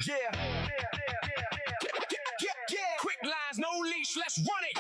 Yeah. Quick lines, no leash, let's run it.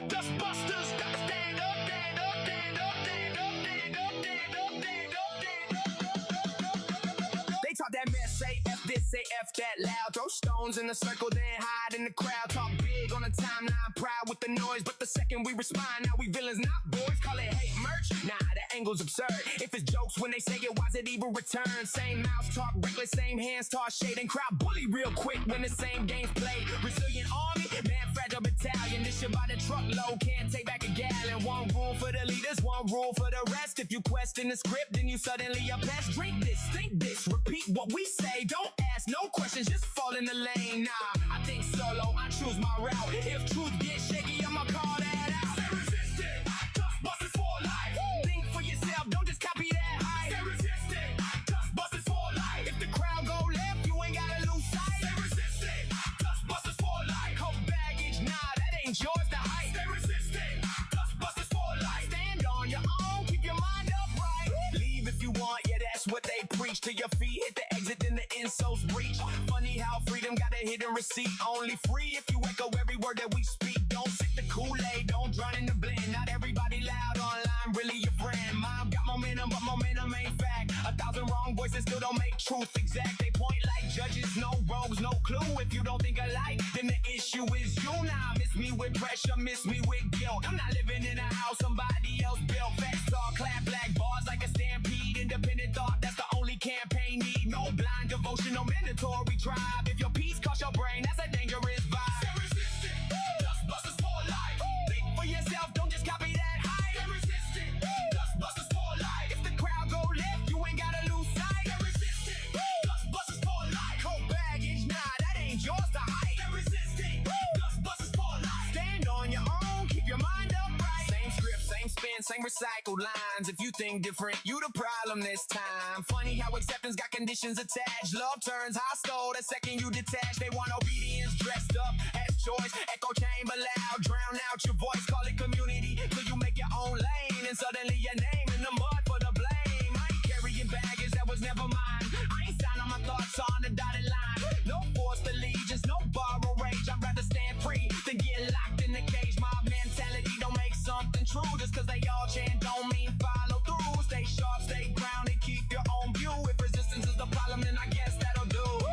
Dustbusters, stand up, stand up, stand up, stand up, stand up, stand up, stand up. They talk that mess, say F this, say F that loud. Throw stones in the circle, then hide in the crowd. Talk big on the timeline, proud with the noise. But the second we respond, now we villains, not boys. Call it hate merch, nah, the angle's absurd. If it's jokes when they say it, why's it even return? Same mouth talk, reckless, same hands toss shade. And crowd bully real quick when the same game's played. Resilient army, man, fragile battalion. This shit by the truckload, can't take back a gallon. One rule for the leaders, one rule for the rest. If you question the script, then you suddenly a pest. Drink this, think this, repeat what we say. Don't ask no questions, just fall in the lane. Nah, I think solo, I choose my route. If truth gets shaky, I'ma call that out. Stay resistant, Dustbusters for life. Think for yourself, don't just copy that hype. Stay resistant, Dustbusters for life. If the crowd go left, you ain't gotta lose sight. Stay resistant, Dustbusters for life. Coat baggage, nah, that ain't yours to hide. Stay resistant, Dustbusters for life. Stand on your own, keep your mind upright. Leave if you want, yeah, that's what they preach. To your feet, hit the exit, then the insoles breach. Funny how freedom got a hidden receipt. Only free if you echo every word that we speak. Don't sip the Kool-Aid, don't drown in the blend. Not everybody loud online, really your friend. Mom got momentum, but momentum ain't fact. 1,000 wrong voices still don't make truth exact. They point like judges, no rogues, no clue. If you don't think alike, then the issue is you. Now miss me with pressure, miss me with guilt. I'm not living in a house somebody else built. Facts talk, clap black bars like a stampede. Independent thought, that's the only campaign need. No blind devotion, no mandatory drive. If your peace costs your brain, that's a dangerous vibe. Stay resistant, Dustbusters for life. Think for yourself, don't just copy that hype. Stay resistant, Dustbusters for life. If the crowd go left, you ain't gotta lose sight. Stay resistant, Dustbusters for life. Coat baggage, nah, that ain't yours to hide. Stay resistant, Dustbusters for life. Stand on your own, keep your mind upright. Same script, same spin, same recycled lines. If you think different, you the problem this time. Funny how acceptance got conditions attached. Love turns hostile the second you detach. They want obedience dressed up as choice. Echo chamber loud, drown out your voice. Call it community till you make your own lane. And suddenly your name in the mud for the blame. I ain't carrying baggage that was never mine. I ain't signing my thoughts on the dotted line. No forced allegiance, no borrow rage. I'd rather stand free than get locked in the cage. Mob mentality don't make something true. Just cause they all chant don't mean follow through. Stay sharp, stay grounded, keep your own view. If resistance is the problem, then I guess that'll do.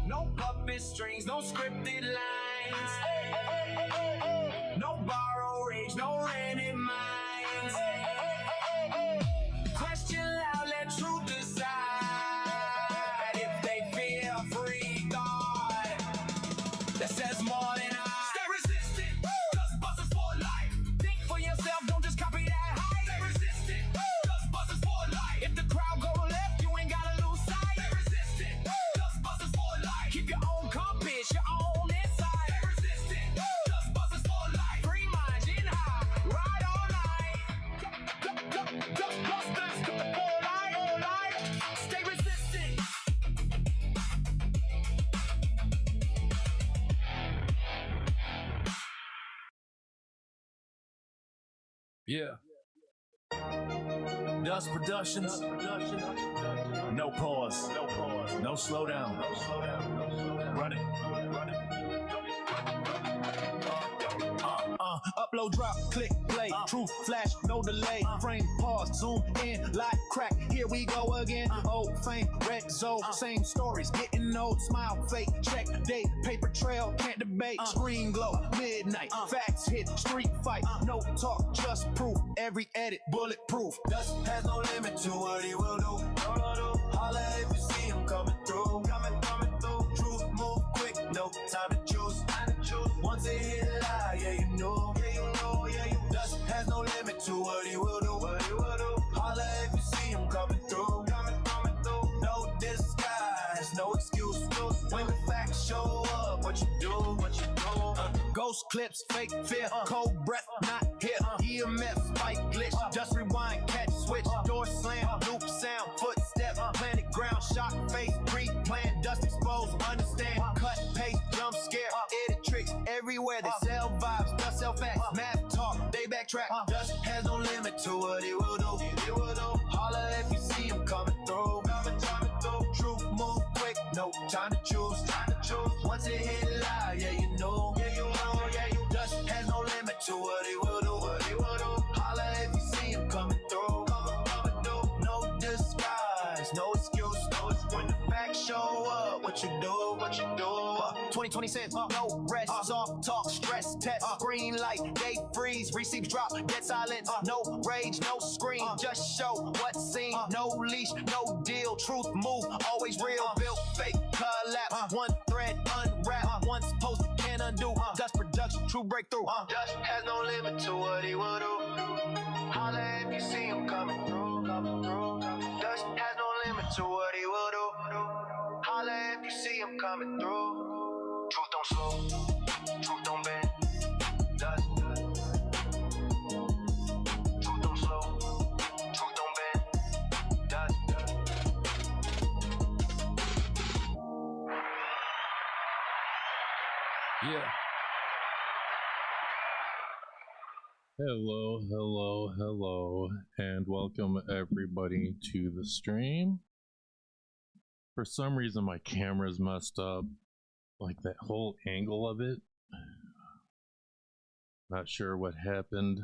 No puppet strings, no scripted lines. No borrow rage, no rented minds. Question loud, let truth decide. If they feel free thought that says more than I. Stay resistant, Dustbusters for life. Think for yourself, don't just copy that hype. Stay resistant, Dustbusters for life. If the crowd go left, you ain't gotta lose sight. Stay resistant, Dustbusters for life. Keep your own compass, your own insight. Stay resistant, Dustbusters for life. Free minds in high, ride all night. Dustbusters for life, all night. Stay resistant. Yeah. Dust Productions. No pause. No slow down. Run it. Upload, drop, click, play. Truth, flash, no delay. Frame, pause, zoom in, light, crack. Here we go again. Old fame, red zone, same stories. Getting old, smile, fake, check, date, paper trail, can't debate. Screen glow, midnight, facts hit, street fight. No talk, just proof. Every edit, bulletproof. Dust has no limit to what he will do. Holla if you see him coming through. Coming through. Truth move quick, no time to choose. Once it hit a lie, yeah you know. Dust has no limit to what he will do. Holla if you see him coming through. No disguise, no excuse. When the facts show up, what you do? Ghost clips, fake fear, cold breath, not here. EMF, spike, glitch, just rewind, catch, switch, door slam, loop sound, footstep, planet ground, shock face, pre-plan, dust exposed, understand, cut, paste, jump scare, edit tricks everywhere. They sell vibes, dust sell facts, math talk, they backtrack. Dust has no limit to what he will do. Holla if you see him coming through. Truth move quick, no time to choose. Once it hit live, yeah, you know. Dust has no limit to what he will do. Holla if you see him coming through. No disguise, no excuse. When the facts show up, what you do? 2026, no rest, soft talk, stress test, green light, gate freeze, receipts drop, dead silent, no rage, no scream, just show what's seen, no leash, no deal, truth move, always real, built fake, collapse, one thread unwrap, once posted can undo, Dust production, true breakthrough, Dust has no limit to what he will do, holla if you see him coming through, Dust has no limit to what he will do, holla if you see him coming through. Truth don't slow, truth don't bend, Dust. Truth don't slow, truth don't bend, Dust. Yeah. Hello, and welcome everybody to the stream. For some reason, my camera's messed up. Like that whole angle of it. Not sure what happened.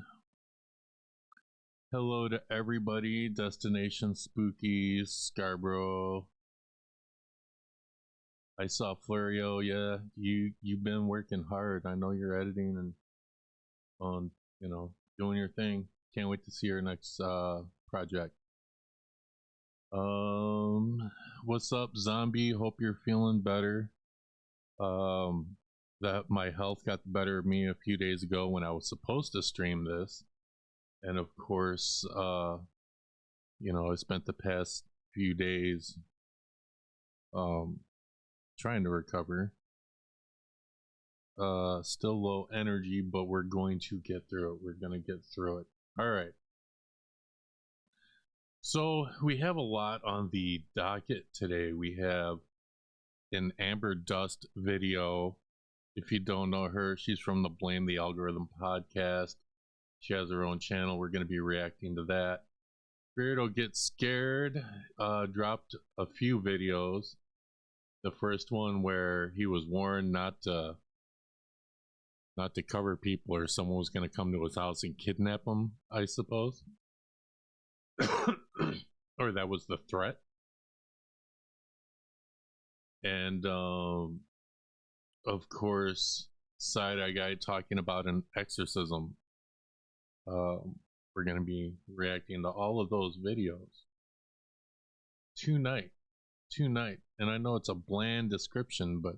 Hello to everybody. Destination Spooky, Scarborough. I saw Florio. Yeah, you've been working hard. I know you're editing and on, doing your thing. Can't wait to see your next project. What's up, Zombie? Hope you're feeling better. That my health got the better of me a few days ago when I was supposed to stream this, and of course I spent the past few days trying to recover. Still low energy, but we're going to get through it. All right, so we have a lot on the docket today. We have an Amberdustt video. If you don't know her, she's from the Blame the Algorithm podcast. She has her own channel. We're going to be reacting to that. Beardo Gets Scared dropped a few videos. The first one where he was warned not to cover people or someone was going to come to his house and kidnap him, I suppose. Or that was the threat. And of course, Side-Eye Guy talking about an exorcism. We're going to be reacting to all of those videos tonight. And I know it's a bland description, but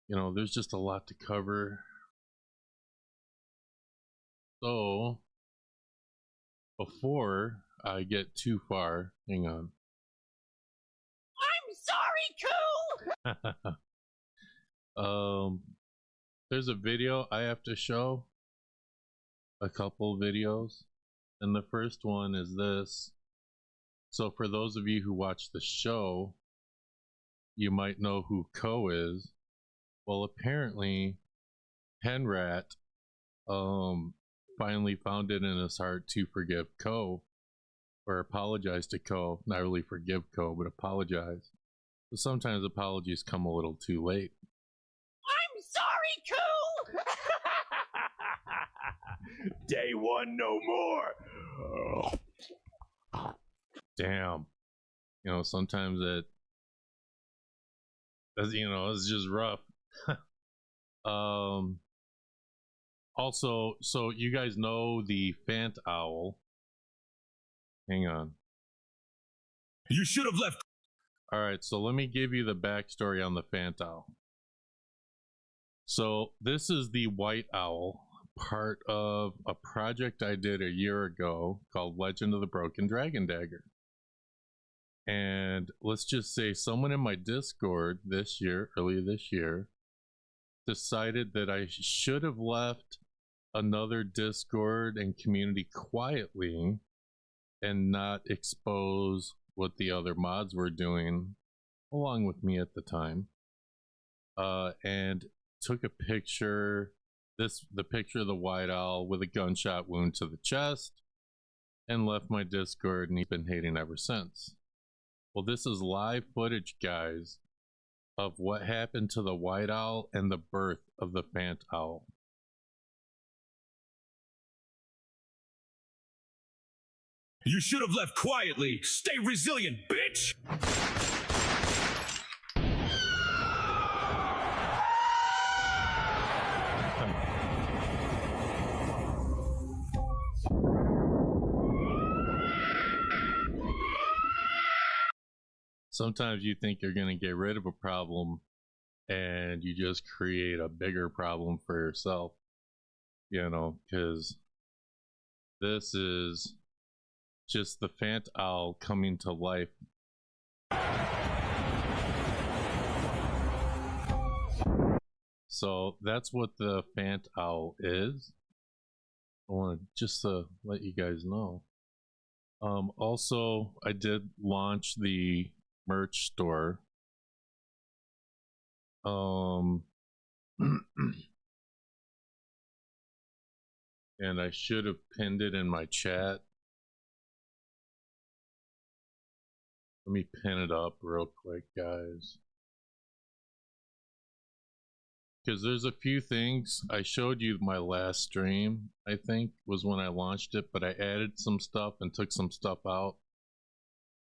there's just a lot to cover. So before I get too far, hang on. I'm sorry, Cool! There's a video I have to show. A couple videos. And the first one is this. So for those of you who watch the show, you might know who Ko is. Well, apparently, Henrat finally found it in his heart to forgive Ko. Or apologize to Ko. Not really forgive Ko, but apologize. But sometimes apologies come a little too late. I'm sorry, Cool! Day one, no more! Damn. Sometimes it's just rough. Also, so you guys know the Fant Owl. Hang on. You should have left. Alright, so let me give you the backstory on the Fant Owl. So this is the White Owl, part of a project I did a year ago called Legend of the Broken Dragon Dagger. And let's just say someone in my Discord earlier this year, decided that I should have left another Discord and community quietly and not expose what the other mods were doing along with me at the time. And took a picture, the picture of the White Owl with a gunshot wound to the chest, and left my Discord, and he's been hating ever since. Well, this is live footage, guys, of what happened to the white owl and the birth of the Fant owl. You should have left quietly. Stay resilient, bitch! Sometimes you think you're going to get rid of a problem and you just create a bigger problem for yourself, you know, because this is just the Fant owl coming to life. So that's what the Fant owl is. I want to just let you guys know. Also, I did launch the merch store. And I should have pinned it in my chat. Let me pin it up real quick, guys. Because there's a few things I showed you my last stream, I think, was when I launched it, but I added some stuff and took some stuff out.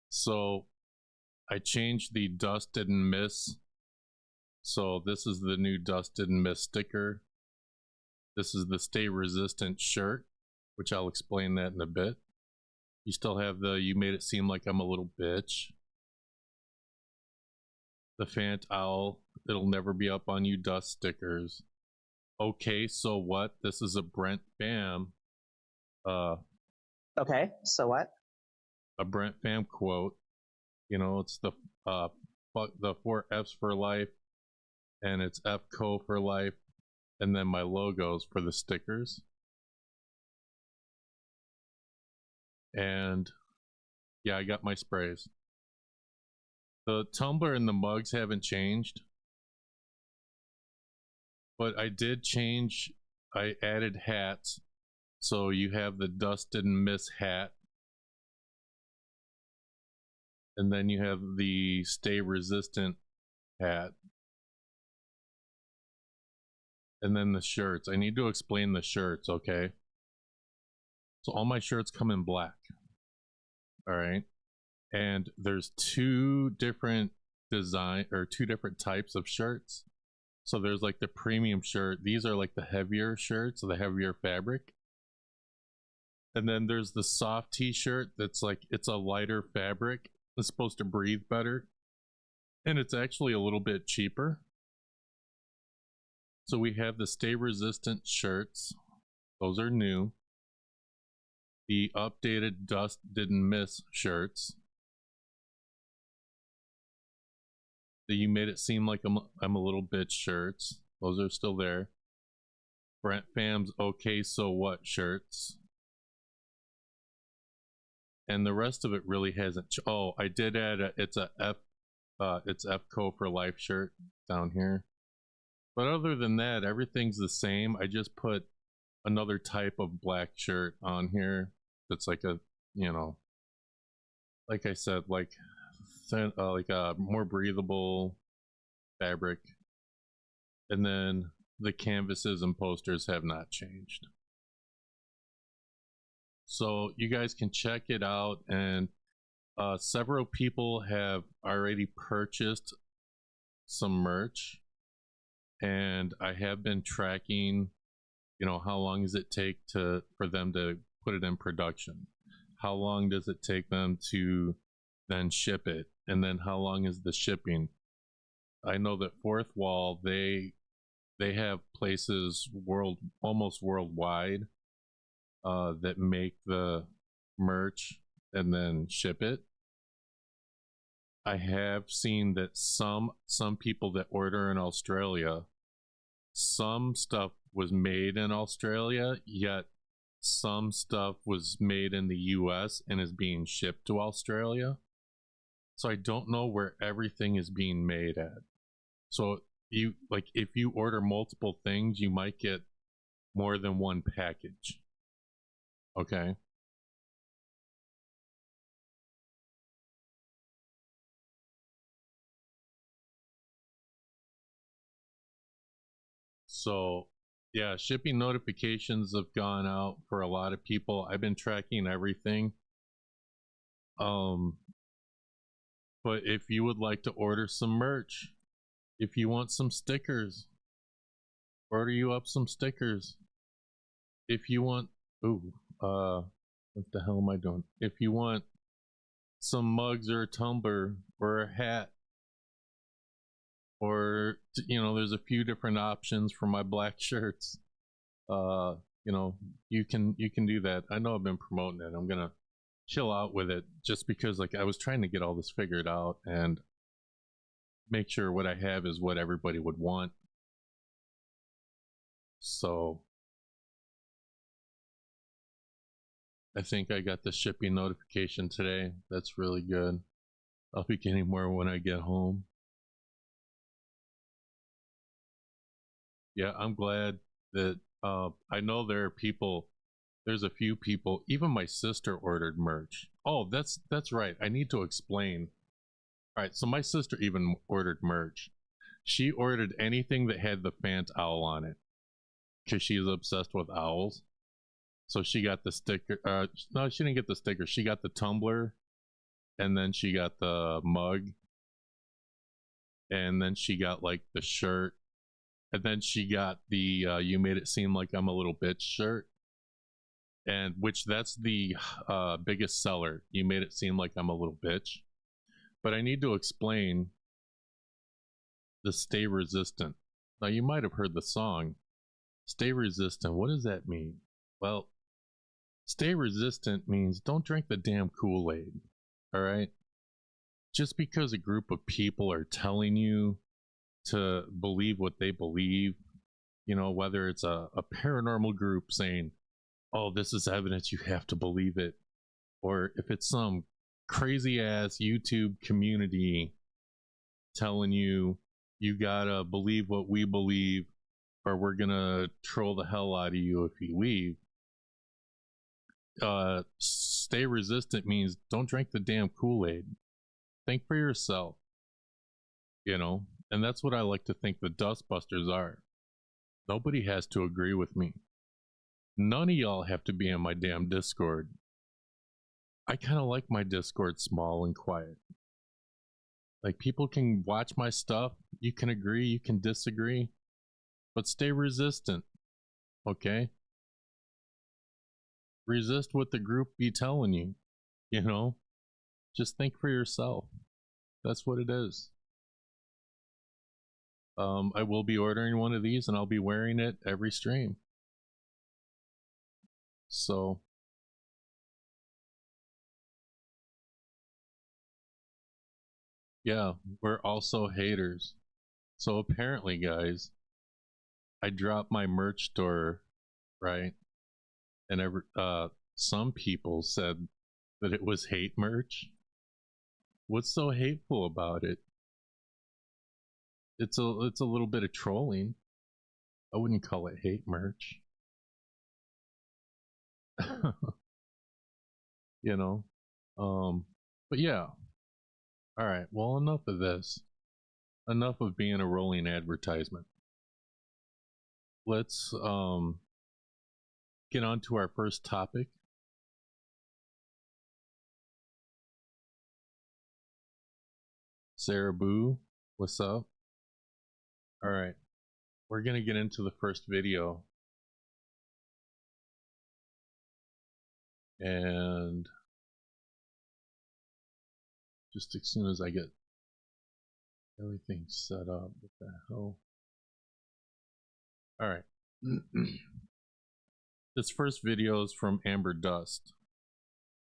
So I changed the Dust Didn't Miss. So this is the new Dust Didn't Miss sticker. This is the Stay Resistant shirt, which I'll explain that in a bit. You still have the You Made It Seem Like I'm a Little Bitch. The Fant Owl, It'll Never Be Up on You Dust stickers. Okay, so what? This is a Brent Pham. Okay, so what? A Brent Pham quote. You know, it's the 4 F's for life, and it's FCO for life, and then my logos for the stickers. And yeah, I got my sprays. The tumbler and the mugs haven't changed, but I did change. I added hats, so you have the Dust Didn't Miss hat, and then you have the Stay Resistant hat, and then the shirts. I need to explain the shirts, okay? So all my shirts come in black, all right? And there's 2 different two different types of shirts. So there's like the premium shirt. These are like the heavier shirts, the heavier fabric. And then there's the soft t-shirt that's like, it's a lighter fabric. It's supposed to breathe better. And it's actually a little bit cheaper. So we have the Stay Resistant shirts. Those are new. The updated Dust Didn't Miss shirts. The You Made It Seem Like I'm a Little Bitch shirts. Those are still there. Brent Pham's Okay So What shirts. And the rest of it really hasn't. Oh, I did add it's FCO for Life shirt down here. But other than that, everything's the same. I just put another type of black shirt on here that's like a, you know, like I said, like a more breathable fabric. And then the canvases and posters have not changed. So you guys can check it out, and several people have already purchased some merch, and I have been tracking, you know, how long does it take for them to put it in production? How long does it take them to then ship it? And then how long is the shipping? I know that Fourth Wall, they have places almost worldwide that make the merch and then ship it. I have seen that some people that order in Australia, some stuff was made in Australia, yet some stuff was made in the US and is being shipped to Australia. So I don't know where everything is being made at. So you, like, if you order multiple things, you might get more than one package. Okay. So, yeah, shipping notifications have gone out for a lot of people. I've been tracking everything. But if you would like to order some merch, if you want some stickers, order you up some stickers. If you want, what the hell am I doing? If you want some mugs or a tumbler or a hat, or there's a few different options for my black shirts. You can do that. I know I've been promoting it. I'm gonna chill out with it just because like I was trying to get all this figured out and make sure what I have is what everybody would want. So I think I got the shipping notification today. That's really good. I'll be getting more when I get home. Yeah, I'm glad that I know there are people, there's a few people, even my sister ordered merch. Oh, that's right. I need to explain. All right, so my sister even ordered merch. She ordered anything that had the Fant owl on it because she's obsessed with owls. So she got the sticker. No, she didn't get the sticker. She got the tumbler, and then she got the mug, and then she got like the shirt, and then she got the "You Made It Seem Like I'm a Little Bitch" shirt, and which that's the biggest seller. You made it seem like I'm a little bitch. But I need to explain the "Stay Resistant." Now you might have heard the song "Stay Resistant." What does that mean? Well, stay resistant means don't drink the damn Kool-Aid. All right, just because a group of people are telling you to believe what they believe, whether it's a paranormal group saying, oh, this is evidence, you have to believe it, or if it's some crazy ass YouTube community telling you you gotta believe what we believe or we're gonna troll the hell out of you if you leave. Stay resistant means don't drink the damn Kool-Aid. Think for yourself, and that's what I like to think the Dustbusters are. Nobody has to agree with me. None of y'all have to be in my damn Discord. I kind of like my Discord small and quiet. Like, people can watch my stuff. You can agree, you can disagree, but stay resistant, okay? Resist what the group be telling you, Just think for yourself. That's what it is. I will be ordering one of these and I'll be wearing it every stream. So yeah, we're also haters. So apparently, guys, I dropped my merch store, right? And some people said that it was hate merch. What's so hateful about it? It's a little bit of trolling. I wouldn't call it hate merch. But yeah. All right, well, enough of this. Enough of being a rolling advertisement. Let's get on to our first topic. Sarah Boo, what's up? All right, we're gonna get into the first video. And just as soon as I get everything set up, what the hell? All right. This first video is from Amberdustt.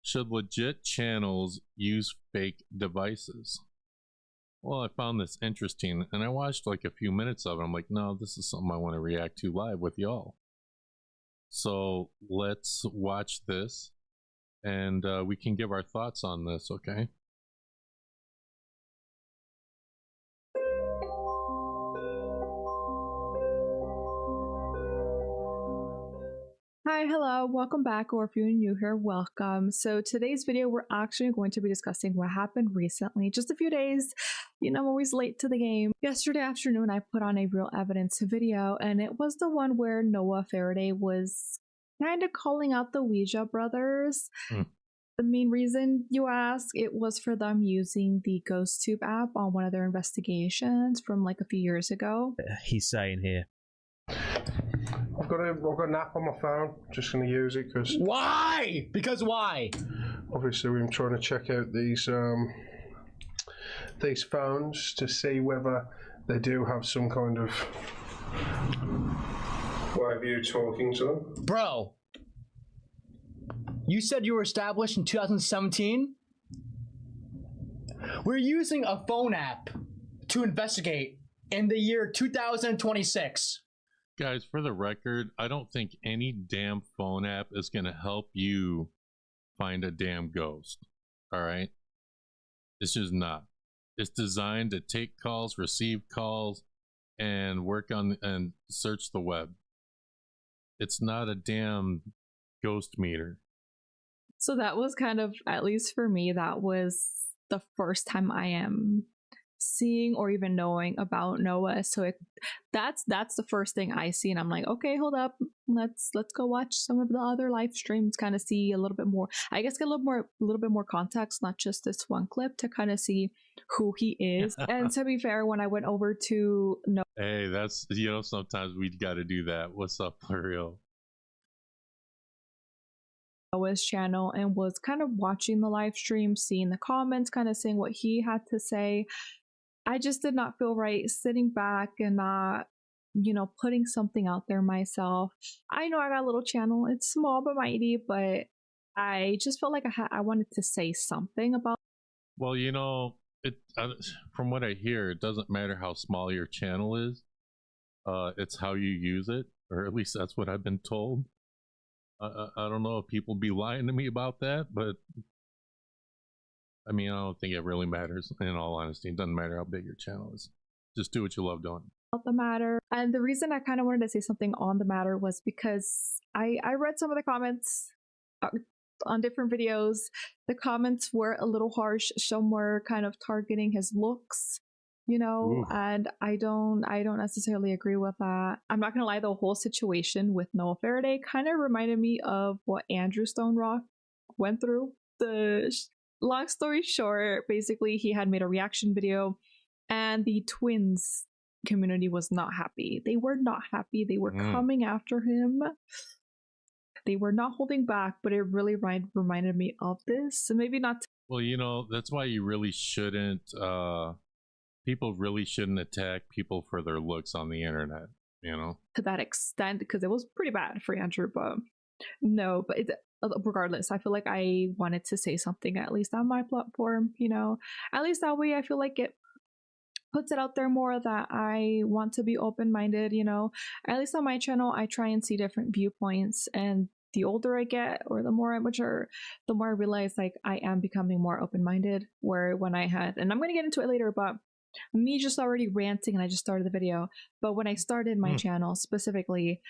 Should legit channels use fake devices? Well, I found this interesting and I watched like a few minutes of it. I'm like, no, this is something I want to react to live with y'all. So let's watch this and we can give our thoughts on this, okay? Hi, hello, welcome back, or if you're new here, welcome. So today's video, we're actually going to be discussing what happened recently, just a few days. You know, I'm always late to the game. Yesterday afternoon, I put on a real evidence video, and it was the one where Noah Faraday was kind of calling out the Ouija brothers. The main reason, you ask, it was for them using the GhostTube app on one of their investigations from like a few years ago. He's saying here. I've got an app on my phone. Just going to use it because. Why? Because why? Obviously, I'm trying to check out these phones to see whether they do have some kind of way of you talking to them. Bro, you said you were established in 2017? We're using a phone app to investigate in the year 2026. Guys, for the record, I don't think any damn phone app is going to help you find a damn ghost. All right? It's just not. It's designed to take calls, receive calls, and work on and search the web. It's not a damn ghost meter. So that was kind of, at least for me, that was the first time I am seeing or even knowing about Noah. So that's the first thing I see, and I'm like, okay, hold up, let's go watch some of the other live streams, kind of see a little bit more, I guess, get a little bit more context, not just this one clip, to kind of see who he is. And to be fair, when I went over to Hey, that's, you know, sometimes we got to do that. What's up, L'Oreal? Noah's channel and was kind of watching the live stream, seeing the comments, kind of seeing what he had to say, I just did not feel right sitting back and not, you know, putting something out there myself. I know I got a little channel. It's small but mighty, but I just felt like I wanted to say something about. Well, you know, from what I hear, it doesn't matter how small your channel is. It's how you use it, or at least that's what I've been told. I don't know if people be lying to me about that, but I mean, I don't think it really matters, in all honesty. It doesn't matter how big your channel is. Just do what you love doing. The matter. And the reason I kind of wanted to say something on the matter was because I read some of the comments on different videos. The comments were a little harsh. Some were kind of targeting his looks, you know. Ooh. And I don't necessarily agree with that. I'm not gonna lie, the whole situation with Noah Faraday kind of reminded me of what Andrew Stone Rock went through. Long story short, basically he had made a reaction video and the twins community was not happy. They were not happy. They were coming after him. They were not holding back, but it really reminded me of this. So maybe not. Well, you know, that's why you really shouldn't, people really shouldn't attack people for their looks on the internet, you know? To that extent, because it was pretty bad for Andrew, but no, but regardless, I feel like I wanted to say something, at least on my platform, you know, at least that way I feel like it puts it out there more that I want to be open-minded, you know. At least on my channel, I try and see different viewpoints, and the older I get, or the more I mature, the more I realize like I am becoming more open-minded, where when I had, and I'm going to get into it later, but me just already ranting and I just started the video, but when I started my channel specifically,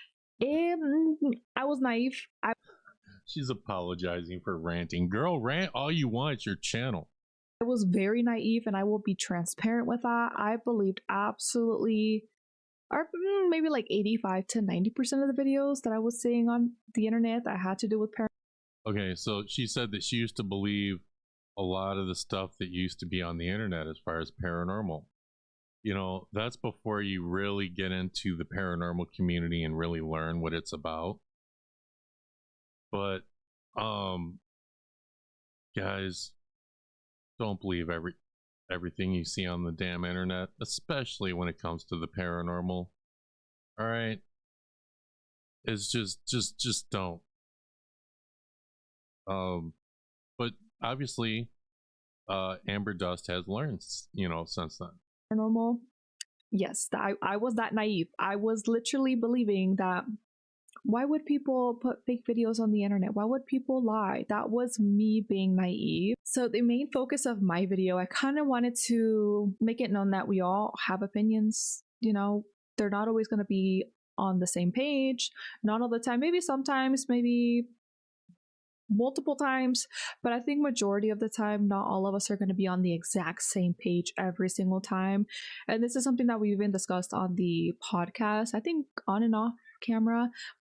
I was naive. She's apologizing for ranting. Girl, rant all you want. It's your channel. I was very naive, and I will be transparent with that. I believed absolutely, or maybe like 85 to 90% of the videos that I was seeing on the internet that had to do with paranormal. Okay, so she said that she used to believe a lot of the stuff that used to be on the internet as far as paranormal. You know, that's before you really get into the paranormal community and really learn what it's about. But guys, don't believe everything you see on the damn internet, especially when it comes to the paranormal. All right, it's just don't. But obviously, Amberdustt has learned, you know, since then. Paranormal, yes, I was that naive. I was literally believing that. Why would people put fake videos on the internet? Why would people lie? That was me being naive. So the main focus of my video, I kind of wanted to make it known that we all have opinions. You know, they're not always going to be on the same page. Not all the time, maybe sometimes, maybe multiple times, but I think majority of the time, not all of us are going to be on the exact same page every single time. And this is something that we've even discussed on the podcast, I think on and off camera,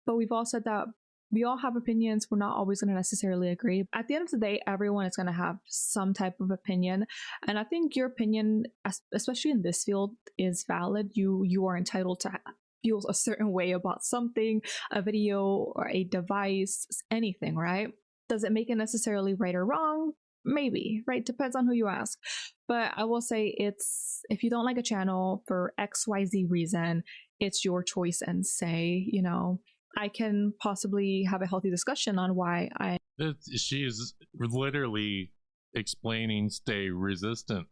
but we've all said that we all have opinions. We're not always going to necessarily agree. At the end of the day, everyone is going to have some type of opinion. And I think your opinion, especially in this field, is valid. You are entitled to feel a certain way about something, a video or a device, anything, right? Does it make it necessarily right or wrong? Maybe, right? Depends on who you ask. But I will say it's, if you don't like a channel for XYZ reason, it's your choice, and say, you know, I can possibly have a healthy discussion on why She is literally explaining stay resistant.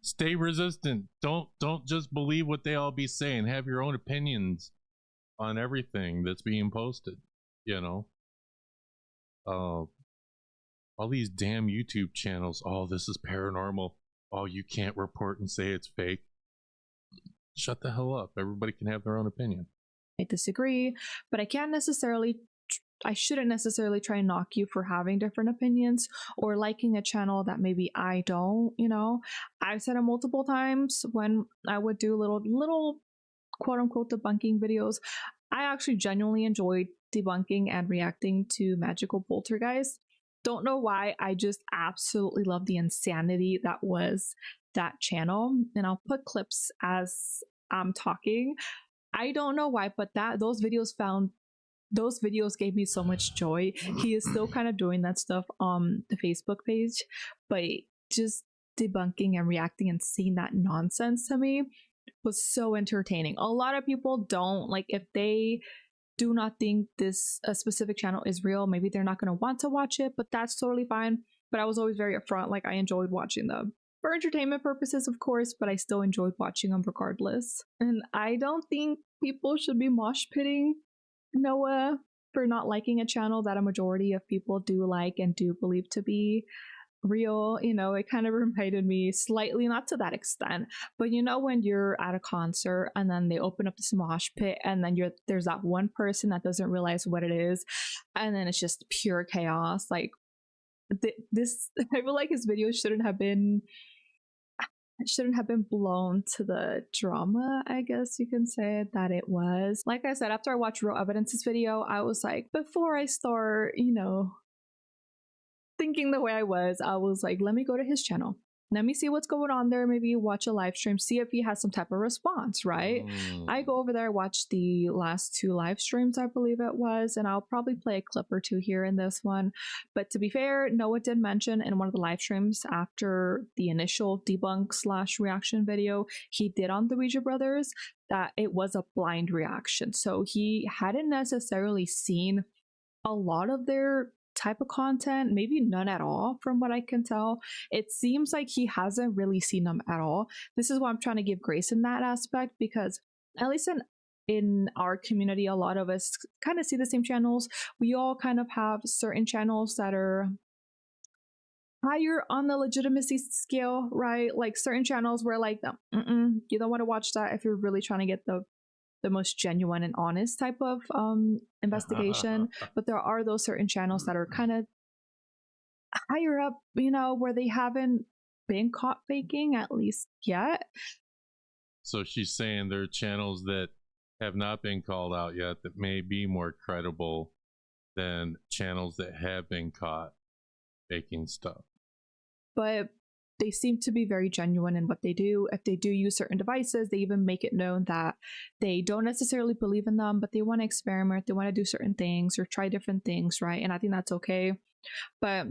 Stay resistant. Don't just believe what they all be saying. Have your own opinions on everything that's being posted, you know. All these damn YouTube channels. Oh, this is paranormal. Oh, you can't report and say it's fake. Shut the hell up. Everybody can have their own opinion. I disagree, but I shouldn't necessarily try and knock you for having different opinions or liking a channel that maybe I don't, you know. I've said it multiple times when I would do little quote unquote debunking videos. I actually genuinely enjoyed debunking and reacting to magical poltergeists. Don't know why, I just absolutely love the insanity that was that channel, and I'll put clips as I'm talking. I don't know why, but those videos gave me so much joy. He is still kind of doing that stuff on the Facebook page, but just debunking and reacting and seeing that nonsense to me was so entertaining. A lot of people don't, like, if they do not think a specific channel is real, maybe they're not going to want to watch it, but that's totally fine. But I was always very upfront, like, I enjoyed watching them. For entertainment purposes, of course, but I still enjoyed watching them regardless. And I don't think people should be mosh pitting Noah for not liking a channel that a majority of people do like and do believe to be real. You know, it kind of reminded me slightly, not to that extent, but you know, when you're at a concert and then they open up this mosh pit and then there's that one person that doesn't realize what it is, and then it's just pure chaos. Like this, I feel like his video shouldn't have been blown to the drama, I guess you can say, that it was. Like I said, after I watched Real Evidence's video, I was like, before I start, you know, thinking the way I was like, let me go to his channel. Let me see what's going on there. Maybe watch a live stream, see if he has some type of response, right? I go over there, watch the last 2 live streams, I believe it was, and I'll probably play a clip or 2 here in this one. But to be fair, Noah did mention in one of the live streams after the initial debunk / reaction video he did on the Ouija Brothers that it was a blind reaction. So he hadn't necessarily seen a lot of their type of content, maybe none at all from what I can tell. It seems like he hasn't really seen them at all. This is why I'm trying to give grace in that aspect, because at least in our community, a lot of us kind of see the same channels. We all kind of have certain channels that are higher on the legitimacy scale, right? Like certain channels where like, you don't want to watch that if you're really trying to get the most genuine and honest type of investigation. But there are those certain channels that are kind of higher up, you know, where they haven't been caught faking, at least yet. So she's saying there are channels that have not been called out yet that may be more credible than channels that have been caught faking stuff. But they seem to be very genuine in what they do. If they do use certain devices, they even make it known that they don't necessarily believe in them, but they want to experiment, they want to do certain things or try different things, right? And I think that's okay. But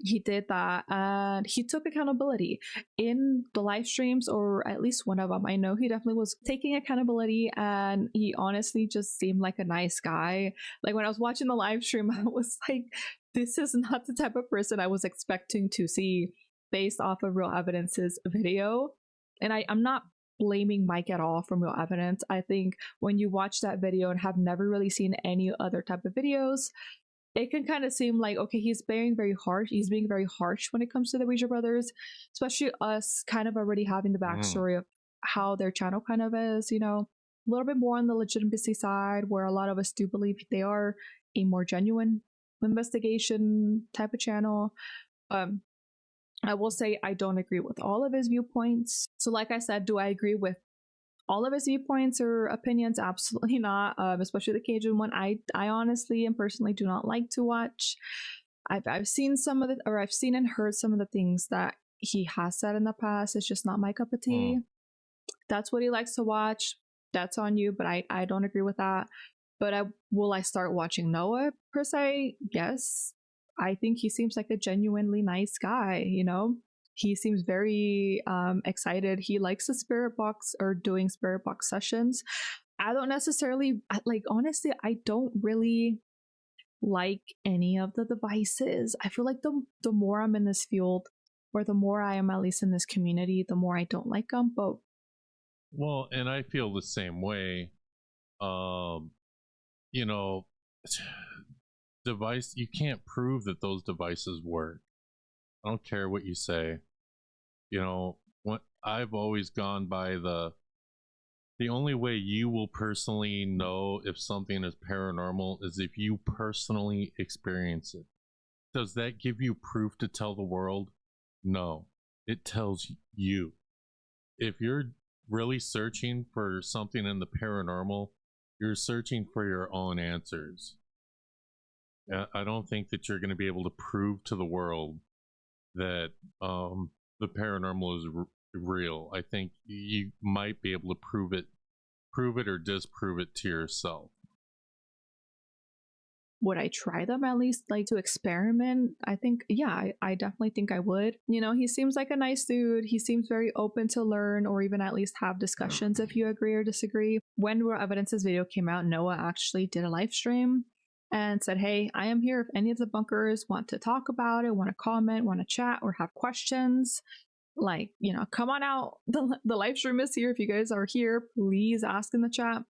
he did that, and he took accountability in the live streams, or at least one of them. I know he definitely was taking accountability, and he honestly just seemed like a nice guy. Like when I was watching the live stream, I was like, this is not the type of person I was expecting to see based off of Real Evidence's video. And I'm not blaming Mike at all from Real Evidence. I think when you watch that video and have never really seen any other type of videos, it can kind of seem like, okay, he's being very harsh. He's being very harsh when it comes to the Ouija Brothers, especially us kind of already having the backstory of how their channel kind of is, you know. little bit more on the legitimacy side, where a lot of us do believe they are a more genuine investigation type of channel. I will say I don't agree with all of his viewpoints. So like I said, do I agree with all of his viewpoints or opinions? Absolutely not. Especially the Cajun one. I honestly and personally do not like to watch. I've seen some of the, or I've seen and heard some of the things that he has said in the past. It's just not my cup of tea. That's what he likes to watch. That's on you, but I don't agree with that. But will I start watching Noah per se? Yes. I think he seems like a genuinely nice guy, you know? He seems very excited. He likes the spirit box or doing spirit box sessions. I don't necessarily, like, honestly, I don't really like any of the devices. I feel like the more I'm in this field, or the more I am at least in this community, the more I don't like them. But well, and I feel the same way. You know, device, you can't prove that those devices work. I don't care what you say. You know, what I've always gone by the only way you will personally know if something is paranormal is if you personally experience it. Does that give you proof to tell the world? No, it tells you. If you're really searching for something in the paranormal, you're searching for your own answers. I don't think that you're going to be able to prove to the world that the paranormal is real. I think you might be able to prove it or disprove it to yourself. would I try them at least, like, to experiment? I think, yeah, I definitely think I would. You know, he seems like a nice dude. He seems very open to learn or even at least have discussions if you agree or disagree. When Raw Evidence's video came out, Noah actually did a live stream and said, hey, I am here if any of the bunkers want to talk about it, want to comment, want to chat, or have questions. Like, you know, come on out. The live stream is here. If you guys are here, please ask in the chat.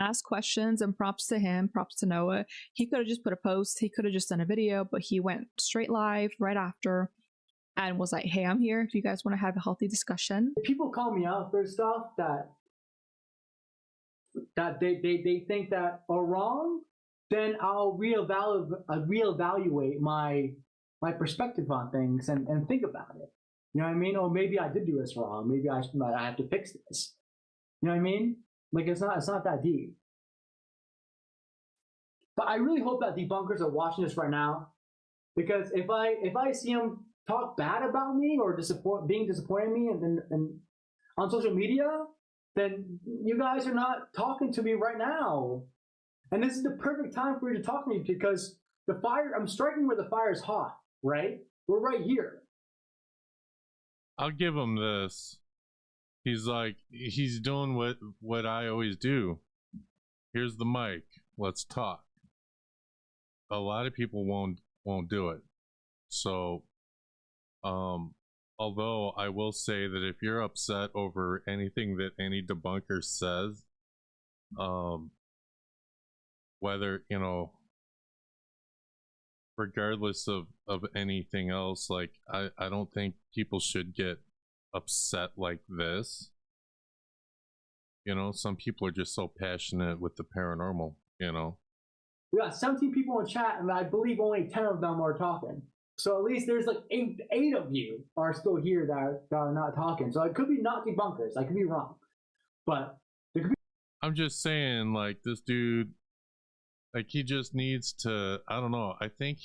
Ask questions, and props to him, props to Noah. He could have just put a post, he could have just done a video, but he went straight live right after and was like, hey, I'm here if you guys want to have a healthy discussion. People call me out for stuff that they think that are wrong, then I'll reevaluate my perspective on things and think about it. You know what I mean? Or maybe I did do this wrong. Maybe I have to fix this. You know what I mean? Like, it's not that deep. But I really hope that debunkers are watching this right now, because if I see them talk bad about me or being disappointed in me and on social media, then you guys are not talking to me right now. And this is the perfect time for you to talk to me, because I'm striking where the fire is hot, right? We're right here. I'll give him this. He's doing what I always do. Here's the mic. Let's talk. A lot of people won't do it. So, although I will say that if you're upset over anything that any debunker says, whether, you know, regardless of anything else, like, I don't think people should get upset like this. You know, some people are just so passionate with the paranormal, you know. We got 17 people in chat, and I believe only 10 of them are talking. So at least there's like eight of you are still here that are not talking. So it could be not debunkers. I could be wrong, but there could be. I'm just saying, like, this dude, like, he just needs to, I don't know, I think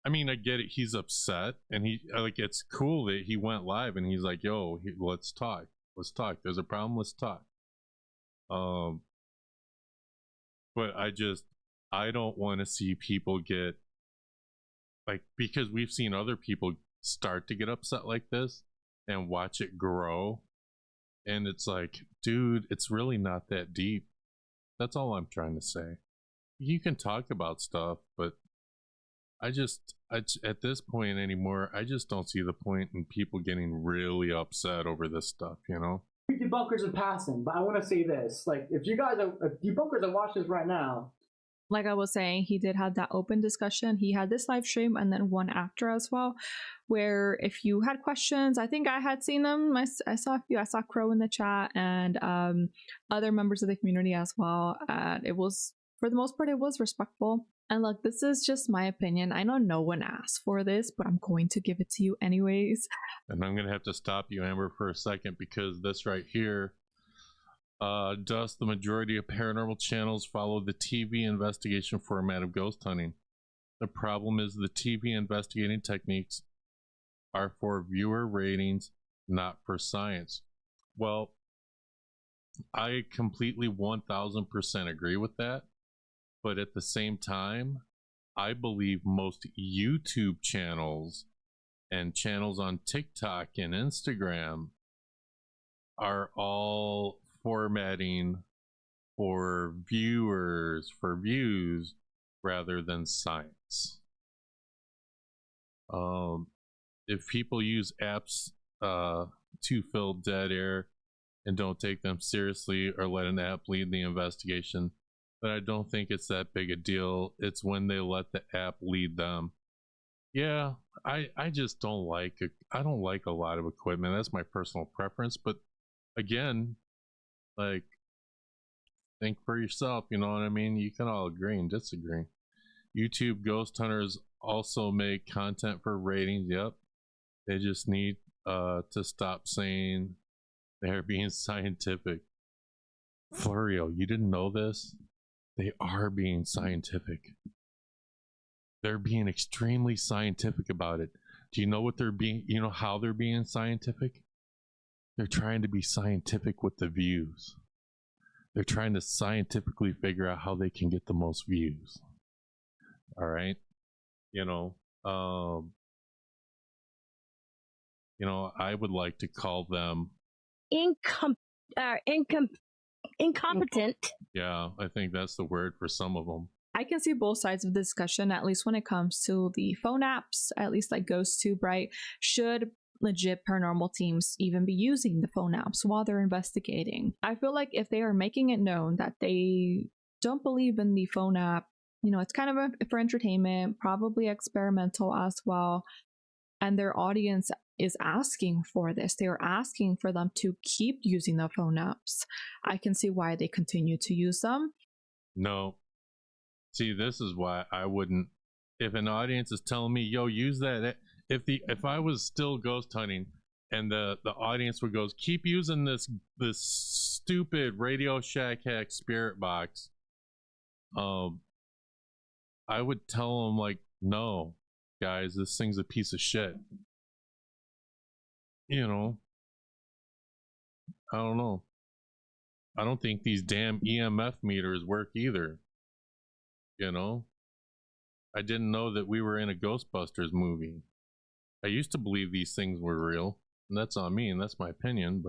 I mean, I get it, he's upset, and it's cool that he went live and he's like, yo, let's talk, there's a problem, let's talk. But I don't want to see people get, like, because we've seen other people start to get upset like this and watch it grow, and it's like, dude, it's really not that deep. That's all I'm trying to say. You can talk about stuff, but I at this point anymore, I just don't see the point in people getting really upset over this stuff, you know? Debunkers are passing, but I want to say this. Like, if debunkers are watching this right now, like I was saying, he did have that open discussion. He had this live stream and then one after as well, where if you had questions, I think I had seen them. I saw a few. I saw Crow in the chat and other members of the community as well. And it was, for the most part, it was respectful. And look, this is just my opinion. I know no one asked for this, but I'm going to give it to you anyways. And I'm going to have to stop you, Amber, for a second, because this right here, Dust, the majority of paranormal channels follow the TV investigation format of ghost hunting. The problem is the TV investigating techniques are for viewer ratings, not for science. Well, I completely 1000% agree with that. But at the same time, I believe most YouTube channels and channels on TikTok and Instagram are all formatting for viewers, for views, rather than science. If people use apps to fill dead air and don't take them seriously or let an app lead the investigation, then I don't think it's that big a deal. It's when they let the app lead them. Yeah, I just don't like it. I don't like a lot of equipment. That's my personal preference. But again, like, think for yourself, you know what I mean? You can all agree and disagree. YouTube ghost hunters also make content for ratings. Yep. They just need to stop saying they're being scientific. Florio, you didn't know this? They are being scientific. They're being extremely scientific about it. Do you know what they're being, you know how they're being scientific? They're trying to be scientific with the views. They're trying to scientifically figure out how they can get the most views. All right. You know, I would like to call them incompetent. Yeah, I think that's the word for some of them. I can see both sides of the discussion, at least when it comes to the phone apps, at least like GhostTube, right? Should legit paranormal teams even be using the phone apps while they're investigating? I feel like if they are making it known that they don't believe in the phone app, you know, it's kind of for entertainment, probably experimental as well, and their audience is asking for this, they are asking for them to keep using the phone apps, I can see why they continue to use them. No. See, this is why I wouldn't. If an audience is telling me, yo, use that, if I was still ghost hunting and the audience would go, keep using this stupid Radio Shack Hack spirit box, I would tell them, like, no, guys, this thing's a piece of shit. You know, I don't know. I don't think these damn EMF meters work either. You know, I didn't know that we were in a Ghostbusters movie. I used to believe these things were real, and that's on me, and that's my opinion,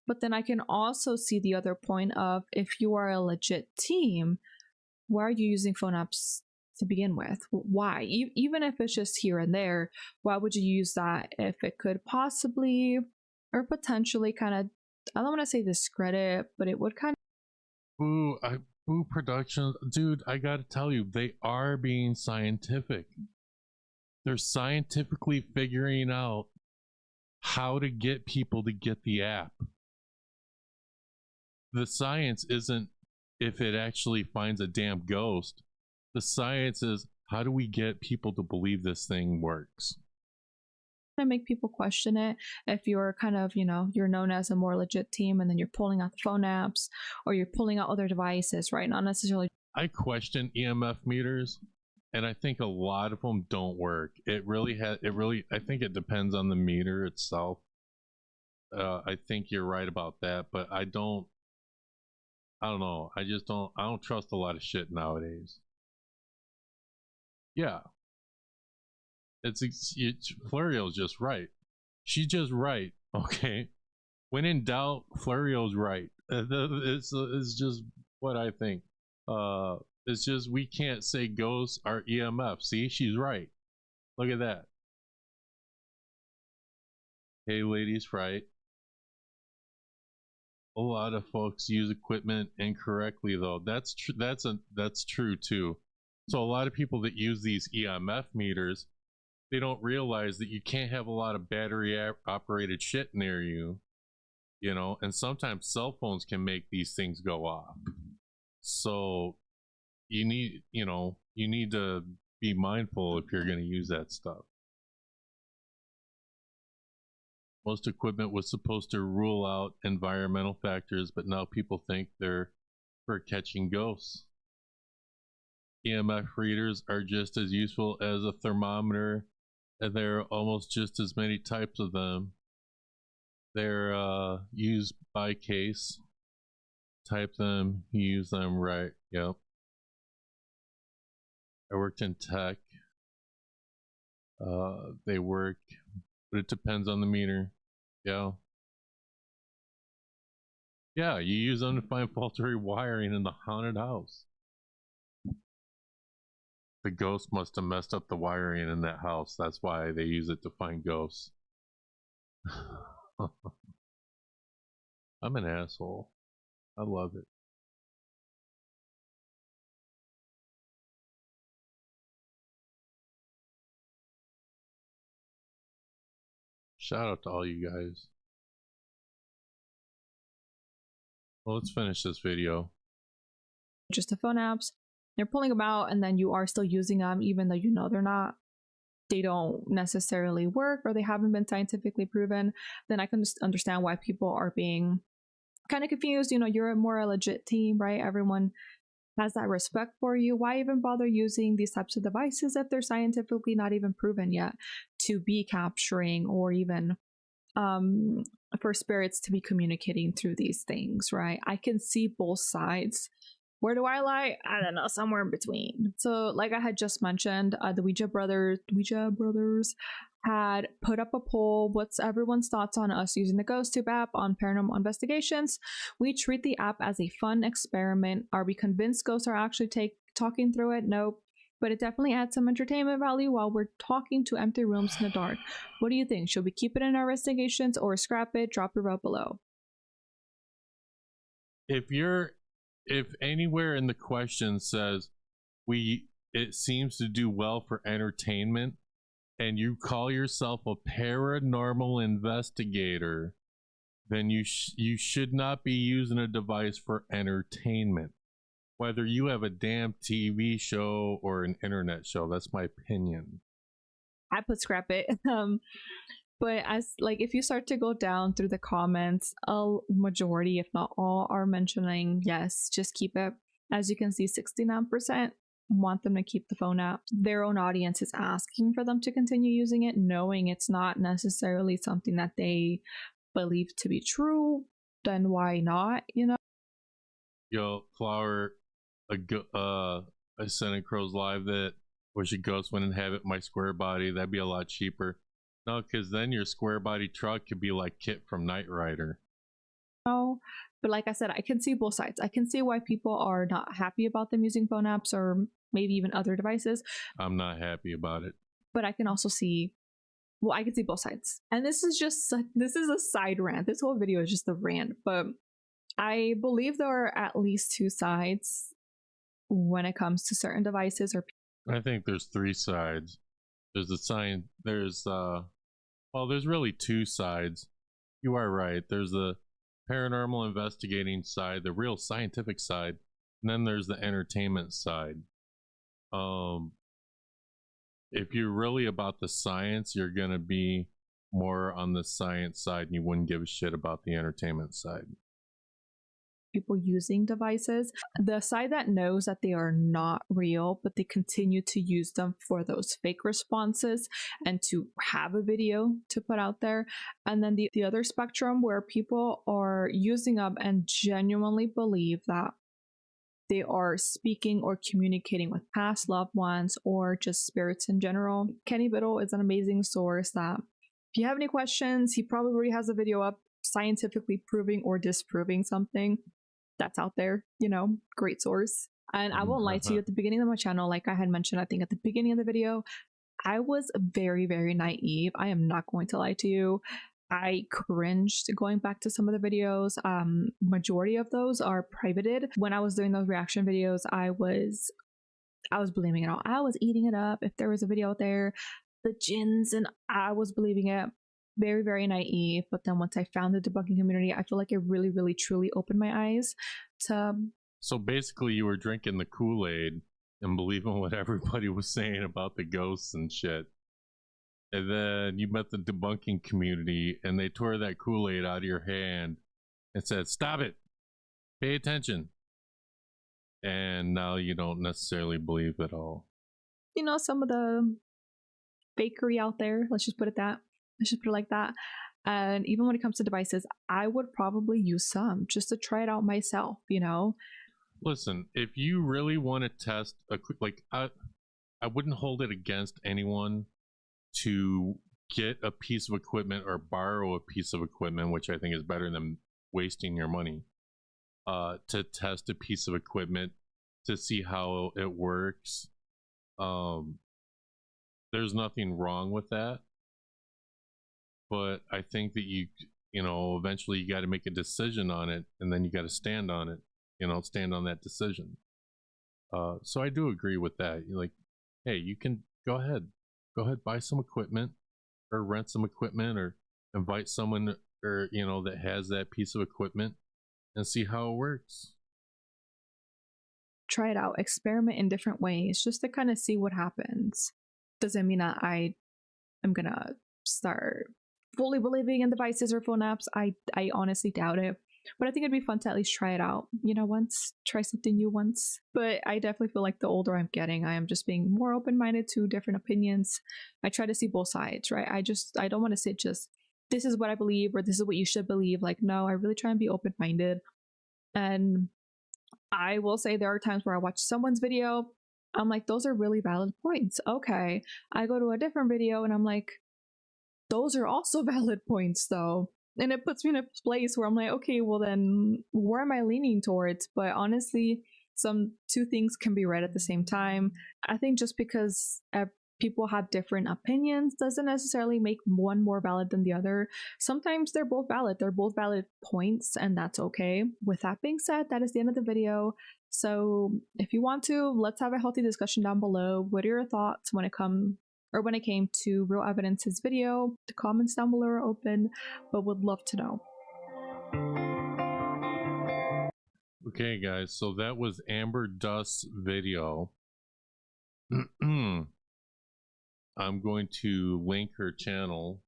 But then I can also see the other point of, if you are a legit team, why are you using phone apps to begin with? Why? Even if it's just here and there, why would you use that if it could possibly or potentially kind of, I don't want to say discredit, but it would kind of... Boo Productions, dude, I gotta tell you, they are being scientific. They're scientifically figuring out how to get people to get the app. The science isn't if it actually finds a damn ghost. The science is, how do we get people to believe this thing works? To make people question it. If you're kind of, you know, you're known as a more legit team, and then you're pulling out the phone apps or you're pulling out other devices, right? Not necessarily. I question EMF meters, and I think a lot of them don't work. I think it depends on the meter itself. I think you're right about that, but I don't know. I don't trust a lot of shit nowadays. Yeah. Florio's just right. She's just right. Okay. When in doubt, Florio's right. It's just what I think. It's just, we can't say ghosts are EMF. See, she's right. Look at that. Hey, ladies, right? A lot of folks use equipment incorrectly, though. That's true. That's true too. So a lot of people that use these EMF meters, they don't realize that you can't have a lot of battery operated shit near you, you know, and sometimes cell phones can make these things go off. So you need to be mindful if you're going to use that stuff. Most equipment was supposed to rule out environmental factors, but now people think they're for catching ghosts. EMF readers are just as useful as a thermometer, and there are almost just as many types of them. They're used by case. Type them, use them, right? Yep. I worked in tech. They work, but it depends on the meter. Yeah. Yeah, you use them to find faulty wiring in the haunted house. The ghost must have messed up the wiring in that house. That's why they use it to find ghosts. I'm an asshole. I love it. Shout out to all you guys. Well, let's finish this video. Just the phone apps, they're pulling them out, and then you are still using them even though you know they don't necessarily work, or they haven't been scientifically proven. Then I can just understand why people are being kind of confused. You know, you're a more legit team, right? Everyone has that respect for you. Why even bother using these types of devices if they're scientifically not even proven yet to be capturing, or even for spirits to be communicating through these things, right? I can see both sides. Where do I lie? I don't know, somewhere in between. So like I had just mentioned, the Ouija brothers had put up a poll. What's everyone's thoughts on us using the GhostTube app on paranormal investigations? We treat the app as a fun experiment. Are we convinced ghosts are actually talking through it? Nope. But it definitely adds some entertainment value while we're talking to empty rooms in the dark. What do you think? Should we keep it in our investigations or scrap it? Drop your vote below. If anywhere in the question says it seems to do well for entertainment, and you call yourself a paranormal investigator, then you should not be using a device for entertainment. Whether you have a damn TV show or an internet show, that's my opinion. I put scrap it. But if you start to go down through the comments, a majority, if not all, are mentioning yes, just keep it. As you can see, 69% want them to keep the phone app. Their own audience is asking for them to continue using it, knowing it's not necessarily something that they believe to be true. Then why not? You know. Yo, Flower, I sent a Crows Live that wish a ghost wouldn't inhabit my square body. That'd be a lot cheaper. No, because then your square body truck could be like Kit from Knight Rider. No, but like I said, I can see both sides. I can see why people are not happy about them using phone apps or maybe even other devices. I'm not happy about it. But I can also see, I can see both sides. And this is a side rant. This whole video is just a rant. But I believe there are at least two sides when it comes to certain devices. I think there's three sides. There's the sign. There's really two sides. You are right. There's the paranormal investigating side, the real scientific side, and then there's the entertainment side. If you're really about the science, you're gonna be more on the science side, and you wouldn't give a shit about the entertainment side. People using devices, the side that knows that they are not real, but they continue to use them for those fake responses and to have a video to put out there. And then the other spectrum where people are using them and genuinely believe that they are speaking or communicating with past loved ones or just spirits in general. Kenny Biddle is an amazing source that if you have any questions, he probably already has a video up scientifically proving or disproving something that's out there, you know, great source. And I won't lie to you, at the beginning of my channel, like I had mentioned, I think at the beginning of the video, I was very, very naive. I am not going to lie to you. I cringed going back to some of the videos. Majority of those are privated. When I was doing those reaction videos, I was believing it all. I was eating it up. If there was a video out there, the jinns, and I was believing it. Very, very naive. But then once I found the debunking community, I feel like it really, really, truly opened my eyes to. So basically, you were drinking the Kool-Aid and believing what everybody was saying about the ghosts and shit. And then you met the debunking community and they tore that Kool-Aid out of your hand and said, "Stop it. Pay attention." And now you don't necessarily believe it all. You know, some of the fakery out there, let's just put it like that. And even when it comes to devices, I would probably use some just to try it out myself, you know? Listen, if you really want to test a quick, like, I wouldn't hold it against anyone to get a piece of equipment or borrow a piece of equipment, which I think is better than wasting your money, to test a piece of equipment to see how it works. There's nothing wrong with that, but I think that you know, eventually you got to make a decision on it, and then you got to stand on it, you know, stand on that decision. So I do agree with that. You're like, hey, you can go ahead, buy some equipment or rent some equipment or invite someone, or, you know, that has that piece of equipment and see how it works. Try it out, experiment in different ways just to kind of see what happens. Doesn't mean that I am gonna start fully believing in devices or phone apps. I honestly doubt it. But I think it'd be fun to at least try it out, you know, once, try something new once. But I definitely feel like the older I'm getting, I am just being more open-minded to different opinions. I try to see both sides, right? I don't want to sit just, this is what I believe or this is what you should believe. Like, no, I really try and be open-minded. And I will say there are times where I watch someone's video, I'm like, those are really valid points. Okay. I go to a different video and I'm like, those are also valid points though. And it puts me in a place where I'm like, okay, well then where am I leaning towards? But honestly, two things can be read at the same time. I think just because people have different opinions doesn't necessarily make one more valid than the other. Sometimes they're both valid. They're both valid points, and that's okay. With that being said, that is the end of the video. So if you want to, let's have a healthy discussion down below. What are your thoughts when it came to Real Evidence's video? The comments down below are open, but would love to know. Okay, guys, so that was Amberdust's video. I'm going to link her channel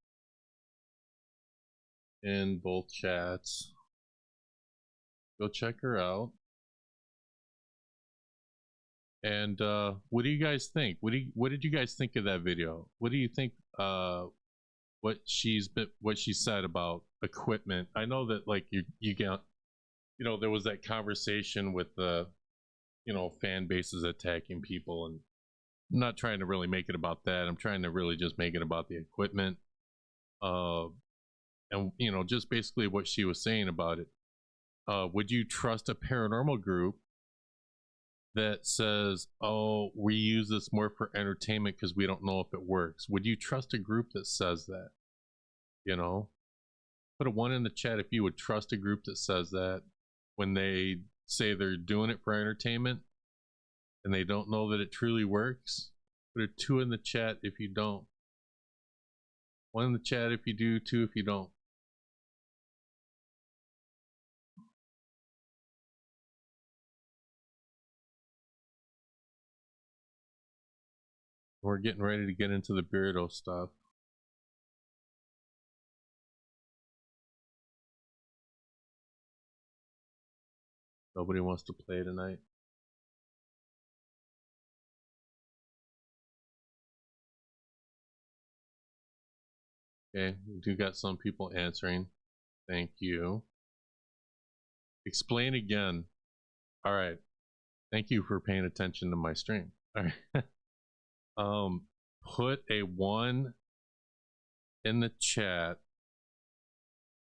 in both chats. Go check her out. And what do you guys think? What did you guys think of that video? What do you think what she said about equipment? I know that, like, you got, you know, there was that conversation with the, you know, fan bases attacking people, and I'm not trying to really make it about that. I'm trying to really just make it about the equipment. And, you know, just basically what she was saying about it. Would you trust a paranormal group that says, oh, we use this more for entertainment because we don't know if it works? Would you trust a group that says that? You know, put a 1 in the chat if you would trust a group that says that when they say they're doing it for entertainment and they don't know that it truly works. Put a 2 in the chat if you don't. 1 in the chat if you do, 2 if you don't. We're getting ready to get into the Beardo stuff. Nobody wants to play tonight. Okay, we do got some people answering. Thank you. Explain again. All right. Thank you for paying attention to my stream. All right. Put a 1 in the chat.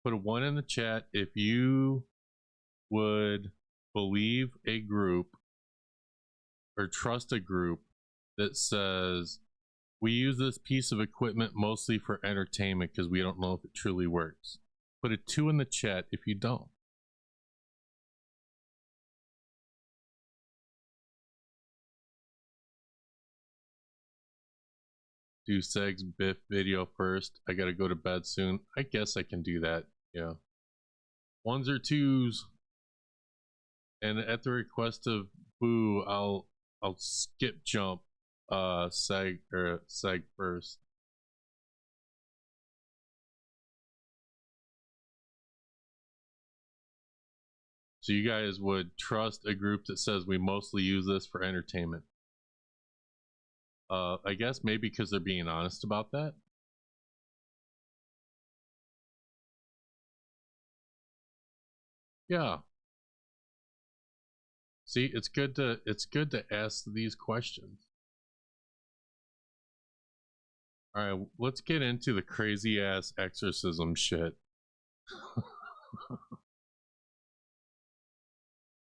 Put a 1 in the chat if you would believe a group or trust a group that says We use this piece of equipment mostly for entertainment because we don't know if it truly works. Put a 2 in the chat if you don't. Do Seg's Biff video first. I gotta go to bed soon. I guess I can do that. Yeah. 1s or 2s. And at the request of Boo, I'll skip jump Seg first. So you guys would trust a group that says we mostly use this for entertainment. I guess maybe because they're being honest about that. Yeah. See, it's good to ask these questions. All right, let's get into the crazy ass exorcism shit.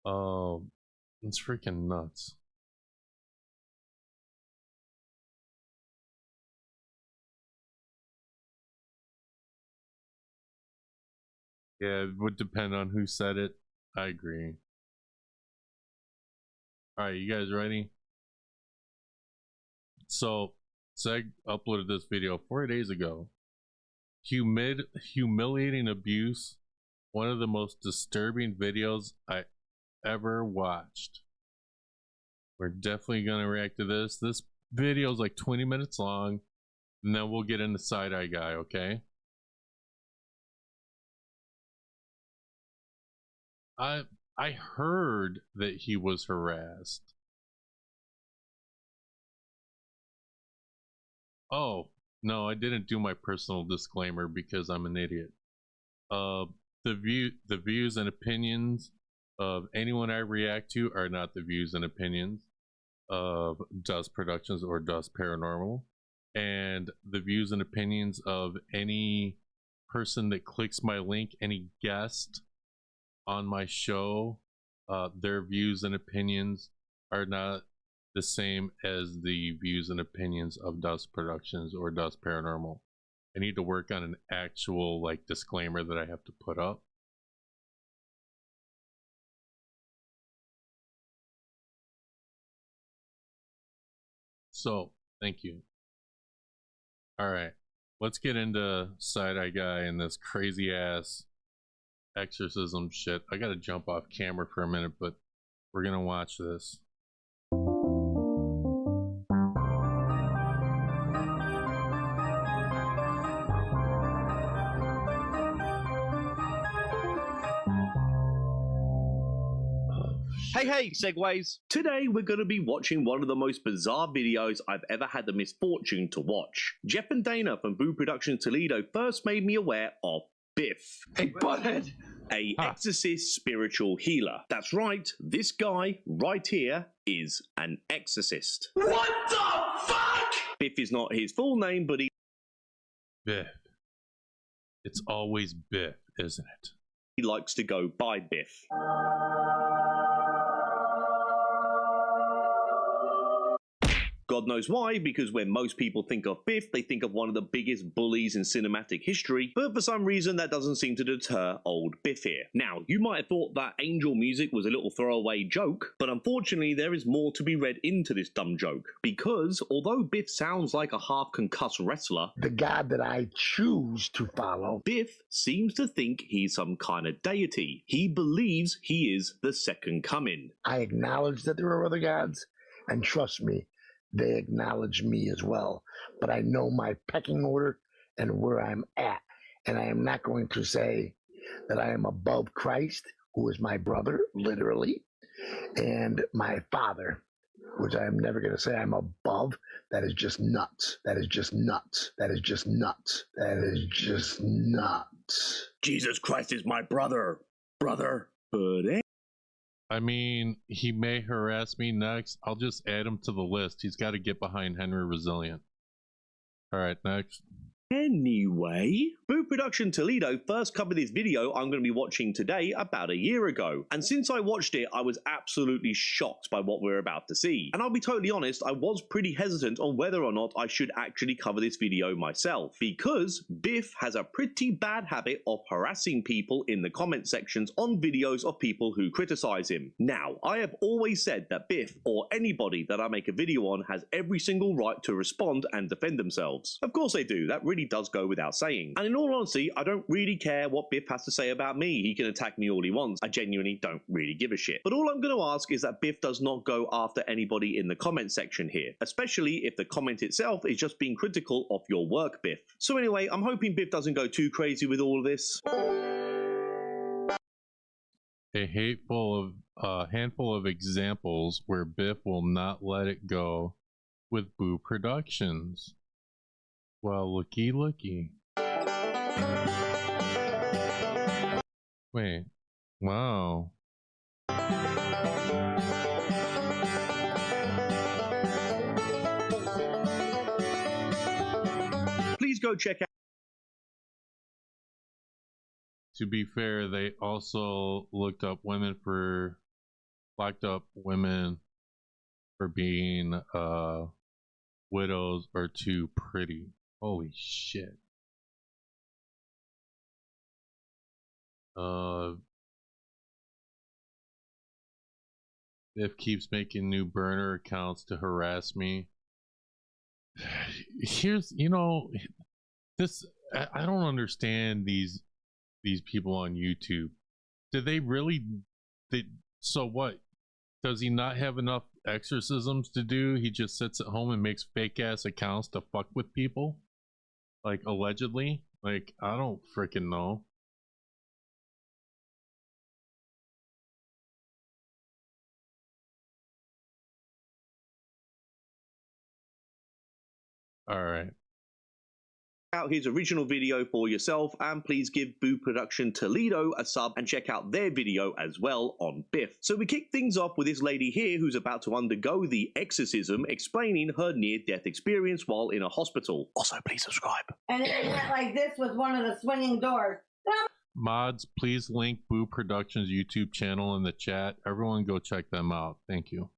Oh, it's freaking nuts. Yeah, it would depend on who said it. I agree. All right, you guys ready? So, Seg uploaded this video 4 days ago. Humiliating abuse. One of the most disturbing videos I ever watched. We're definitely going to react to this. This video is like 20 minutes long, and then we'll get into Side-Eye Guy, okay? I heard that he was harassed. Oh, no, I didn't do my personal disclaimer because I'm an idiot. The views and opinions of anyone I react to are not the views and opinions of Dust Productions or Dust Paranormal. And the views and opinions of any person that clicks my link, any guest on my show, their views and opinions are not the same as the views and opinions of Dust Productions or Dust Paranormal. I need to work on an actual like disclaimer that I have to put up. So, thank you. All right, let's get into Side-Eye Guy and this crazy ass exorcism shit. I gotta jump off camera for a minute, but we're gonna watch this. Hey, Segways! Today we're going to be watching one of the most bizarre videos I've ever had the misfortune to watch. Jeff and Dana from Boo Productions Toledo first made me aware of Biff. Hey, butthead! A exorcist spiritual healer. That's right, this guy right here is an exorcist. What the fuck? Biff is not his full name, but Biff. It's always Biff, isn't it? he likes to go by Biff. God knows why, because when most people think of Biff, they think of one of the biggest bullies in cinematic history, but for some reason that doesn't seem to deter old Biff here. Now, you might have thought that angel music was a little throwaway joke, but unfortunately there is more to be read into this dumb joke, because although Biff sounds like a half-concussed wrestler, the God that I choose to follow, Biff seems to think he's some kind of deity. He believes he is the second coming. I acknowledge that there are other gods, and trust me, they acknowledge me as well. But I know my pecking order and where I'm at. And I am not going to say that I am above Christ, who is my brother, literally, and my father, which I am never going to say I'm above. That is just nuts. That is just nuts. That is just nuts. That is just nuts. Jesus Christ is my brother. Brother. But I mean, he may harass me next. I'll just add him to the list. He's got to get behind Henry Resilient. All right, next. Anyway, Boo Production Toledo first covered this video I'm going to be watching today about a year ago, and since I watched it, I was absolutely shocked by what we're about to see. And I'll be totally honest, I was pretty hesitant on whether or not I should actually cover this video myself, because Biff has a pretty bad habit of harassing people in the comment sections on videos of people who criticize him. Now, I have always said that Biff, or anybody that I make a video on, has every single right to respond and defend themselves. Of course they do, that really does go without saying. And in all honesty, I don't really care what Biff has to say about me. He can attack me all he wants. I genuinely don't really give a shit. But all I'm going to ask is that Biff does not go after anybody in the comment section here, especially if the comment itself is just being critical of your work, Biff. So anyway, I'm hoping Biff doesn't go too crazy with all of this. A handful of examples where Biff will not let it go with Boo Productions. Well, looky. Wait. Wow. Please go check out. To be fair, they also locked up women for being widows or too pretty. Holy shit. Biff keeps making new burner accounts to harass me. Here's, this, I don't understand these people on YouTube. Did they really, so what? Does he not have enough exorcisms to do? He just sits at home and makes fake ass accounts to fuck with people? Like, allegedly? Like, I don't freaking know. Alright. Out his original video for yourself, and please give Boo Production Toledo a sub and check out their video as well on Biff. So we kick things off with this lady here who's about to undergo the exorcism, explaining her near-death experience while in a hospital. Also, please subscribe. And it went like this with one of the swinging doors. Mods, please link Boo Productions YouTube channel in the chat. Everyone go check them out. Thank you.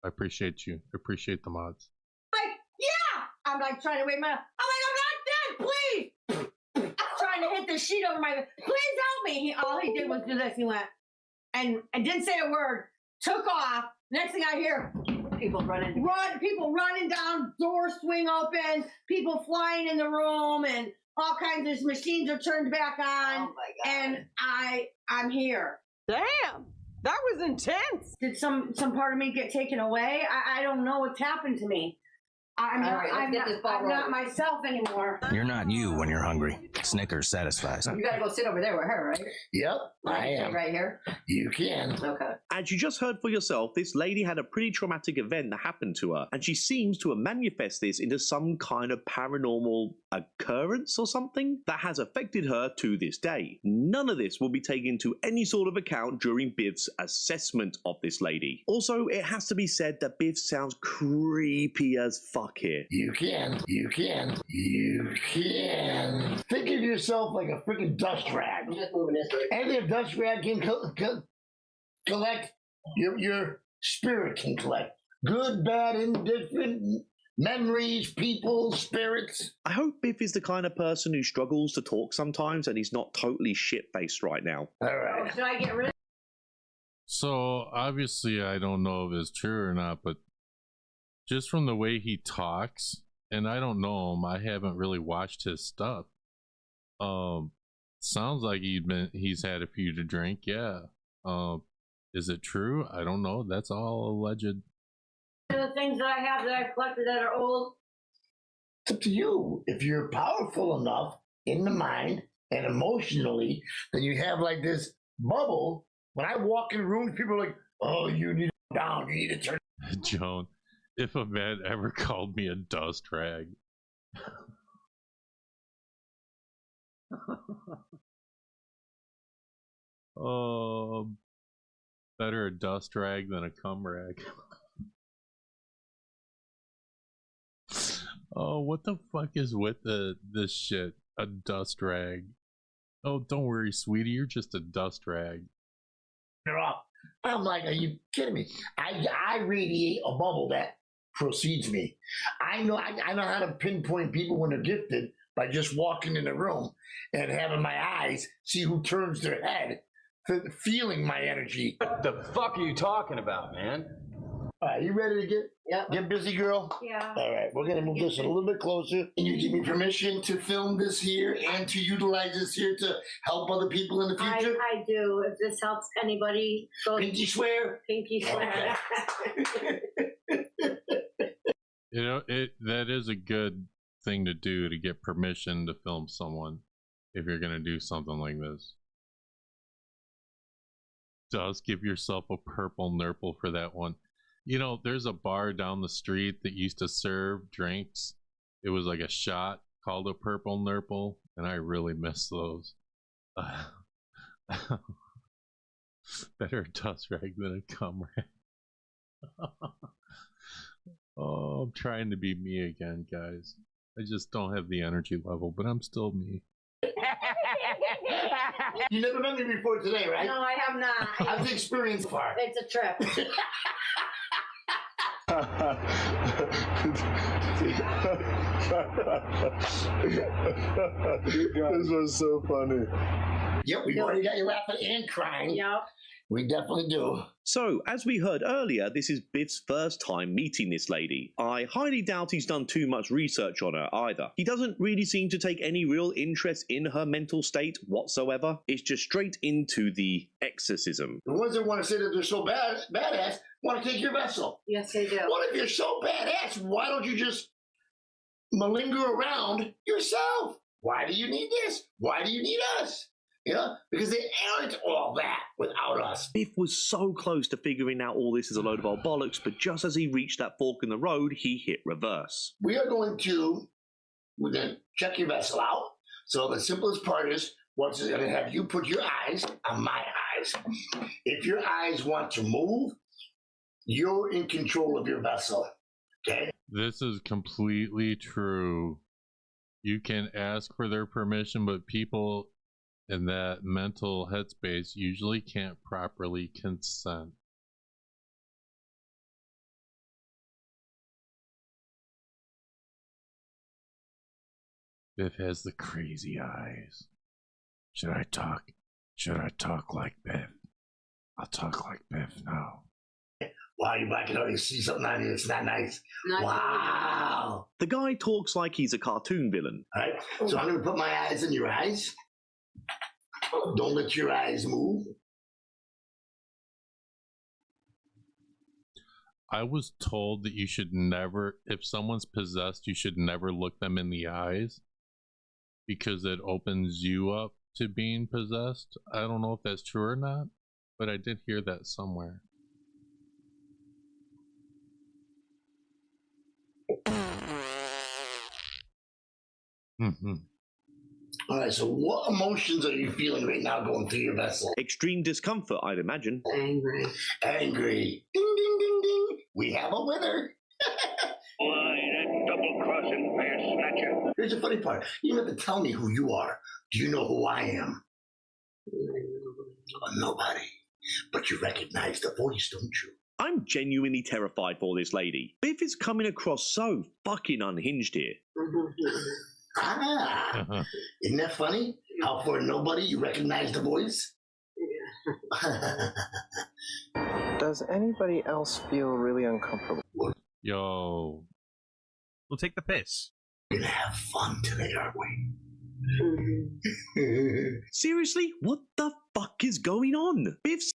I appreciate you. I appreciate the mods. Like, yeah! I'm like trying to wait my... I'm like, I'm not dead, please! I'm trying to hit the sheet over my... Please help me! All he did was do this. He went, and didn't say a word. Took off. Next thing I hear, people people running down, doors swing open, people flying in the room, and all kinds of machines are turned back on. Oh my God. And I'm here. Damn, that was intense. Did some part of me get taken away? I don't know what's happened to me. I'm not myself anymore. You're not you when you're hungry. Snickers satisfies. You gotta go sit over there with her, right? Yep, I am. Right here? You can. Okay. As you just heard for yourself, this lady had a pretty traumatic event that happened to her, and she seems to have manifested this into some kind of paranormal occurrence or something that has affected her to this day. None of this will be taken into any sort of account during Biff's assessment of this lady. Also, it has to be said that Biff sounds creepy as fuck here. You can. Think of yourself like a freaking dust rag. I'm just moving this way. Anything a dust rag can collect, your spirit can collect. Good, bad, indifferent, memories, people, spirits. I hope Biff is the kind of person who struggles to talk sometimes and he's not totally shit-faced right now. All right. Should I get rid of... So, obviously, I don't know if it's true or not, but just from the way he talks, and I don't know him, I haven't really watched his stuff. Sounds like he's had a few to drink, yeah. Is it true? I don't know. That's all alleged. The things that I have that I've collected that are old. It's up to you. If you're powerful enough in the mind and emotionally, then you have like this bubble. When I walk in rooms, people are like, oh, you need to go down. You need to turn. Joan, if a man ever called me a dust rag. Oh, better a dust rag than a cum rag. Oh, what the fuck is with this shit? A dust rag. Oh, don't worry, sweetie, you're just a dust rag. They're off. I'm like, are you kidding me? I radiate a bubble that precedes me. I know how to pinpoint people when they're gifted by just walking in the room and having my eyes see who turns their head, feeling my energy. What the fuck are you talking about, man? All right, you ready to get busy, girl? Yeah. All right, we're gonna move this a little bit closer. And you give me permission to film this here and to utilize this here to help other people in the future? I do. If this helps anybody, go. Pinky swear? Pinky swear. Okay. You know, that is a good thing to do, to get permission to film someone if you're gonna do something like this. Just give yourself a purple nurple for that one. You know, there's a bar down the street that used to serve drinks. It was like a shot called a purple nurple, and I really miss those. Better a dust rag than a cum rag. Oh, I'm trying to be me again, guys. I just don't have the energy level, but I'm still me. You never met me before today, right? No, I have not. How's the experience far? It's a trip. This was so funny. Yep, we already got you laughing and crying. Yep. We definitely do. So, as we heard earlier, this is Biff's first time meeting this lady. I highly doubt he's done too much research on her either. He doesn't really seem to take any real interest in her mental state whatsoever. It's just straight into the exorcism. The ones that want to say that they're so badass want to take your vessel. Yes, they do. What if you're so badass? Why don't you just malinger around yourself? Why do you need this? Why do you need us? You know, because they aren't all that without us. Biff was so close to figuring out all this is a load of old bollocks, but just as he reached that fork in the road, he hit reverse. We're going to check your vessel out. So the simplest part is, once it's going to have you put your eyes on my eyes. If your eyes want to move, you're in control of your vessel. Okay? This is completely true. You can ask for their permission, but people in that mental headspace usually can't properly consent. Biff has the crazy eyes. Should I talk like Biff? I'll talk like Biff now. Wow, I can already see something on you. It's not nice. Wow. The guy talks like he's a cartoon villain. All right, so I'm going to put my eyes in your eyes. Don't let your eyes move. I was told that you should never, if someone's possessed, you should never look them in the eyes because it opens you up to being possessed. I don't know if that's true or not, but I did hear that somewhere. All right, so what emotions are you feeling right now going through your vessel? Extreme discomfort, I'd imagine. Angry. Angry. Ding, ding, ding, ding. We have a winner. Why, that double-crossing fair snatcher. Here's the funny part. You don't have to tell me who you are. Do you know who I am? Nobody. But you recognize the voice, don't you? I'm genuinely terrified for this lady. Biff is coming across so fucking unhinged here. Ah, isn't that funny? How for nobody you recognize the voice? Does anybody else feel really uncomfortable? Yo. We'll take the piss. We're gonna have fun today, aren't we? Seriously? What the fuck is going on? Biff's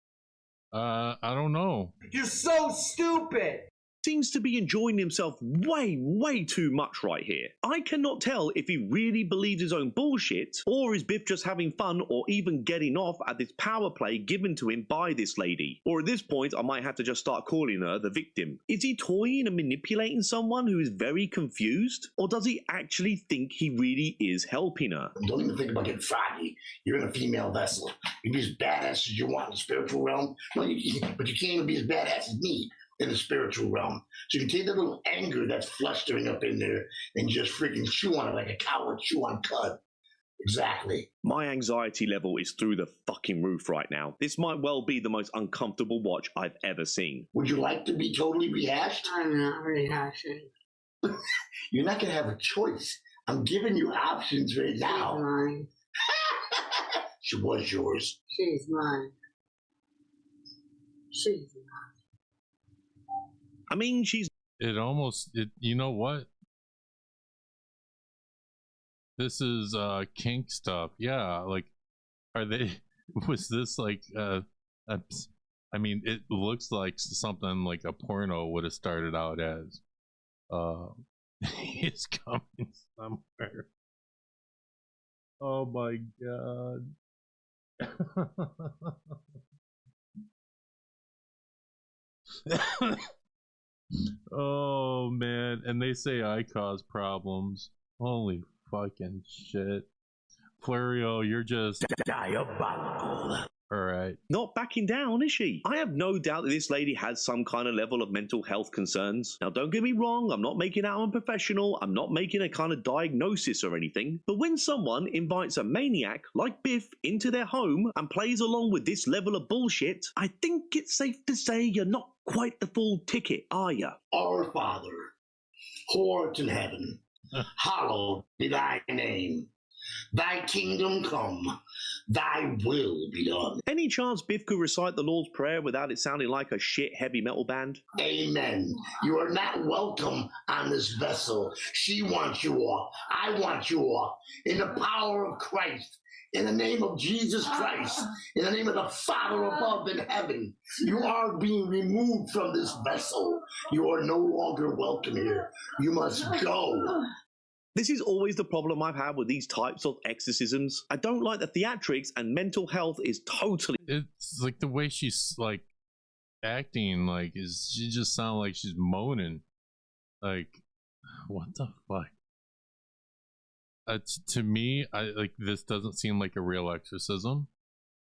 I don't know. You're so stupid! Seems to be enjoying himself way too much right here. I cannot tell if he really believes his own bullshit, or is Biff just having fun or even getting off at this power play given to him by this lady. Or at this point, I might have to just start calling her the victim. Is he toying and manipulating someone who is very confused? Or does he actually think he really is helping her? Don't even think about getting froggy. You're in a female vessel. You can be as badass as you want in the spiritual realm, but you can't even be as badass as me. in the spiritual realm. So you can take the little anger that's flustering up in there and just freaking chew on it like a cow would chew on cud. Exactly. My anxiety level is through the fucking roof right now. This might well be the most uncomfortable watch I've ever seen. Would you like to be totally rehashed? I'm not rehashing. You're not going to have a choice. I'm giving you options right now. She's mine. She was yours. She's mine. She's mine. I mean, she's... You know what? This is kink stuff. Yeah, like, are they... Was this like... I mean, it looks like something like a porno would have started out as. It's coming somewhere. Oh my god. Oh man, and they say I cause problems. Holy fucking shit. Florio, you're just diabolical. Alright. Not backing down, is she? I have no doubt that this lady has some kind of level of mental health concerns. Now, don't get me wrong, I'm not making out unprofessional, I'm not making a kind of diagnosis or anything, but when someone invites a maniac like Biff into their home and plays along with this level of bullshit, I think it's safe to say you're not quite the full ticket, are you? Our Father, who art in heaven, hallowed be thy name. Thy kingdom come, thy will be done. Any chance Biff could recite the Lord's Prayer without it sounding like a shit heavy metal band? Amen. You are not welcome on this vessel. She wants you off. I want you off. In the power of Christ. In the name of Jesus Christ. In the name of the Father above in heaven. You are being removed from this vessel. You are no longer welcome here. You must go. This is always the problem I've had with these types of exorcisms. I don't like the theatrics, and mental health is totally... It's like the way she's like acting, like she just sounds like she's moaning. Like, what the fuck? To me, this doesn't seem like a real exorcism,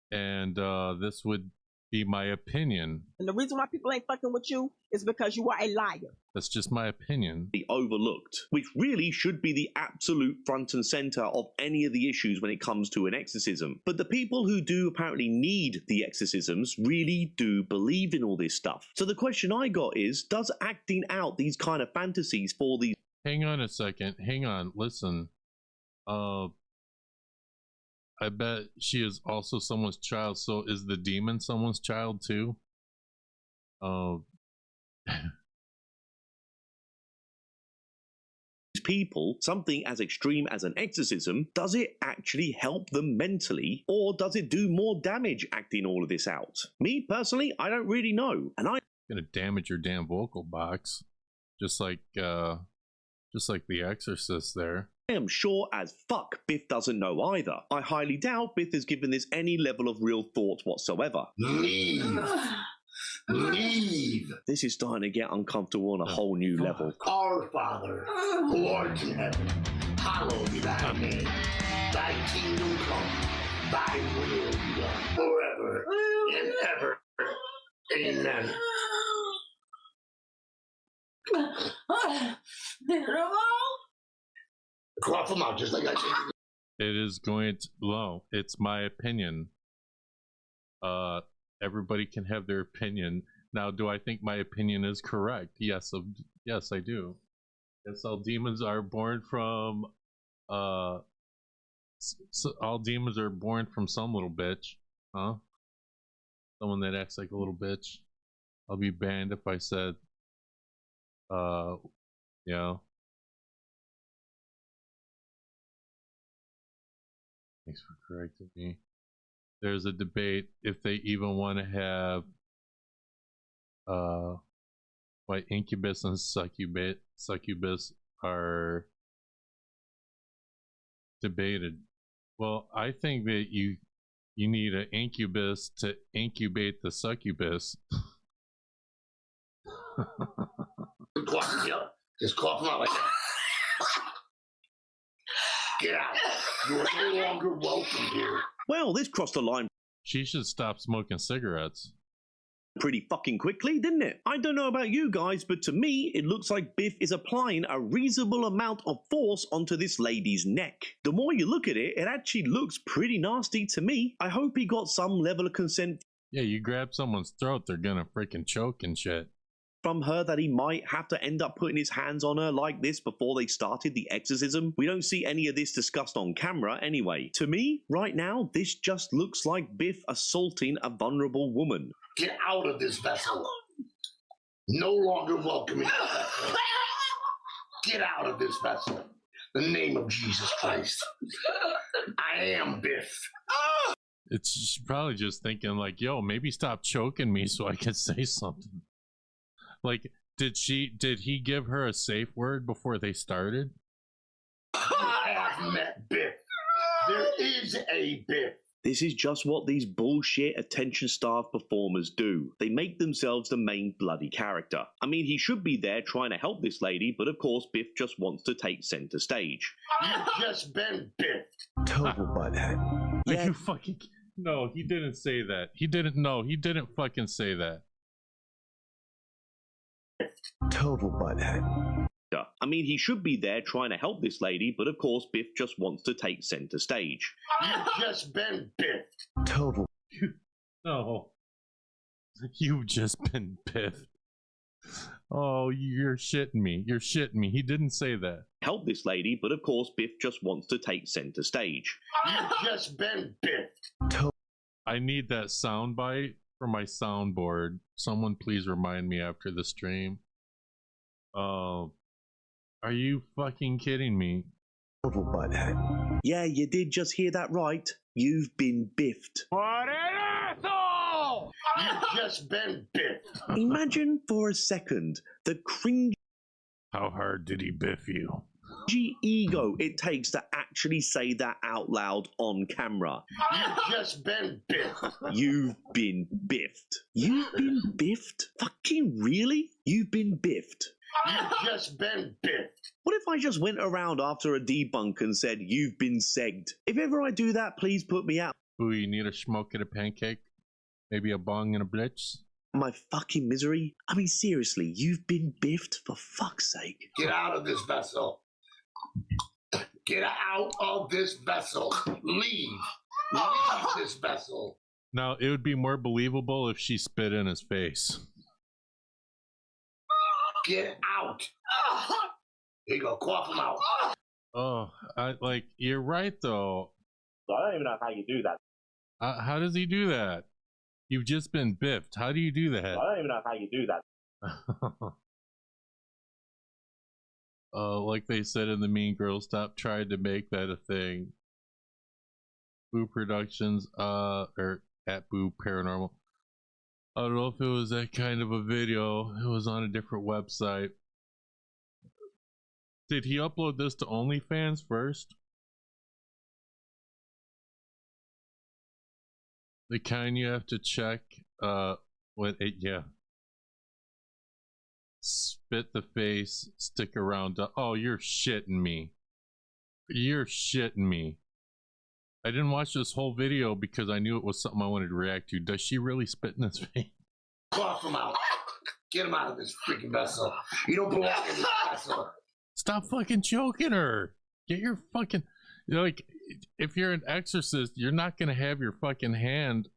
and this would be my opinion. And the reason why people ain't fucking with you is because you are a liar. That's just my opinion. Be overlooked, which really should be the absolute front and center of any of the issues when it comes to an exorcism. But the people who do apparently need the exorcisms really do believe in all this stuff. So the question I got is, does acting out these kind of fantasies for these... Hang on a second. Hang on. Listen. I bet she is also someone's child. So is the demon someone's child too? People, something as extreme as an exorcism, does it actually help them mentally, or does it do more damage acting all of this out? Me personally, I don't really know, and I'm gonna damage your damn vocal box, just like The Exorcist there. I am sure as fuck Biff doesn't know either. I highly doubt Biff has given this any level of real thought whatsoever. Leave. Leave. This is starting to get uncomfortable on a whole new level. Our Father, who art in heaven, hallowed be thy name. Thy kingdom come, thy will be done forever and ever. Amen. Cough them out just like I said. It is going to... Well, it's my opinion. Everybody can have their opinion. Now, do I think my opinion is correct? Yes, yes, I do. Yes, all demons are born from... all demons are born from some little bitch. Huh? Someone that acts like a little bitch. I'll be banned if I said... yeah. Thanks for correcting me. There's a debate if they even want to have why incubus and succubus are debated. Well, I think that you need an incubus to incubate the succubus. Just cough them out like that. Get out. You are no longer welcome here. Well, this crossed the line. She should stop smoking cigarettes. pretty fucking quickly, didn't it? I don't know about you guys, but to me, it looks like Biff is applying a reasonable amount of force onto this lady's neck. The more you look at it, it actually looks pretty nasty to me. I hope he got some level of consent. Yeah, you grab someone's throat, they're gonna freaking choke and shit. From her that he might have to end up putting his hands on her like this before they started the exorcism. We don't see any of this discussed on camera anyway. To me, right now, this just looks like Biff assaulting a vulnerable woman. Get out of this vessel. No longer welcome in this vessel. Get out of this vessel. In the name of Jesus Christ. I am Biff. It's probably just thinking like, yo, maybe stop choking me so I can say something. Like, did he give her a safe word before they started? I have met Biff. There is a Biff. This is just what these bullshit attention-starved performers do. They make themselves the main bloody character. I mean, he should be there trying to help this lady, but of course Biff just wants to take center stage. You've just been biffed. Total butthead. Yeah. Are you fucking... No, he didn't say that. He didn't fucking say that. Total butthead. I mean, he should be there trying to help this lady, but of course Biff just wants to take center stage. You've just been biffed. Total. No. You've just been biffed. Oh, you're shitting me. You're shitting me. He didn't say that. Help this lady, but of course Biff just wants to take center stage. You've just been biffed. I need that sound bite for my soundboard. Someone please remind me after the stream. Oh, are you fucking kidding me? Total butthead. Yeah, you did just hear that right. You've been biffed. What an asshole! You've just been biffed. Imagine for a second the cringy. How hard did he biff you? Ego it takes to actually say that out loud on camera. You've just been biffed. You've been biffed. You've been biffed? Fucking really? You've been biffed. You've just been biffed. What if I just went around after a debunk and said, you've been segged? If ever I do that, please put me out. Ooh, you need a smoke and a pancake? Maybe a bong and a blitz? My fucking misery? I mean, seriously, you've been biffed for fuck's sake. Get out of this vessel. Get out of this vessel. Leave. Leave this vessel. Now, it would be more believable if she spit in his face. Get out. Here you go. Cough him out. Oh, you're right, though. I don't even know how you do that. How does he do that? You've just been biffed. How do you do that? I don't even know how you do that. Like they said in the Mean Girls, stop trying to make that a thing. Boo Productions, or at Boo Paranormal. I don't know if it was that kind of a video. It was on a different website. Did he upload this to OnlyFans first? The kind you have to check, yeah. Spit the face, stick around. Oh, you're shitting me. You're shitting me. I didn't watch this whole video because I knew it was something I wanted to react to. Does she really spit in his face? Cough him out. Get him out of this freaking vessel. You don't belong in this vessel. Stop fucking choking her. Get your fucking... Like, if you're an exorcist, you're not going to have your fucking hand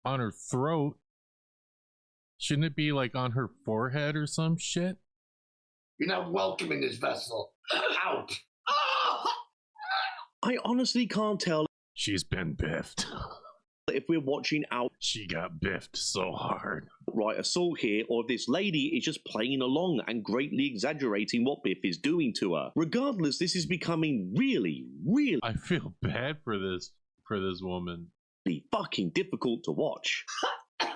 on her throat. Shouldn't it be like on her forehead or some shit? You're not welcome in this vessel. Out. I honestly can't tell. She's been biffed. If we're watching out, she got biffed so hard. Right assault here, or if this lady is just playing along and greatly exaggerating what Biff is doing to her. Regardless, this is becoming really I feel bad for this woman. Fucking difficult to watch. I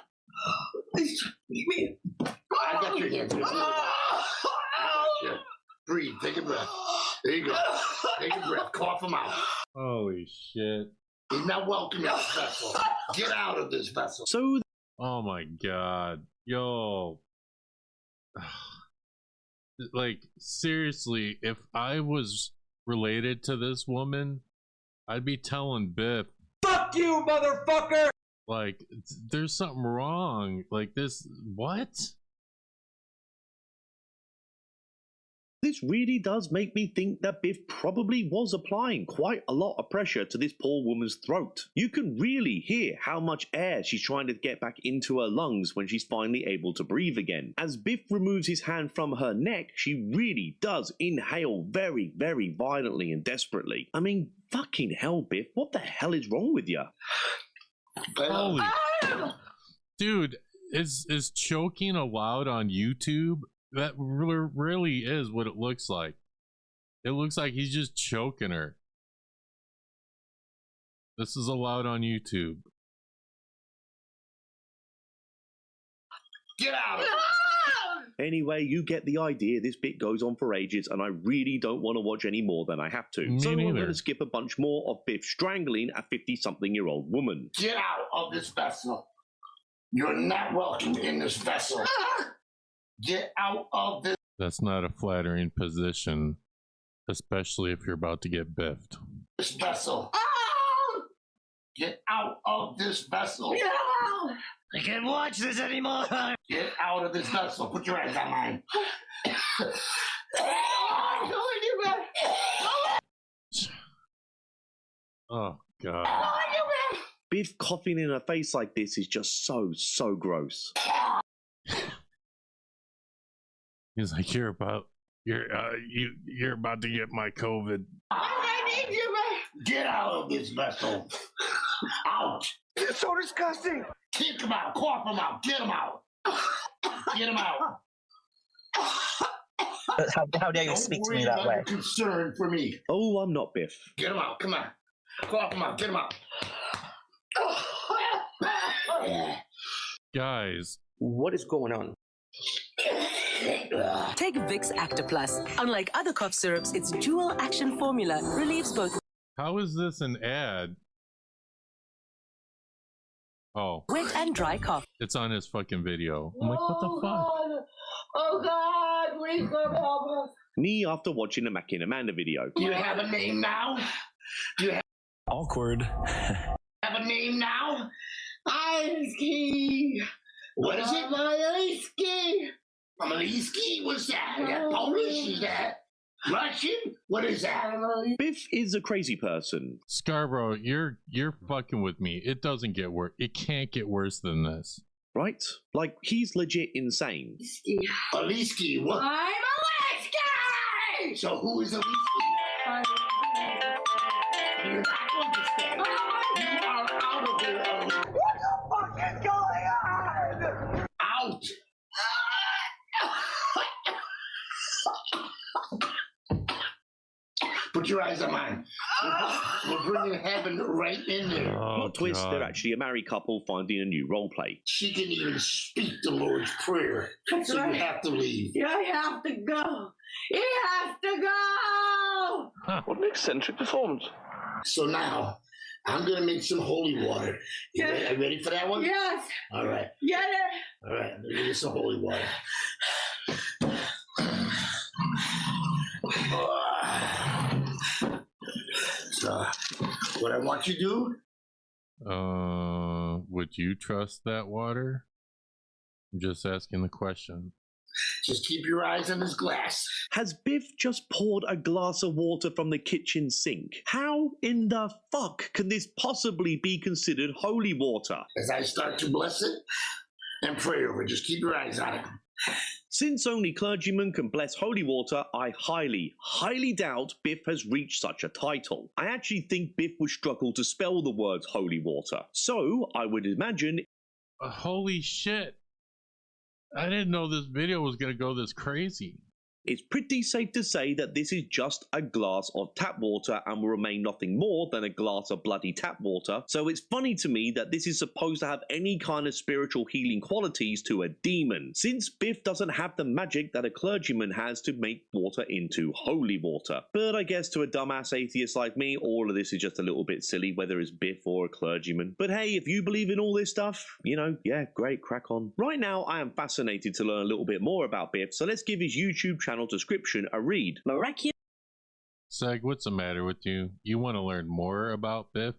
got your hands. Breathe. Take a breath. There you go. Take a breath. Cough him out. Holy shit. He's not welcome in this vessel. Get out of this vessel. So. Oh my god. Yo. Like, seriously, if I was related to this woman, I'd be telling Biff, Fuck you, motherfucker! Like, there's something wrong. Like this, what? This really does make me think that Biff probably was applying quite a lot of pressure to this poor woman's throat. You can really hear how much air she's trying to get back into her lungs when she's finally able to breathe again. As Biff removes his hand from her neck, she really does inhale very, very violently and desperately. I mean, fucking hell, Biff, what the hell is wrong with you? Holy dude, is choking allowed on YouTube? That really is what it looks like. It looks like he's just choking her. This is allowed on YouTube. Get out of Anyway, you get the idea. This bit goes on for ages, and I really don't want to watch any more than I have to. Me so I'm neither. going to skip a bunch more of Biff strangling a 50-something-year-old woman. Get out of this vessel. You're not welcome in this vessel. Get out of this. That's not a flattering position, especially if you're about to get biffed. Vessel. Get out of this vessel. I can't watch this anymore. Get out of this vessel. Put your hands on mine. Oh, God. Biff coughing in her face like this is just so gross. He's like, you're about to get my COVID. Get out of this vessel. Out. It's so disgusting. Kick him out. Cough him out. Get him out. Get him out. How dare you speak to me that way? Concern for me. Oh, I'm not Biff. Get him out. Come on. Cough him out. Get him out. Guys. What is going on? Take Vicks Acta Plus. Unlike other cough syrups, its dual action formula relieves both How is this an ad? Oh. wet and dry cough. It's on his fucking video. I'm like, what the fuck? God. Oh God, please God help us. Me after watching a Mac and Amanda video. Do you have a name now? Do you have Awkward. a name now? Ice-ski. What is it? Ice-ski. Amaliski? What's that? Is that Polish? Is that Russian? What is that? Biff is a crazy person. Scarborough, you're fucking with me. It doesn't get worse. It can't get worse than this. Right? Like, he's legit insane. Aliski, what? I'm Aliski! So who is Aliski? You're not understanding. You are out of here, Aliski. What the fuck is going on? Out! Put your eyes on mine. We're bringing heaven right in there. Plot twist, they're actually a married couple finding a new role play. She can even speak the Lord's Prayer. That's so right. you have to leave. I have to go. He has to go. What an eccentric performance. So now, I'm going to make some holy water. You Yes. ready for that one? Yes. All right. Get it. All right. I'm going to get some holy water. So, what I want you to do? Would you trust that water? I'm just asking the question. Just keep your eyes on this glass. Has Biff just poured a glass of water from the kitchen sink? How in the fuck can this possibly be considered holy water? As I start to bless it and pray over it, just keep your eyes on it. Since only clergymen can bless holy water, I highly doubt Biff has reached such a title. I actually think Biff would struggle to spell the words holy water. So, I would imagine... Holy shit. I didn't know this video was going to go this crazy. It's pretty safe to say that this is just a glass of tap water and will remain nothing more than a glass of bloody tap water. So it's funny to me that this is supposed to have any kind of spiritual healing qualities to a demon, since Biff doesn't have the magic that a clergyman has to make water into holy water. But I guess to a dumbass atheist like me, all of this is just a little bit silly, whether it's Biff or a clergyman. But hey, if you believe in all this stuff, you know, yeah, great, crack on. Right now, I am fascinated to learn a little bit more about Biff, so let's give his YouTube channel description a read. Miraculous. Seg, what's the matter with you? You want to learn more about Biff?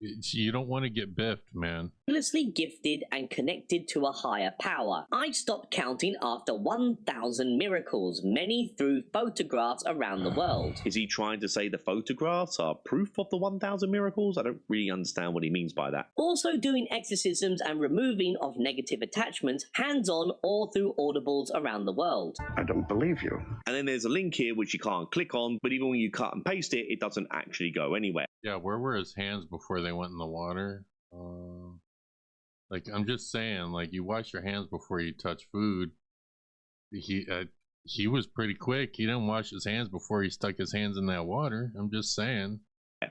You don't want to get biffed, man. Miraculously gifted and connected to a higher power. I stopped counting after 1,000 miracles, many through photographs around the world. Is he trying to say the photographs are proof of the 1,000 miracles? I don't really understand what he means by that. Also doing exorcisms and removing of negative attachments, hands-on or through audibles around the world. I don't believe you. And then there's a link here which you can't click on, but even when you cut and paste it, it doesn't actually go anywhere. Yeah, where were his hands before they went in the water? Like, I'm just saying, like, you wash your hands before you touch food. He was pretty quick. He didn't wash his hands before he stuck his hands in that water. I'm just saying.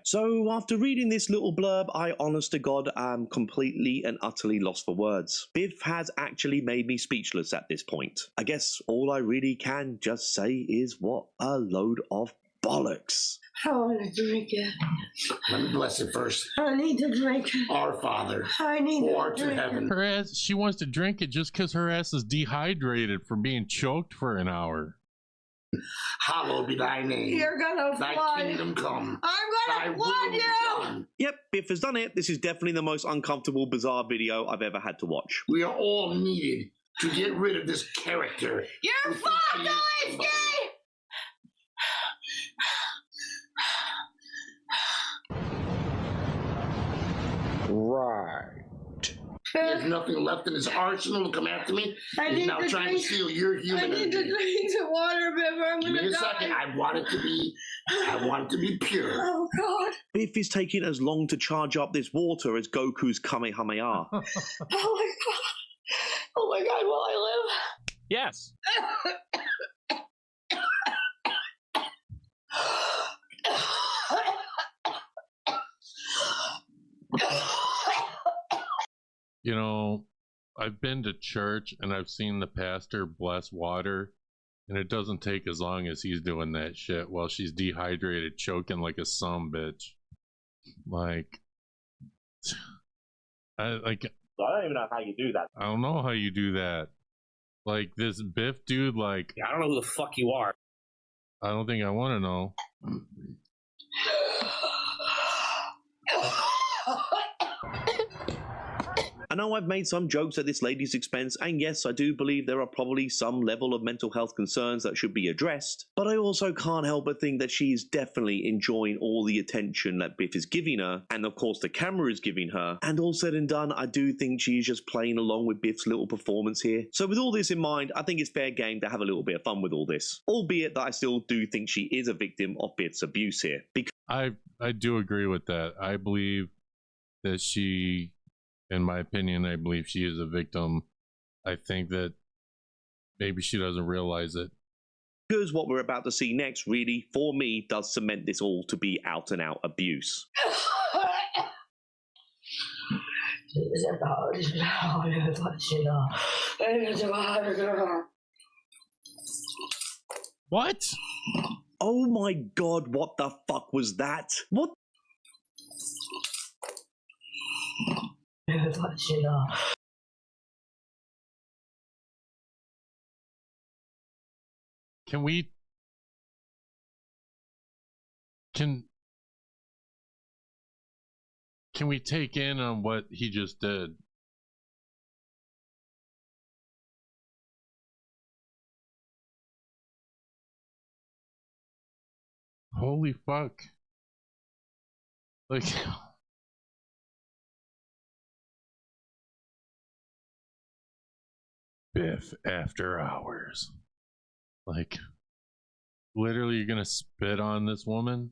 So after reading this little blurb, I honest to God am completely and utterly lost for words. Biff has actually made me speechless at this point. I guess all I really can just say is what a load of bollocks. I want to drink it. Let me bless it first. I need to drink it. Our Father, I need who art to in drink heaven. Her ass, she wants to drink it just because her ass is dehydrated from being choked for an hour. Hallowed be thy name. You're gonna Thy flood. kingdom come. I'm Thy gonna will flood be you. done. Yep, Biff has done it. This is definitely the most uncomfortable, bizarre video I've ever had to watch. We are all needed to get rid of this character. You're fucked, Lewinsky! Right. There's nothing left in his arsenal to come after me. He's now trying to steal your human I need to energy. drink the water, Biff, or I'm Give gonna me a die. second. I want it to be pure. Oh, God. Biff is taking as long to charge up this water as Goku's Kamehameha. Oh, my God. Oh, my God, will I live? Yes. You know, I've been to church and I've seen the pastor bless water, and it doesn't take as long as he's doing that shit while she's dehydrated, choking like a sumbitch. Like, So I don't even know how you do that. I don't know how you do that. Like, this Biff dude, like... I don't know who the fuck you are. I don't think I want to know. I know I've made some jokes at this lady's expense, and yes, I do believe there are probably some level of mental health concerns that should be addressed, but I also can't help but think that she is definitely enjoying all the attention that Biff is giving her, and of course the camera is giving her, and all said and done, I do think she's just playing along with Biff's little performance here. So with all this in mind, I think it's fair game to have a little bit of fun with all this, albeit that I still do think she is a victim of Biff's abuse here. Because I do agree with that. I believe that she... In my opinion, I believe she is a victim. I think that maybe she doesn't realize it. Because what we're about to see next really, for me, does cement this all to be out and out abuse. What? Oh my God, what the fuck was that? What? Can we take in on what he just did? Holy fuck. Like Biff after hours. Like, literally, you're gonna spit on this woman?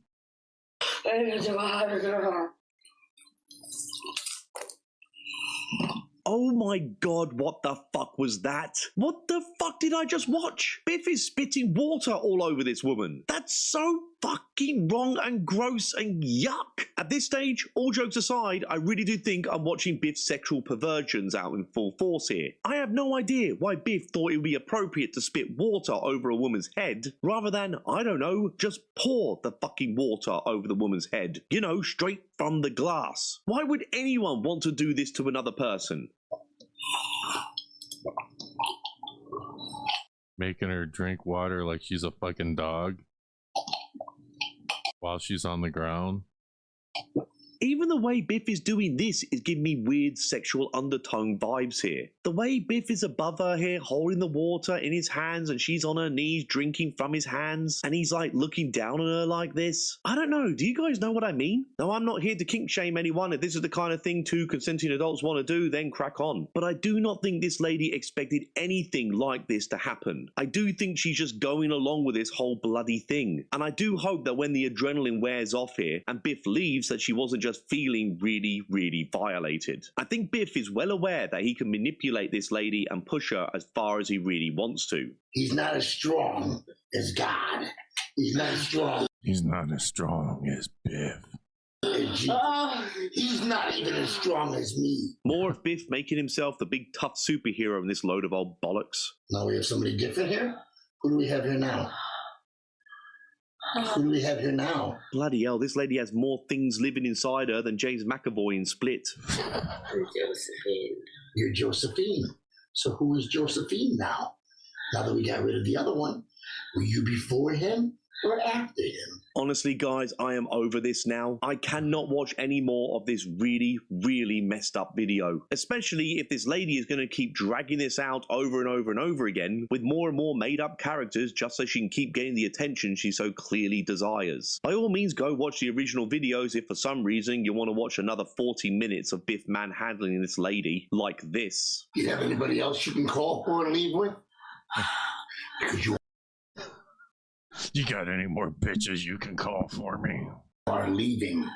Oh my God, what the fuck was that? What the fuck did I just watch? Biff is spitting water all over this woman. That's so fucking wrong and gross and yuck. At this stage, all jokes aside, I really do think I'm watching Biff's sexual perversions out in full force here. I have no idea why Biff thought it would be appropriate to spit water over a woman's head, rather than, I don't know, just pour the fucking water over the woman's head. You know, straight from the glass. Why would anyone want to do this to another person? Making her drink water like she's a fucking dog while she's on the ground. Even the way Biff is doing this is giving me weird sexual undertone vibes here. The way Biff is above her here, holding the water in his hands, and she's on her knees drinking from his hands, and he's like looking down on her like this. I don't know, do you guys know what I mean? Now, I'm not here to kink shame anyone. If this is the kind of thing two consenting adults want to do, then crack on. But I do not think this lady expected anything like this to happen. I do think she's just going along with this whole bloody thing. And I do hope that when the adrenaline wears off here and Biff leaves, that she wasn't just feeling really, really violated. I think Biff is well aware that he can manipulate this lady and push her as far as he really wants to. He's not as strong as God. He's not as strong. He's not as strong as Biff. He's not even as strong as me. More of Biff making himself the big tough superhero in this load of old bollocks. Now we have somebody different here? Who do we have here now? Who do we have here now? Bloody hell, this lady has more things living inside her than James McAvoy in Split. Josephine. You're Josephine. So who is Josephine now? Now that we got rid of the other one, were you before him or after him? Honestly, guys, I am over this now. I cannot watch any more of this really, really messed up video. Especially if this lady is going to keep dragging this out over and over and over again with more and more made up characters just so she can keep getting the attention she so clearly desires. By all means, go watch the original videos if for some reason you want to watch another 40 minutes of Biff manhandling this lady like this. You have anybody else you can call for and leave with? Because you got any more bitches you can call for me? Are leaving.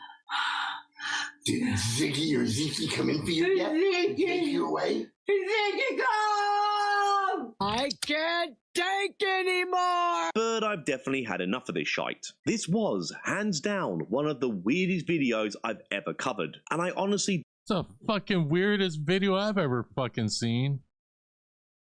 Did Ziggy or Zeke come in for you yet? Ziggy! Take you away? Ziggy, go! I can't take anymore! But I've definitely had enough of this shite. This was, hands down, one of the weirdest videos I've ever covered. And I honestly... It's the fucking weirdest video I've ever fucking seen.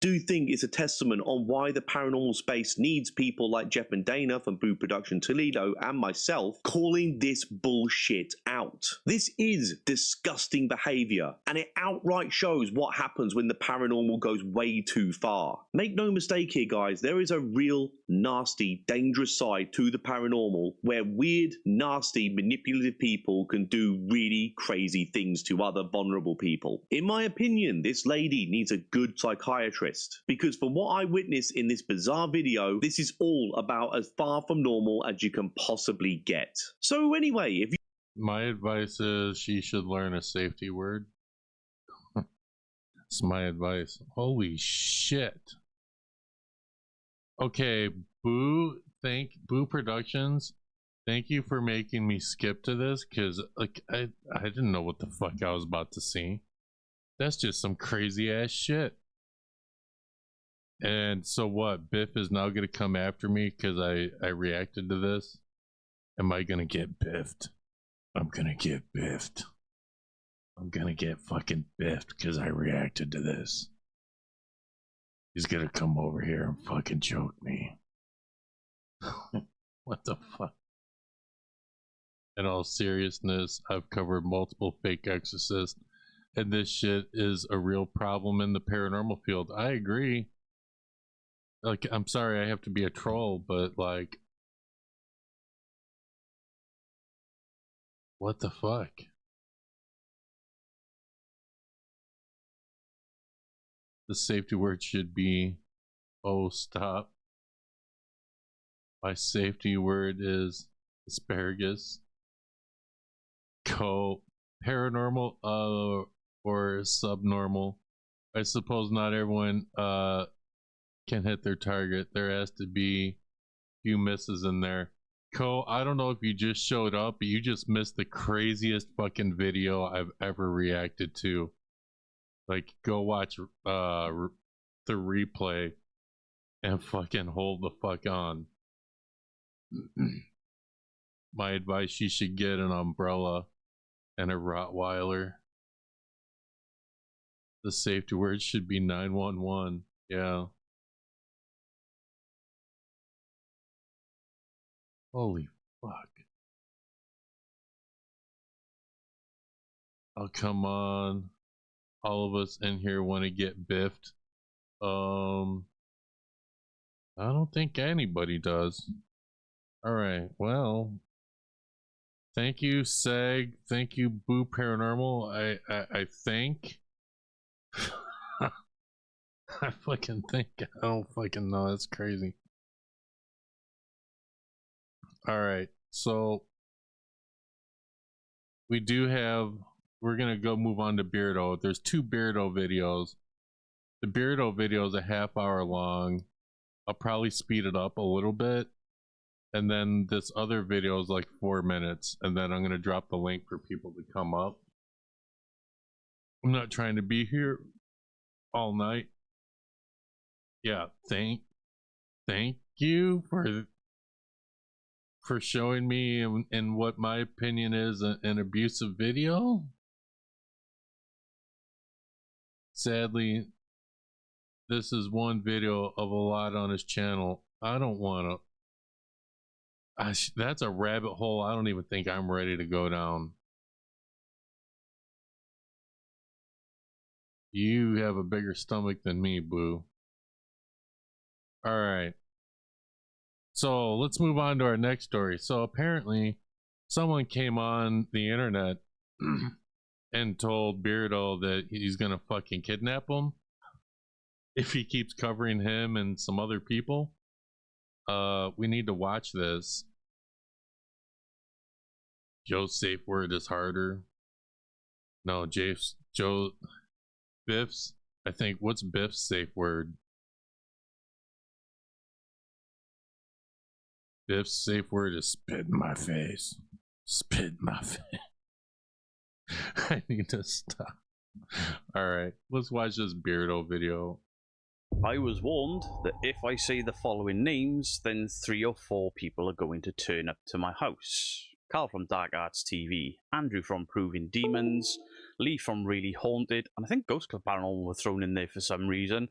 Do think it's a testament on why the paranormal space needs people like Jeff and Dana from Boo Production Toledo and myself calling this bullshit out. This is disgusting behavior, and it outright shows what happens when the paranormal goes way too far. Make no mistake here, guys, there is a real nasty, dangerous side to the paranormal where weird, nasty, manipulative people can do really crazy things to other vulnerable people. In my opinion, this lady needs a good psychiatrist. Because from what I witnessed in this bizarre video, this is all about as far from normal as you can possibly get. So anyway, if you... My advice is she should learn a safety word. That's my advice. Holy shit. Okay, Boo Productions, thank you for making me skip to this, because like I didn't know what the fuck I was about to see. That's just some crazy ass shit. And so what? Biff is now going to come after me because I reacted to this? Am I going to get biffed? I'm going to get biffed. I'm going to get fucking biffed because I reacted to this. He's going to come over here and fucking choke me. What the fuck? In all seriousness, I've covered multiple fake exorcists, and this shit is a real problem in the paranormal field. I agree. Like, I'm sorry I have to be a troll, but like, what the fuck? The safety word should be, oh, stop. My safety word is asparagus. Paranormal or subnormal. I suppose not everyone can hit their target. There has to be a few misses in there. I don't know if you just showed up, but you just missed the craziest fucking video I've ever reacted to. Like, go watch the replay and fucking hold the fuck on. My advice, you should get an umbrella and a Rottweiler. The safety word should be 911. Yeah. Holy fuck. Oh, come on. All of us in here want to get biffed. I don't think anybody does. Alright, well, Thank you, Seg. Thank you, Boo Paranormal. I think. I fucking think. I don't fucking know. That's crazy. All right. So we do have. We're gonna go move on to Beardo. There's 2 Beardo videos. The Beardo video is a half-hour long. I'll probably speed it up a little bit. And then this other video is like 4 minutes. And then I'm going to drop the link for people to come up. I'm not trying to be here all night. Yeah, thank you for showing me and what my opinion is an abusive video. Sadly, this is one video of a lot on his channel. I don't want to. That's a rabbit hole I don't even think I'm ready to go down. You have a bigger stomach than me, Boo. All right. So let's move on to our next story. So apparently, someone came on the internet and told Beardo that he's gonna fucking kidnap him if he keeps covering him and some other people. We need to watch this. Joe's safe word is harder. No, Biff's. I think, what's Biff's safe word? Biff's safe word is spit in my face. Spit in my face. I need to stop. Alright, let's watch this Beardo video. I was warned that if I say the following names, then 3 or 4 people are going to turn up to my house. Carl from Dark Arts TV, Andrew from Proving Demons, Lee from Really Haunted, and I think Ghost Club Paranormal were thrown in there for some reason.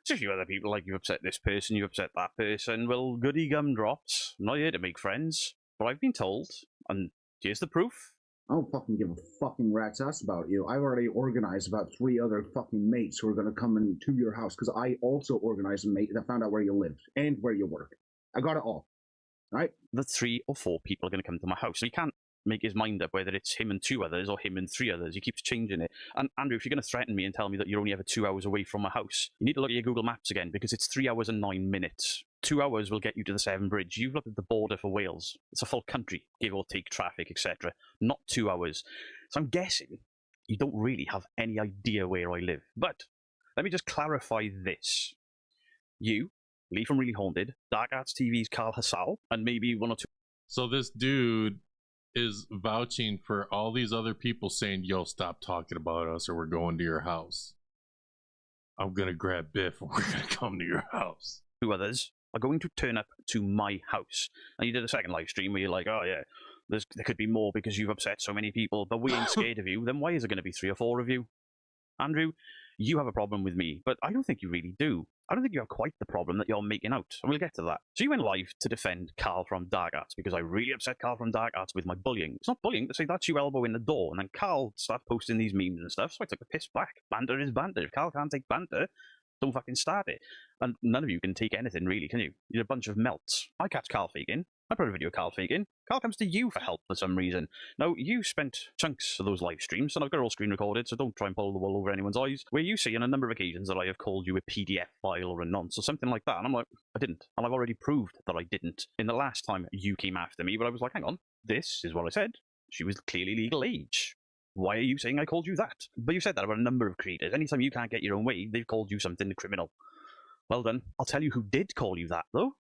There's a few other people, like you've upset this person, you've upset that person. Well, goody gumdrops. I'm not here to make friends, but I've been told, and here's the proof. I don't fucking give a fucking rat's ass about you. I've already organized about 3 other fucking mates who are going to come into your house, because I also organized a mate that found out where you lived and where you work. I got it all. Right? The 3 or 4 people are going to come to my house. So he can't make his mind up whether it's him and 2 others or him and 3 others. He keeps changing it. And Andrew, if you're going to threaten me and tell me that you're only ever 2 hours away from my house, you need to look at your Google Maps again, because it's 3 hours and 9 minutes. 2 hours will get you to the Severn Bridge. You've looked at the border for Wales. It's a full country, give or take traffic, etc. Not 2 hours. So I'm guessing you don't really have any idea where I live. But let me just clarify this. You, Lee from Really Haunted, Dark Arts TV's Carl Hassal, and maybe 1 or 2... So this dude is vouching for all these other people saying, yo, stop talking about us or we're going to your house. I'm gonna grab Biff and we're gonna come to your house. 2 others are going to turn up to my house. And you did a second live stream where you're like, oh yeah, there could be more because you've upset so many people, but we ain't scared of you. Then why is there going to be 3 or 4 of you? Andrew, you have a problem with me, but I don't think you really do. I don't think you have quite the problem that you're making out, and we'll get to that. So you went live to defend Carl from Dark Arts, because I really upset Carl from Dark Arts with my bullying. It's not bullying to say that's you elbow in the door, and then Carl started posting these memes and stuff, so I took the piss back. Banter is banter. If Carl can't take banter, don't fucking start it. And none of you can take anything, really, can you? You're a bunch of melts. I catch Carl faking. I put a video of Carl faking. Carl comes to you for help for some reason. Now, you spent chunks of those live streams, and I've got it all screen recorded, so don't try and pull the wool over anyone's eyes, where you say on a number of occasions that I have called you a PDF file or a nonce or something like that, and I'm like, I didn't. And I've already proved that I didn't. In the last time you came after me, but I was like, hang on, this is what I said. She was clearly legal age. Why are you saying I called you that? But you've said that about a number of creators. Anytime you can't get your own way, they've called you something criminal. Well done. I'll tell you who did call you that, though.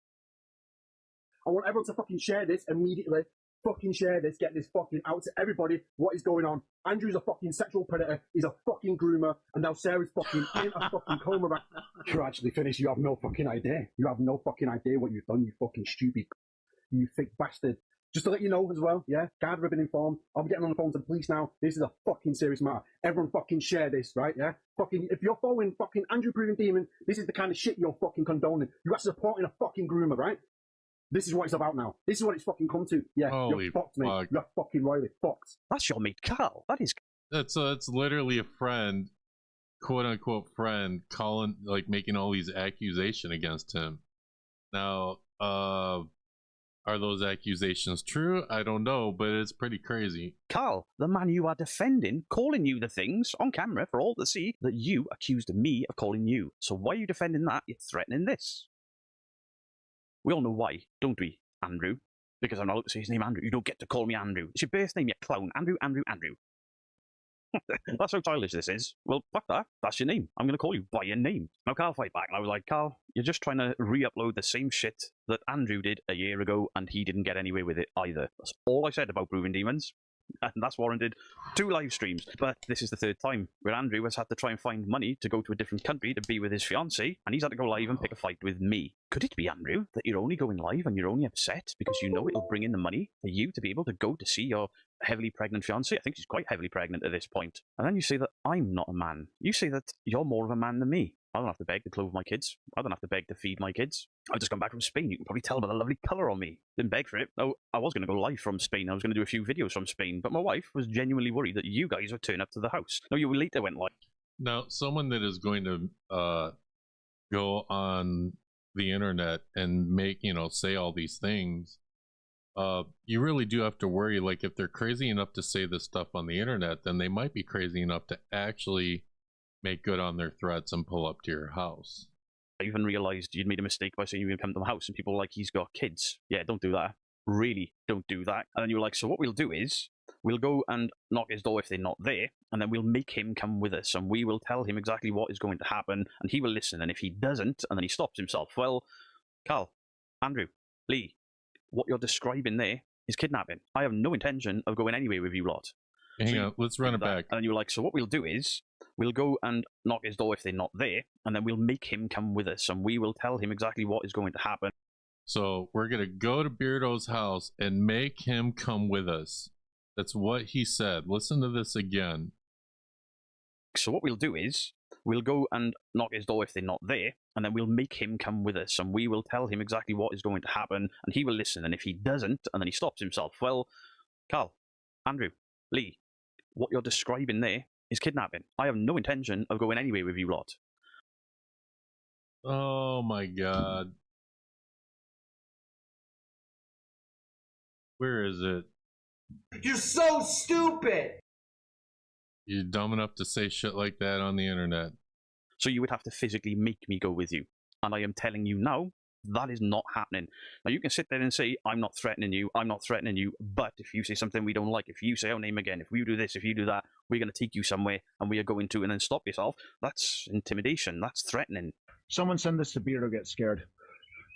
I want everyone to fucking share this immediately. Fucking share this. Get this fucking out to everybody. What is going on? Andrew's a fucking sexual predator. He's a fucking groomer. And now Sarah's fucking in a fucking coma. You're actually finished. You have no fucking idea. You have no fucking idea what you've done, you fucking stupid, you thick bastard. Just to let you know as well, yeah, guard have been informed. I'll be getting on the phone to the police now. This is a fucking serious matter. Everyone fucking share this, right, yeah? Fucking, if you're following fucking Andrew Proving Demon, this is the kind of shit you're fucking condoning. You are supporting a fucking groomer, right? This is what it's about now. This is what it's fucking come to. Yeah, Holy you're fucked, mate. fuck. You're fucking royally fucked. That's your mate, Carl. That is... That's literally a friend, quote-unquote friend, calling, like, making all these accusations against him. Now, all Are those accusations true? I don't know, but it's pretty crazy. Carl, the man you are defending, calling you the things on camera for all to see that you accused me of calling you. So why are you defending that? You're threatening this. We all know why, don't we, Andrew? Because I'm not allowed to say his name, Andrew. You don't get to call me Andrew. It's your birth name, you clown. Andrew, Andrew, Andrew. That's how childish this is. Well, fuck that. That's your name. I'm going to call you by your name. Now, Carl fight back, and I was like, Carl, you're just trying to re-upload the same shit that Andrew did a year ago, and he didn't get anywhere with it either. That's all I said about Proving Demons. And that's warranted 2 live streams. But this is the 3rd time where Andrew has had to try and find money to go to a different country to be with his fiancée, and he's had to go live and pick a fight with me. Could it be, Andrew, that you're only going live and you're only upset because you know it'll bring in the money for you to be able to go to see your heavily pregnant fiancée? I think she's quite heavily pregnant at this point. And then you say that I'm not a man. You say that you're more of a man than me. I don't have to beg to clothe my kids. I don't have to beg to feed my kids. I've just come back from Spain. You can probably tell by the lovely colour on me. Didn't beg for it. No, I was going to go live from Spain. I was going to do a few videos from Spain, but my wife was genuinely worried that you guys would turn up to the house. No, you later went live. Now, someone that is going to go on the internet and make, say all these things, you really do have to worry, like, if they're crazy enough to say this stuff on the internet, then they might be crazy enough to actually make good on their threats and pull up to your house. I even realised you'd made a mistake by saying you were going to come to my house, and people were like, he's got kids. Yeah, don't do that. Really, don't do that. And then you were like, so what we'll do is, we'll go and knock his door if they're not there, and then we'll make him come with us, and we will tell him exactly what is going to happen, and he will listen, and if he doesn't, and then he stops himself, well, Carl, Andrew, Lee, what you're describing there is kidnapping. I have no intention of going anywhere with you lot. Hang on, let's run it back. And then you were like, so what we'll do is, we'll go and knock his door if they're not there, and then we'll make him come with us, and we will tell him exactly what is going to happen. So we're going to go to Beardo's house and make him come with us. That's what he said. Listen to this again. So what we'll do is, we'll go and knock his door if they're not there, and then we'll make him come with us, and we will tell him exactly what is going to happen, and he will listen, and if he doesn't, and then he stops himself, well, Carl, Andrew, Lee, what you're describing there is kidnapping. I have no intention of going anywhere with you lot. Oh my god. Where is it? You're so stupid! You're dumb enough to say shit like that on the internet. So you would have to physically make me go with you. And I am telling you now, that is not happening. Now you can sit there and say, I'm not threatening you, but if you say something we don't like, if you say our name again, if you do this, if you do that, we're going to take you somewhere, and we are going to, and then stop yourself. That's intimidation, that's threatening. Someone send this to Beardo, get scared.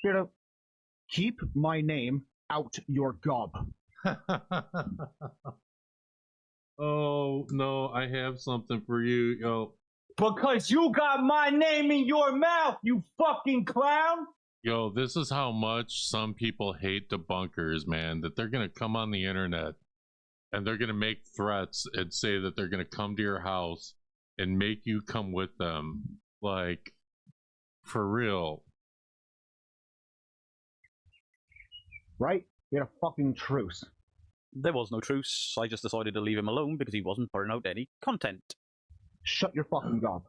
Beardo, keep my name out your gob. Oh, no, I have something for you, yo. Because you got my name in your mouth, you fucking clown! Yo, this is how much some people hate debunkers, man, that they're going to come on the internet and they're going to make threats and say that they're going to come to your house and make you come with them. Like, for real. Right? We had a fucking truce. There was no truce. I just decided to leave him alone because he wasn't putting out any content. Shut your fucking gob.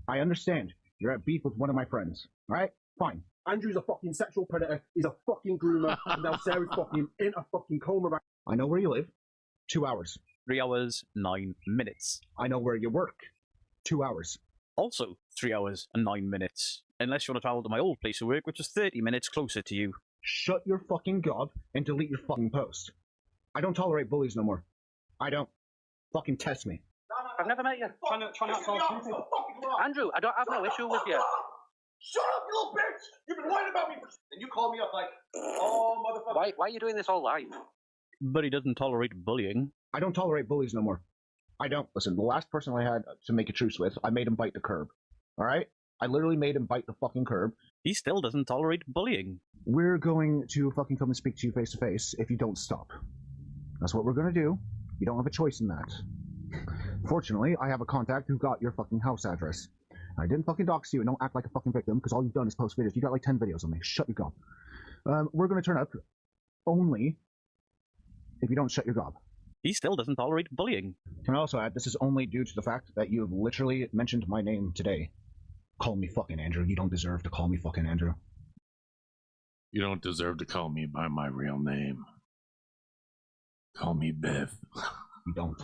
I understand. You're at beef with one of my friends. Alright? Fine. Andrew's a fucking sexual predator. He's a fucking groomer. And now Sarah's fucking in a fucking coma. I know where you live. 2 hours. 3 hours, 9 minutes. I know where you work. 2 hours. Also 3 hours and 9 minutes. Unless you want to travel to my old place of work, which is 30 minutes closer to you. Shut your fucking gob and delete your fucking post. I don't tolerate bullies no more. I don't. Fucking test me. I've never met you. Try not to Andrew, I don't have no issue with you. Shut up, you little bitch! You've been lying about me and you call me up like, oh, motherfucker. Why are you doing this all live? But he doesn't tolerate bullying. I don't tolerate bullies no more. I don't. Listen, the last person I had to make a truce with, I made him bite the curb. Alright? I literally made him bite the fucking curb. He still doesn't tolerate bullying. We're going to fucking come and speak to you face to face if you don't stop. That's what we're gonna do. You don't have a choice in that. Fortunately, I have a contact who got your fucking house address. I didn't fucking dox you, and don't act like a fucking victim, because all you've done is post videos. You got like 10 videos on me. Shut your gob. We're gonna turn up only if you don't shut your gob. He still doesn't tolerate bullying. Can I also add, this is only due to the fact that you have literally mentioned my name today. Call me fucking Andrew. You don't deserve to call me fucking Andrew. You don't deserve to call me by my real name. Call me Biff. You don't.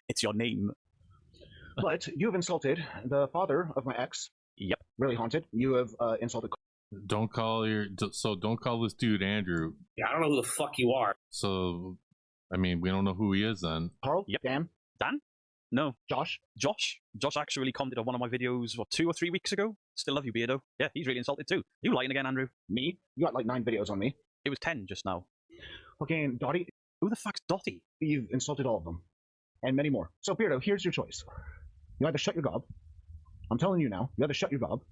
It's your name. But you have insulted the father of my ex. Yep. Really haunted. You have insulted. Don't call this dude Andrew. Yeah, I don't know who the fuck you are. So, I mean, we don't know who he is then. Carl? Yep. Dan? No. Josh? Josh actually commented on one of my videos, 2 or 3 weeks ago. Still love you, Beardo. Yeah, he's really insulted too. You lying again, Andrew? Me? You got like 9 videos on me. It was 10 just now. Fucking Dottie? Who the fuck's Dottie? You've insulted all of them. And many more. So, Beardo, here's your choice. You either shut your gob. I'm telling you now. You either shut your gob.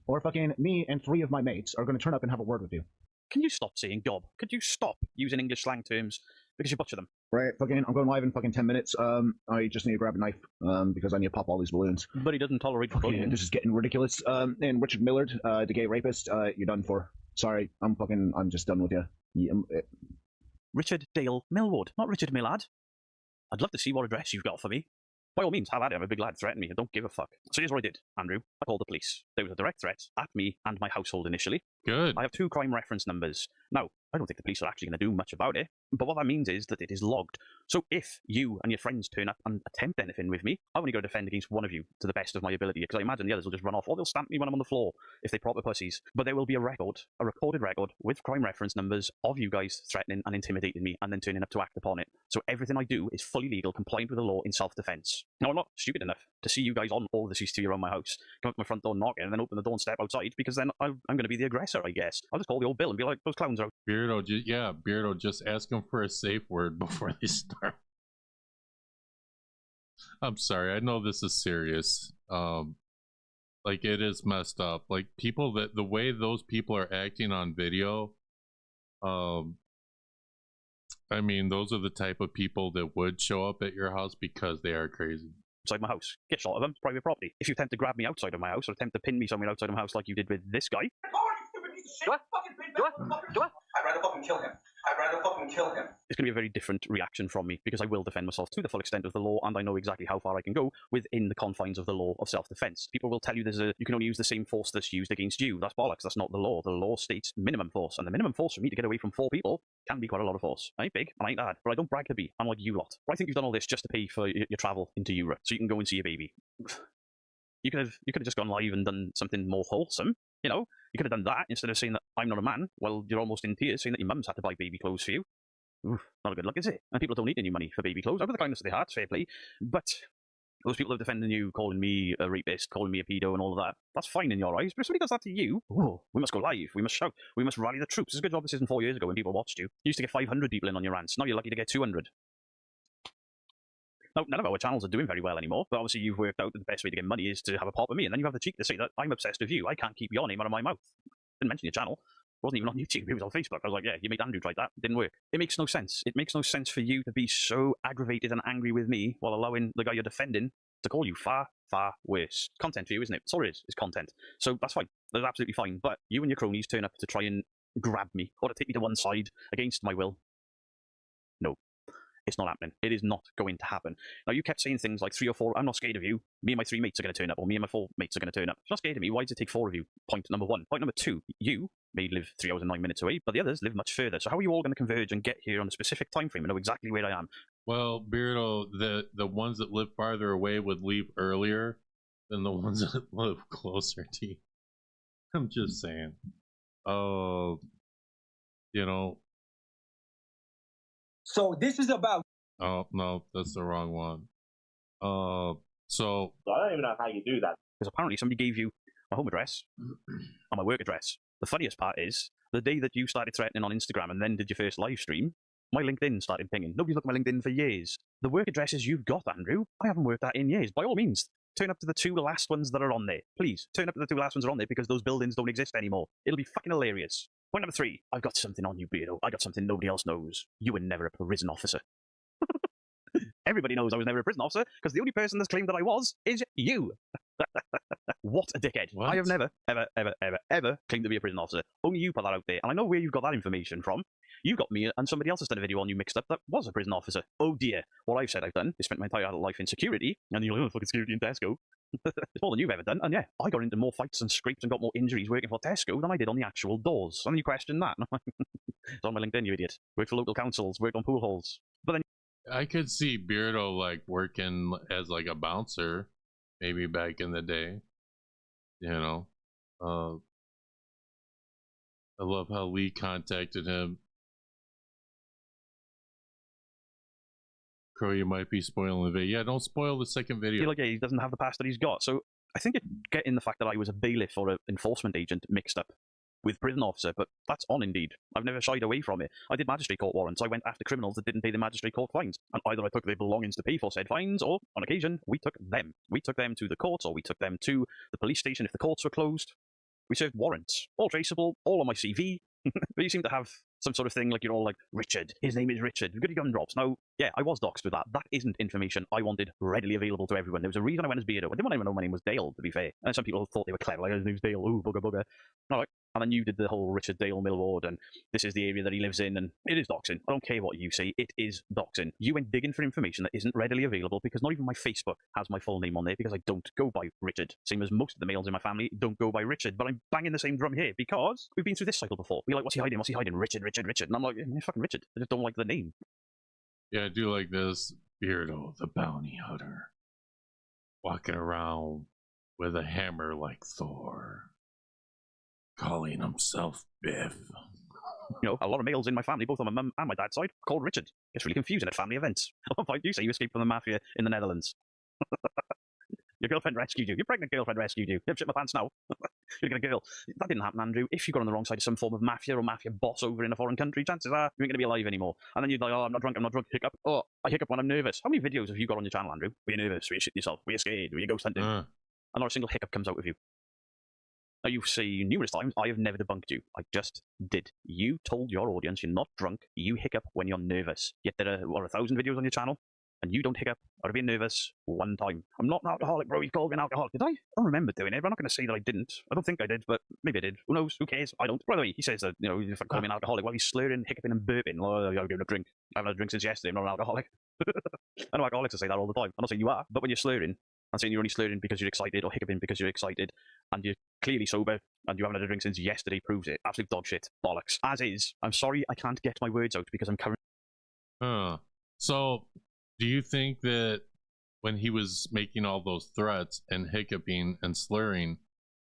Or fucking me and 3 of my mates are going to turn up and have a word with you. Can you stop saying gob? Could you stop using English slang terms? Because you butcher them. Right, fucking, I'm going live in fucking 10 minutes. I just need to grab a knife, because I need to pop all these balloons. But he doesn't tolerate bullying. This is getting ridiculous. And Richard Millard, the gay rapist, you're done for. Sorry, I'm just done with you. Richard Dale Millward, not Richard Millard. I'd love to see what address you've got for me. By all means, have at it. I'm a big lad. Threaten me. I don't give a fuck. So here's what I did, Andrew. I called the police. There was a direct threat at me and my household initially. Good. I have 2 crime reference numbers. Now, I don't think the police are actually going to do much about it, but what that means is that it is logged. So if you and your friends turn up and attempt anything with me, I've only got to defend against one of you to the best of my ability, because I imagine the others will just run off, or they'll stamp me when I'm on the floor if they're proper pussies. But there will be a recorded record with crime reference numbers of you guys threatening and intimidating me and then turning up to act upon it. So everything I do is fully legal, compliant with the law in self-defense. Now, I'm not stupid enough to see you guys on all the CCTV around my house, come up to my front door knocking, and then open the door and step outside, because then I'm going to be the aggressor, I guess. I'll just call the old Bill and be like, those clowns are out. Beardo, just ask them for a safe word before they start. I'm sorry, I know this is serious. Like, it is messed up. Like, the way those people are acting on video, I mean, those are the type of people that would show up at your house because they are crazy. Outside my house. Get shot of them. It's private property. If you attempt to grab me outside of my house or attempt to pin me somewhere outside of my house like you did with this guy. Do I? I'd rather fucking kill him. It's going to be a very different reaction from me, because I will defend myself to the full extent of the law, and I know exactly how far I can go within the confines of the law of self-defense. People will tell you you can only use the same force that's used against you. That's bollocks. That's not the law. The law states minimum force, and the minimum force for me to get away from 4 people can be quite a lot of forse. I ain't big, I ain't bad, but I don't brag to be, unlike you lot. But I think you've done all this just to pay for your travel into Europe, so you can go and see your baby. You could have just gone live and done something more wholesome. You know, you could have done that instead of saying that I'm not a man. Well, you're almost in tears saying that your mum's had to buy baby clothes for you. Oof, not a good look, is it? And people don't need any money for baby clothes. Out of the kindness of their hearts, fair play. But those people are defending you, calling me a rapist, calling me a pedo and all of that. That's fine in your eyes. But if somebody does that to you, oh, we must go live. We must shout. We must rally the troops. It's a good job this isn't 4 years ago when people watched you. You used to get 500 people in on your rants. Now you're lucky to get 200. Now, none of our channels are doing very well anymore, but obviously you've worked out that the best way to get money is to have a pop of me, and then you have the cheek to say that I'm obsessed with you. I can't keep your name out of my mouth. Didn't mention your channel. It wasn't even on YouTube. It was on Facebook. I was like, yeah, you made Andrew try that. It didn't work. It makes no sense. It makes no sense for you to be so aggravated and angry with me while allowing the guy you're defending to call you far, far worse. Content for you, isn't it? That's all it is content. So that's fine. That's absolutely fine. But you and your cronies turn up to try and grab me or to take me to one side against my will. No. It's not happening. It is not going to happen. Now, you kept saying things like 3 or 4, I'm not scared of you. Me and my 3 mates are going to turn up, or me and my 4 mates are going to turn up. If you're not scared of me, why does it take 4 of you? Point number 1. Point number 2, you may live 3 hours and 9 minutes away, but the others live much further. So how are you all going to converge and get here on a specific time frame and know exactly where I am? Well, Beardo, the ones that live farther away would leave earlier than the ones that live closer to you. I'm just saying. Oh, you know. So this is about. Oh no, that's the wrong one. So I don't even know how you do that. Because apparently somebody gave you my home address and my work address. The funniest part is the day that you started threatening on Instagram and then did your first live stream, my LinkedIn started pinging. Nobody's looked at my LinkedIn for years. The work addresses you've got, Andrew, I haven't worked at in years. By all means, turn up to the 2 last ones that are on there. Please, turn up to the 2 last ones that are on there, because those buildings don't exist anymore. It'll be fucking hilarious. Point number 3, I've got something on you, Beardo. I got something nobody else knows. You were never a prison officer. Everybody knows I was never a prison officer, because the only person that's claimed that I was is you. What a dickhead. What? I have never, ever claimed to be a prison officer. Only you put that out there, and I know where you've got that information from. You got me, and somebody else has done a video on you mixed up that was a prison officer. Oh dear. What I've said I've done is spent my entire life in security, and you're like, oh, fucking security in Tesco. It's more than you've ever done. And yeah, I got into more fights and scrapes and got more injuries working for Tesco than I did on the actual doors. And you question that. It's on my LinkedIn, you idiot. Worked for local councils, worked on pool halls. But then I could see Beardo like working as like a bouncer, maybe back in the day. You know, I love how Lee contacted him. Crow, you might be spoiling the video. Yeah, don't spoil the second I video. feel like he doesn't have the past that he's got. So I think it's getting the fact that I was a bailiff or an enforcement agent mixed up with prison officer, but that's on Indeed. I've never shied away from it. I did magistrate court warrants. I went after criminals that didn't pay the magistrate court fines. And either I took their belongings to pay for said fines, or, on occasion, we took them. We took them to the courts, or we took them to the police station if the courts were closed. We served warrants. All traceable, all on my CV. But you seem to have some sort of thing like you're all like, Richard, his name is Richard, goody gumdrops. Now, yeah, I was doxed with that. That isn't information I wanted readily available to everyone. There was a reason I went as Beardo. I didn't even know my name was Dale, to be fair. And some people thought they were clever, like, his name's Dale, ooh, bugger, bugger. All right. And then you did the whole Richard Dale Millward, and this is the area that he lives in, and it is doxing. I don't care what you say, it is doxing. You went digging for information that isn't readily available because not even my Facebook has my full name on there because I don't go by Richard. Same as most of the males in my family don't go by Richard, but I'm banging the same drum here because we've been through this cycle before. We're like, what's he hiding? What's he hiding? Richard, Richard, Richard. And I'm like, yeah, fucking Richard. I just don't like the name. Yeah, I do like this. Beardo, the bounty hunter, walking around with a hammer like Thor, calling himself Biff. You know, a lot of males in my family, both on my mum and my dad's side, are called Richard. It's really confusing at family events. Like you say, you escaped from the mafia in the Netherlands. Your girlfriend rescued you. Your pregnant girlfriend rescued you. You have shit my pants now. You're going to get a girl. That didn't happen, Andrew. If you got on the wrong side of some form of mafia or mafia boss over in a foreign country, chances are you ain't going to be alive anymore. And then you're like, oh, I'm not drunk, hiccup. Oh, I hiccup when I'm nervous. How many videos have you got on your channel, Andrew? Were you nervous? Were you shit yourself? Were you scared? Were you ghost hunting? And not a single hiccup comes out of you. Now, you say numerous times, I have never debunked you. I just did. You told your audience you're not drunk, you hiccup when you're nervous. Yet there are, 1,000 videos on your channel, and you don't hiccup out of being nervous one time. I'm not an alcoholic, bro. You called me an alcoholic. Did I? I don't remember doing it, but I'm not going to say that I didn't. I don't think I did, but maybe I did. Who knows? Who cares? I don't. By the way, he says that, you know, if I call me an alcoholic, well, he's slurring, hiccuping, and burping. Oh, I've given a drink. I haven't had a drink since yesterday. I'm not an alcoholic. I know alcoholics will say that all the time. I'm not saying you are, but when you're slurring, I'm saying you're only slurring because you're excited or hiccuping because you're excited and you're clearly sober and you haven't had a drink since yesterday proves it. Absolute dog shit. Bollocks. As is, I'm sorry I can't get my words out because I'm currently... So, do you think that when he was making all those threats and hiccuping and slurring,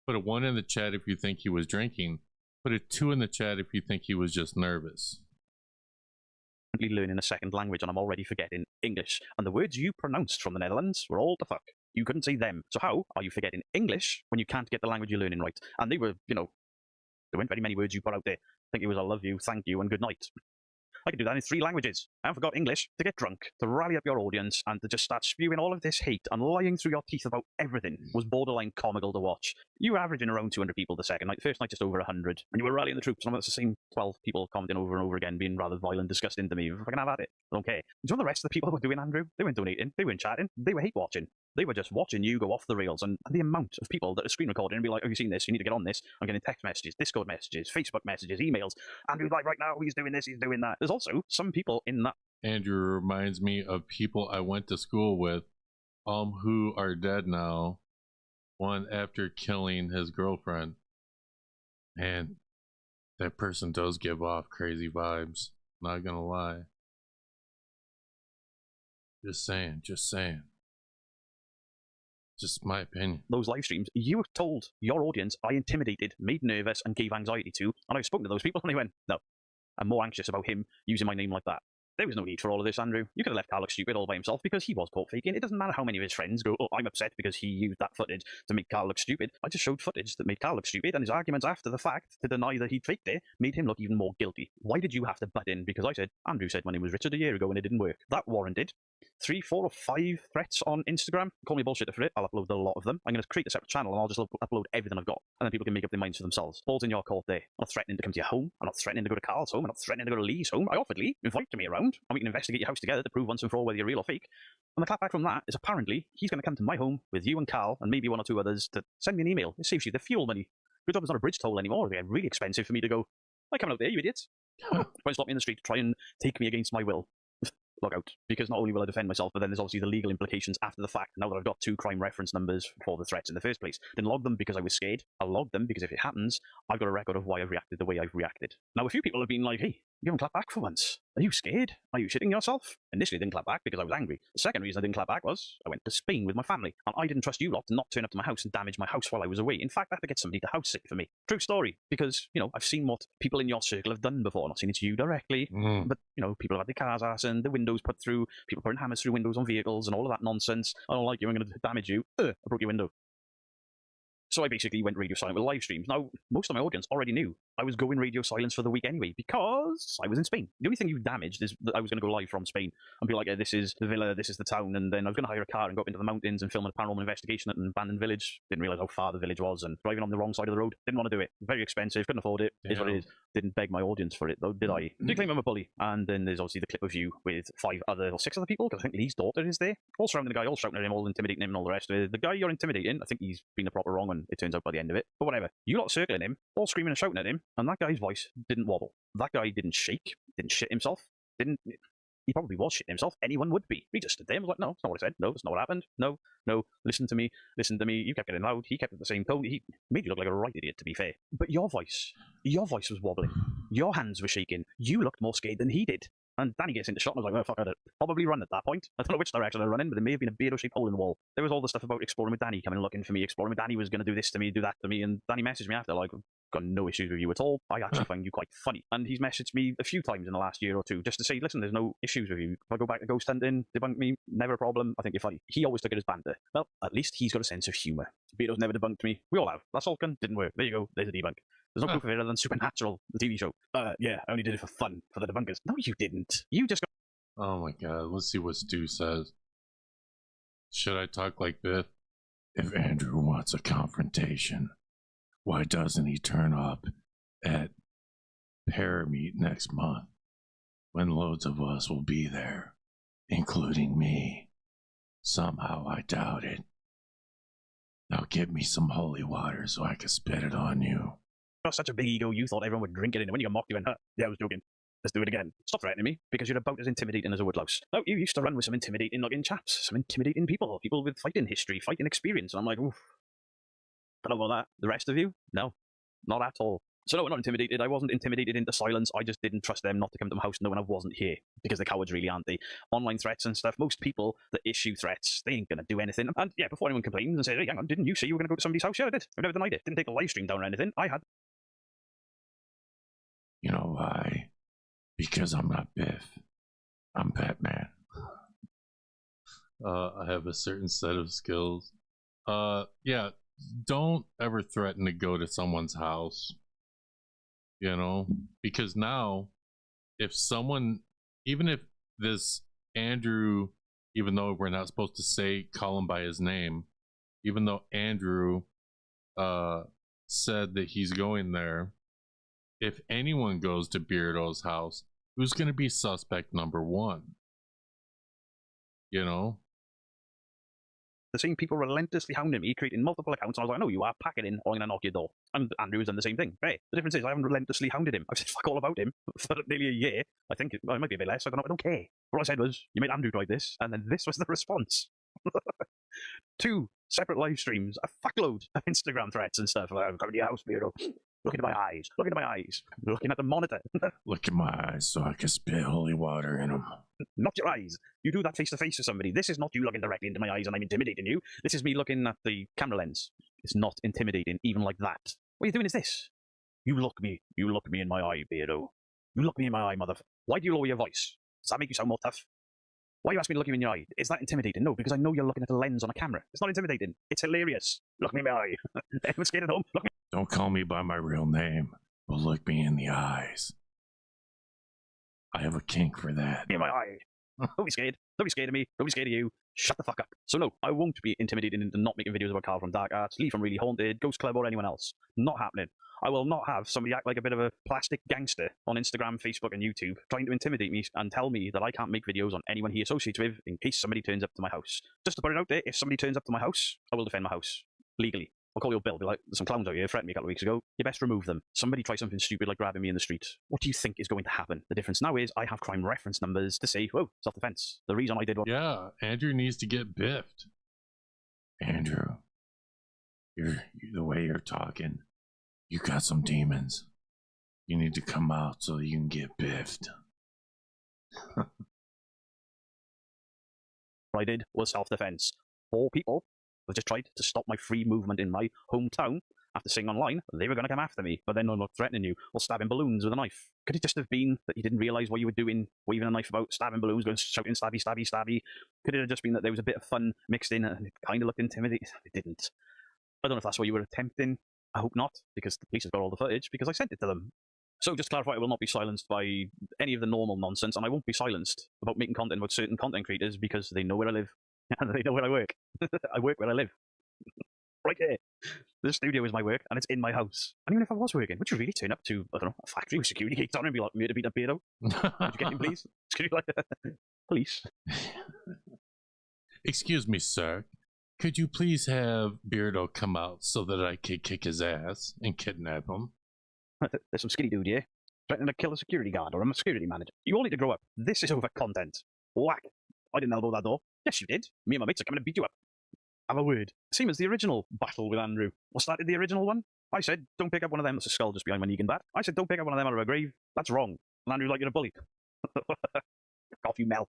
put a 1 in the chat if you think he was drinking, put a 2 in the chat if you think he was just nervous? Learning a second language and I'm already forgetting English. And the words you pronounced from the Netherlands were all the fuck. You couldn't say them. So how are you forgetting English when you can't get the language you're learning right? And they were, you know, there weren't very many words you put out there. I think it was I love you, thank you, and good night. I could do that in 3 languages. I haven't forgot English. To get drunk, to rally up your audience, and to just start spewing all of this hate and lying through your teeth about everything was borderline comical to watch. You were averaging around 200 people the second night. The first night, just over 100. And you were rallying the troops, and it's the same 12 people commenting over and over again, being rather violent, disgusting to me. If I can have at it, I don't care. Do you know the rest of the people were doing, Andrew? They weren't donating. They weren't chatting. They were hate watching. They were just watching you go off the rails, and the amount of people that are screen recording and be like, have you seen this? You need to get on this. I'm getting text messages, Discord messages, Facebook messages, emails. Andrew's like, right now, he's doing this, he's doing that. There's also some people in that. Andrew reminds me of people I went to school with, who are dead now, one after killing his girlfriend. And that person does give off crazy vibes. Not gonna lie. Just saying. Just my opinion. Those live streams, you told your audience I intimidated, made nervous, and gave anxiety to, and I've spoken to those people and they went, no, I'm more anxious about him using my name like that. There was no need for all of this, Andrew. You could have left Carl look stupid all by himself because he was caught faking. It doesn't matter how many of his friends go, oh, I'm upset because he used that footage to make Carl look stupid. I just showed footage that made Carl look stupid, and his arguments after the fact to deny that he'd faked it made him look even more guilty. Why did you have to butt in? Because I said, Andrew said my name was Richard a year ago and it didn't work. That warranted 3, 4, or 5 threats on Instagram. Call me a bullshitter for it. I'll upload a lot of them. I'm going to create a separate channel and I'll just upload everything I've got. And then people can make up their minds for themselves. Ball's in your court there. I'm not threatening to come to your home. I'm not threatening to go to Carl's home. I'm not threatening to go to Lee's home. I offered Lee, invite me around, and we can investigate your house together to prove once and for all whether you're real or fake. And the clapback from that is apparently he's going to come to my home with you and Carl and maybe 1 or 2 others to send me an email. It saves you the fuel money. Good job it's not a bridge toll anymore. It'd be really expensive for me to go, I'm coming out there, you idiots. Try and stop me in the street, try and take me against my will. log out, because not only will I defend myself, but then there's obviously the legal implications after the fact. Now that I've got 2 crime reference numbers for the threats in the first place, didn't log them because I was scared. I'll log them because if it happens, I've got a record of why I've reacted the way I've reacted. Now, a few people have been like, hey, you haven't clapped back for once. Are you scared? Are you shitting yourself? Initially, I didn't clap back because I was angry. The second reason I didn't clap back was I went to Spain with my family, and I didn't trust you lot to not turn up to my house and damage my house while I was away. In fact, I had to get somebody to house sit for me. True story, because, you know, I've seen what people in your circle have done before. Not seen it to you directly, but, you know, people have had their cars arsened, the windows put through, people putting hammers through windows on vehicles and all of that nonsense. I don't like you, I'm going to damage you. I broke your window. So I basically went radio silent with live streams. Now, most of my audience already knew I was going radio silence for the week anyway, because I was in Spain. The only thing you damaged is that I was going to go live from Spain and be like, this is the villa, this is the town, and then I was going to hire a car and go up into the mountains and film a paranormal investigation at an abandoned village. Didn't realise how far the village was, and driving on the wrong side of the road. Didn't want to do it. Very expensive, couldn't afford it. Is what it is. Didn't beg my audience for it, though, did I? Did claim I'm a bully. And then there's obviously the clip of you with 5 other, or 6 other people, because I think Lee's daughter is there. All surrounding the guy, all shouting at him, all intimidating him and all the rest of it. The guy you're intimidating, I think he's been the proper wrong one, it turns out by the end of it. But whatever. You lot circling him, all screaming and shouting at him, and that guy's voice didn't wobble. That guy didn't shake, didn't shit himself, he probably was shitting himself. Anyone would be. He just stood there and was like, no, that's not what I said. No, that's not what happened. No, listen to me. You kept getting loud. He kept at the same tone. He made you look like a right idiot, to be fair. But your voice was wobbling. Your hands were shaking. You looked more scared than he did. And Danny gets into shot and I was like, oh, fuck, I'd probably run at that point. I don't know which direction I'd run in, but there may have been a Beardo-shaped hole in the wall. There was all the stuff about exploring with Danny, coming and looking for me, exploring with Danny was going to do this to me, do that to me, and Danny messaged me after, like, got no issues with you at all. I actually find you quite funny. And he's messaged me a few times in the last year or two just to say, listen, there's no issues with you. If I go back to ghost hunting, debunk me, never a problem. I think you're funny. He always took it as banter. Well, at least he's got a sense of humour. Beardo's never debunked me. We all have. That's all didn't work. There you go. There's a debunk. There's no proof of it other than Supernatural, the TV show. Yeah, I only did it for fun, for the debunkers. No, you didn't. You just got... Oh my god, let's see what Stu says. Should I talk like this? If Andrew wants a confrontation, why doesn't he turn up at Parameet next month when loads of us will be there, including me? Somehow I doubt it. Now give me some holy water so I can spit it on you. Got such a big ego, you thought everyone would drink it in, and when you got mocked, you went, yeah, I was joking. Let's do it again. Stop threatening me, because you're about as intimidating as a woodlouse. Oh, you used to run with some intimidating looking chaps, some intimidating people with fighting history, fighting experience, and I'm like, oof. Don't know about that. The rest of you? No, not at all. So no, we're not intimidated. I wasn't intimidated into silence. I just didn't trust them not to come to my house knowing I wasn't here, because the cowards really aren't they? Online threats and stuff, most people that issue threats, they ain't going to do anything. And yeah, before anyone complains and says, hey, hang on, didn't you say you were going to go to somebody's house? Yeah, I did. I've never denied it. Didn't take a live stream down or anything. I had. You know why? Because I'm not Biff. I'm Batman. I have a certain set of skills. Yeah, don't ever threaten to go to someone's house. You know, because now, if someone, even if this Andrew, even though we're not supposed to call him by his name, even though Andrew said that he's going there, if anyone goes to Beardo's house, who's going to be suspect number 1? You know? The same people relentlessly hounding me, creating multiple accounts, and I was like, no, you are packing in, or I'm going to knock your door. And Andrew has done the same thing. Hey, the difference is I haven't relentlessly hounded him. I've said fuck all about him for nearly a year. I think it might be a bit less. I don't care. What I said was, you made Andrew try this, and then this was the response. 2 separate live streams, a fuckload of Instagram threats and stuff. Like, I'm coming to your house, Beardo. Look into my eyes. Look into my eyes. Looking at the monitor. Look in my eyes so I can spit holy water in them. Not your eyes. You do that face to face with somebody. This is not you looking directly into my eyes and I'm intimidating you. This is me looking at the camera lens. It's not intimidating, even like that. What you're doing is this. You look me in my eye, Beardo. You look me in my eye, mother. Why do you lower your voice? Does that make you sound more tough? Why you ask me to look you in your eye? Is that intimidating? No, because I know you're looking at a lens on a camera. It's not intimidating. It's hilarious. Look me in my eye. Everyone's scared at home. Look me. Don't call me by my real name, but look me in the eyes. I have a kink for that. In my eye. Don't be scared. Don't be scared of me. Don't be scared of you. Shut the fuck up. So no, I won't be intimidated into not making videos about Carl from Dark Arts, Lee from Really Haunted, Ghost Club, or anyone else. Not happening. I will not have somebody act like a bit of a plastic gangster on Instagram, Facebook, and YouTube, trying to intimidate me and tell me that I can't make videos on anyone he associates with in case somebody turns up to my house. Just to put it out there, if somebody turns up to my house, I will defend my house. Legally. I'll call your bill. Be like, there's some clowns out here threatened me a couple of weeks ago. You best remove them. Somebody try something stupid like grabbing me in the street. What do you think is going to happen? The difference now is I have crime reference numbers to say, whoa, self-defense. The reason I did what... Yeah, Andrew needs to get biffed. Andrew, the way you're talking, you got some demons. You need to come out so you can get biffed. What I did was self-defense. 4 people have just tried to stop my free movement in my hometown. After seeing online, they were going to come after me, but then I'm not threatening you or stabbing balloons with a knife. Could it just have been that you didn't realise what you were doing, waving a knife about, stabbing balloons, going shouting stabby, stabby, stabby? Could it have just been that there was a bit of fun mixed in and it kind of looked intimidating? It didn't. I don't know if that's what you were attempting. I hope not, because the police have got all the footage, because I sent it to them. So just to clarify, I will not be silenced by any of the normal nonsense, and I won't be silenced about making content about certain content creators because they know where I live and they know where I work. I work where I live. Right here. The studio is my work, and it's in my house. And even if I was working, would you really turn up to, I don't know, a factory with security gates on and be like, "Me to beat a Beardo? Would you get him, please?" Could you like, police? Excuse me, sir. Could you please have Beardo come out so that I could kick his ass and kidnap him? There's some skinny dude here threatening to kill a security guard or a security manager. You all need to grow up. This is over content. Whack. I didn't elbow that door. Yes, you did. Me and my mates are coming to beat you up. Have a word. Same as the original battle with Andrew. What started the original one? I said, don't pick up one of them. That's a skull just behind my Negan bat. I said, don't pick up one of them out of a grave. That's wrong. And Andrew's like, you're a bully. Off you melt.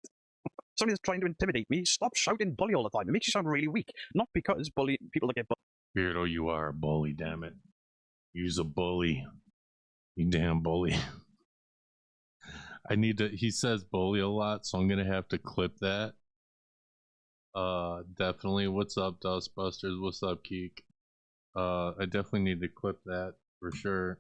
Somebody that's trying to intimidate me, stop shouting bully all the time. It makes you sound really weak. Not because people that get bullied. Beardo, you are a bully, damn it. You's a bully. You damn bully. He says bully a lot, so I'm gonna have to clip that. Definitely. What's up, Dustbusters? What's up, Keek? I definitely need to clip that for sure.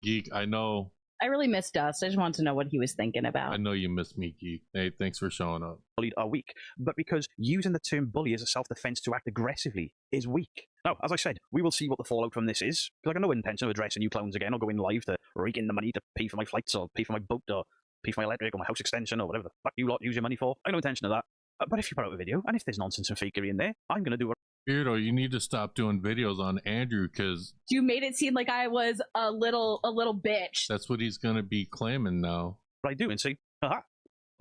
Geek, I know. I really missed Dust. I just wanted to know what he was thinking about. I know you missed me, Geek. Hey, thanks for showing up. Bullied are weak, but because using the term bully as a self-defense to act aggressively is weak. Now, as I said, we will see what the fallout from this is, because I got no intention of addressing you clowns again or going live to rake in the money to pay for my flights or pay for my boat or pay for my electric or my house extension or whatever the fuck you lot use your money for. I have no intention of that. But if you put out a video, and if there's nonsense and fakery in there, I'm going to do what... Beardo, you need to stop doing videos on Andrew, because... You made it seem like I was a little bitch. That's what he's going to be claiming now. What I do and say, aha,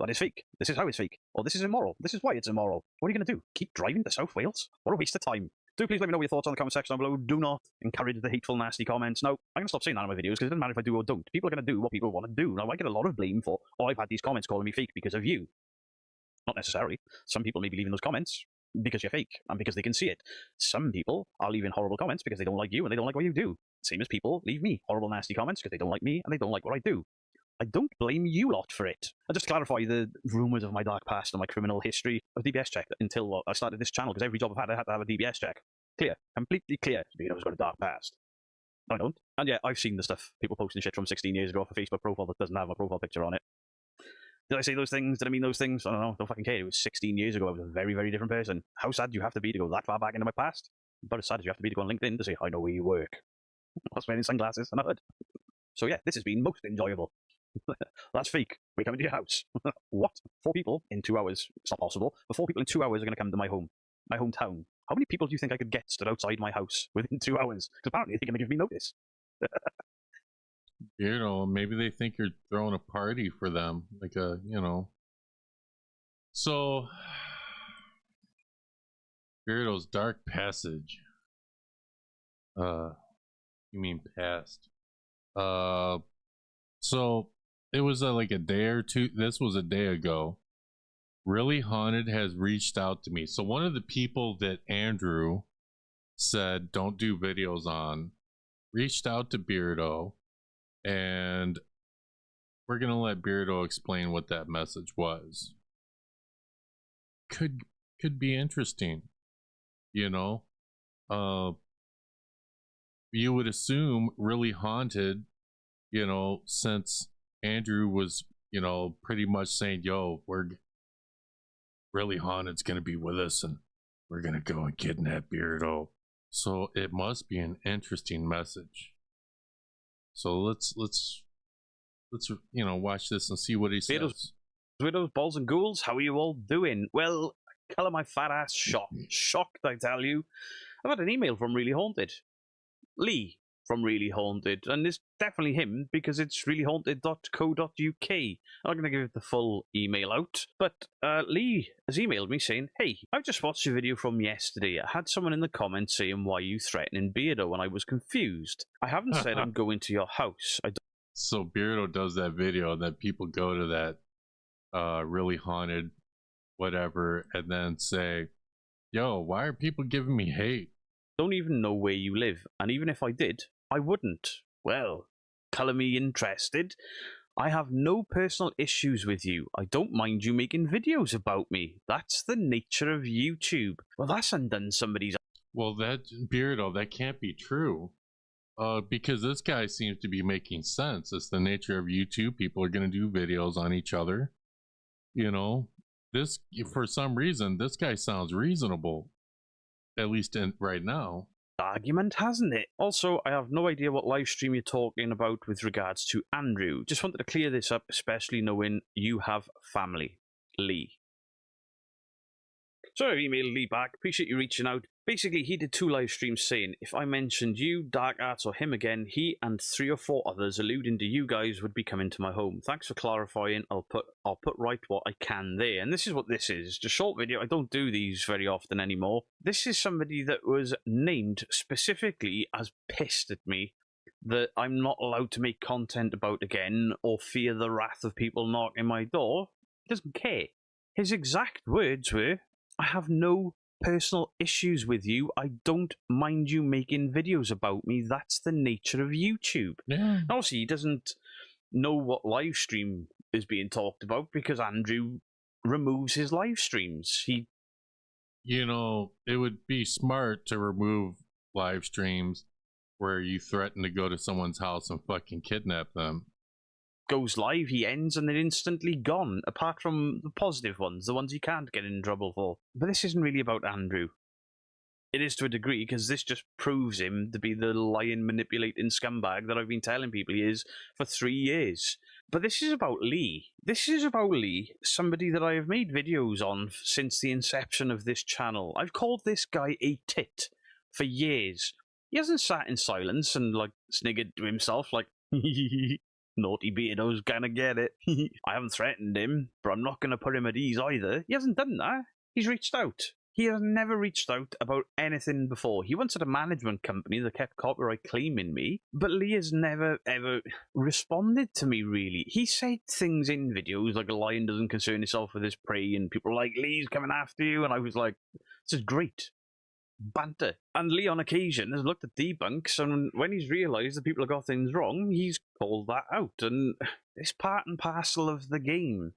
that is fake. This is how it's fake. Or this is immoral. This is why it's immoral. What are you going to do? Keep driving to South Wales? What a waste of time. Do please let me know your thoughts on the comment section down below. Do not encourage the hateful, nasty comments. No, I'm going to stop saying that in my videos because it doesn't matter if I do or don't. People are going to do what people want to do. Now, I get a lot of blame for, oh, I've had these comments calling me fake because of you. Not necessarily. Some people may be leaving those comments because you're fake and because they can see it. Some people are leaving horrible comments because they don't like you and they don't like what you do. Same as people leave me horrible, nasty comments because they don't like me and they don't like what I do. I don't blame you lot for it. I'll just clarify the rumours of my dark past and my criminal history of DBS check until I started this channel, because every job I've had, I had to have a DBS check. Clear. Completely clear. Beardo's got a dark past. I don't. And yeah, I've seen the stuff. People posting shit from 16 years ago off a Facebook profile that doesn't have a profile picture on it. Did I say those things? Did I mean those things? I don't know. Don't fucking care. It was 16 years ago. I was a very, very different person. How sad do you have to be to go that far back into my past? About as sad as you have to be to go on LinkedIn to say, I know where you work. I was wearing sunglasses and a hood. So yeah, this has been most enjoyable. That's fake. We're coming to your house. What? 4 people in 2 hours? It's not possible. But 4 people in 2 hours are going to come to my home. My hometown. How many people do you think I could get stood outside my house within 2 hours? Because apparently they're going to give me notice. You know, maybe they think you're throwing a party for them. Like a, you know. So, Beardo's dark passage. You mean past. So, it was like a day or two. This was a day ago. Really Haunted has reached out to me. So one of the people that Andrew said don't do videos on reached out to Beardo, and we're gonna let Beardo explain what that message was. Could be interesting, you know. You would assume Really Haunted, you know, since Andrew was, you know, pretty much saying, yo, we're Really Haunted's gonna be with us and we're gonna go and kidnap Beardo. So it must be an interesting message. So let's you know, watch this and see what he says. Widows, balls and ghouls, how are you all doing? Well, Colour my fat ass shocked, I tell you. I've had an email from Really Haunted. Lee from Really Haunted, and it's definitely him because it's reallyhaunted.co.uk. I'm not going to give the full email out, but Lee has emailed me saying, "Hey, I've just watched your video from yesterday. I had someone in the comments saying why you threatening Beardo, and I was confused. I haven't said I'm going to your house. So Beardo does that video that people go to that Really Haunted whatever and then say, yo, why are people giving me hate? Don't even know where you live, and even if I did, I wouldn't. Well, colour me interested. I have no personal issues with you. I don't mind you making videos about me. That's the nature of YouTube." Well, that's undone somebody's... Well, that, Beardo, that can't be true. Because this guy seems to be making sense. It's the nature of YouTube. People are going to do videos on each other. You know, this, for some reason, this guy sounds reasonable. At least right now. Argument, hasn't it? Also, I have no idea what live stream you're talking about with regards to Andrew. Just wanted to clear this up, especially knowing you have family. Lee. So I've emailed Lee back. Appreciate you reaching out. Basically, he did 2 live streams saying if I mentioned you, Dark Arts, or him again, he and 3 or 4 others alluding to you guys would be coming to my home. Thanks for clarifying. I'll put right what I can there. And this is what this is. Just a short video. I don't do these very often anymore. This is somebody that was named specifically as pissed at me that I'm not allowed to make content about again or fear the wrath of people knocking my door. He doesn't care. His exact words were, I have no personal issues with you. I don't mind you making videos about me. That's the nature of YouTube. Yeah. Obviously, he doesn't know what live stream is being talked about because Andrew removes his live streams. You know, it would be smart to remove live streams where you threaten to go to someone's house and fucking kidnap them. Goes live, he ends, and they're instantly gone, apart from the positive ones, the ones he can't get in trouble for. But this isn't really about Andrew. It is to a degree, because this just proves him to be the lying, manipulating scumbag that I've been telling people he is for 3 years. But this is about Lee. This is about Lee, somebody that I have made videos on since the inception of this channel. I've called this guy a tit for years. He hasn't sat in silence and, like, sniggered to himself, like, naughty Beardo's gonna get it. I haven't threatened him, but I'm not gonna put him at ease either. He hasn't done that. He's reached out. He has never reached out about anything before. He once had a management company that kept copyright claiming me, but Lee has never, ever responded to me, really. He said things in videos like a lion doesn't concern himself with his prey, and people were like, Lee's coming after you, and I was like, this is great. Banter. And Lee on occasion has looked at debunks, and when he's realised that people have got things wrong, he's called that out, and it's part and parcel of the game.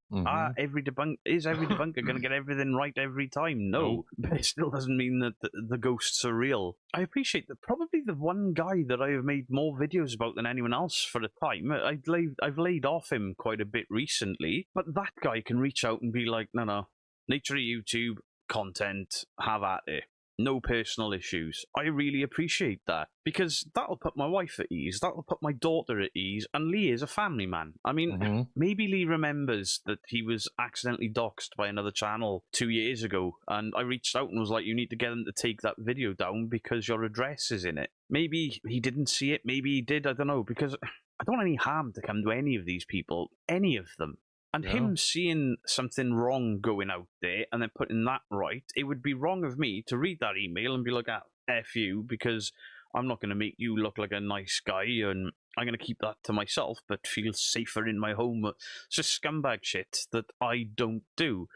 Every debunker going to get everything right every time? No. But it still doesn't mean that the ghosts are real. I appreciate that probably the one guy that I have made more videos about than anyone else for the time. I've laid off him quite a bit recently, but that guy can reach out and be like, no, nature of YouTube, content, have at it. No personal issues. I really appreciate that, because that'll put my wife at ease, that'll put my daughter at ease, and Lee is a family man. I mean, maybe Lee remembers that he was accidentally doxxed by another channel 2 years ago, and I reached out and was like, you need to get him to take that video down because your address is in it. Maybe he didn't see it, maybe he did, I don't know, because I don't want any harm to come to any of these people, any of them. And him seeing something wrong going out there and then putting that right, it would be wrong of me to read that email and be like, F you, because I'm not going to make you look like a nice guy, and I'm going to keep that to myself, but feel safer in my home. It's just scumbag shit that I don't do.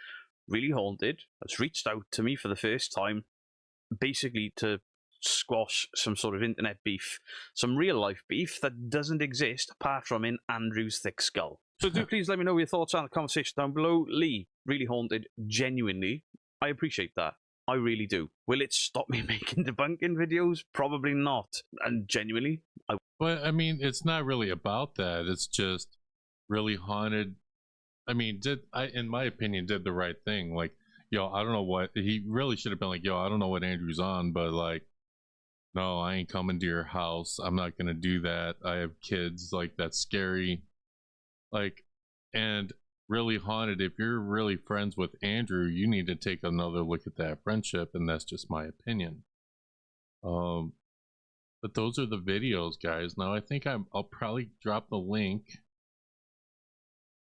Really Haunted has reached out to me for the first time, basically to squash some sort of internet beef, some real life beef that doesn't exist apart from in Andrew's thick skull. So do please let me know your thoughts on the conversation down below. Lee, Really Haunted, genuinely, I appreciate that. I really do. Will it stop me making debunking videos? Probably not. And genuinely, But I mean, it's not really about that. It's just Really Haunted. I mean, in my opinion, did the right thing. Like, yo, I don't know what he really should have been like. Yo, I don't know what Andrew's on, but like, no, I ain't coming to your house. I'm not gonna do that. I have kids. Like, that's scary. Like, and really haunted. If you're really friends with Andrew, you need to take another look at that friendship, and that's just my opinion. But those are the videos, guys. Now I think I'll probably drop the link.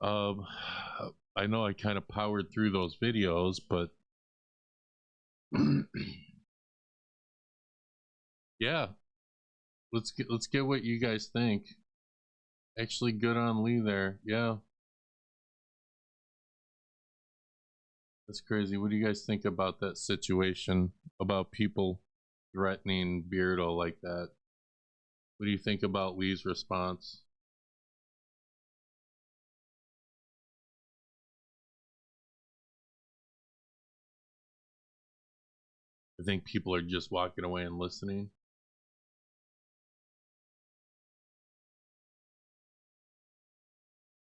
I know I kind of powered through those videos, but yeah, let's get what you guys think. Actually, good on Lee there. Yeah, that's crazy. What do you guys think about that situation, about people threatening Beardo like that? What do you think about Lee's response? I think people are just walking away and listening.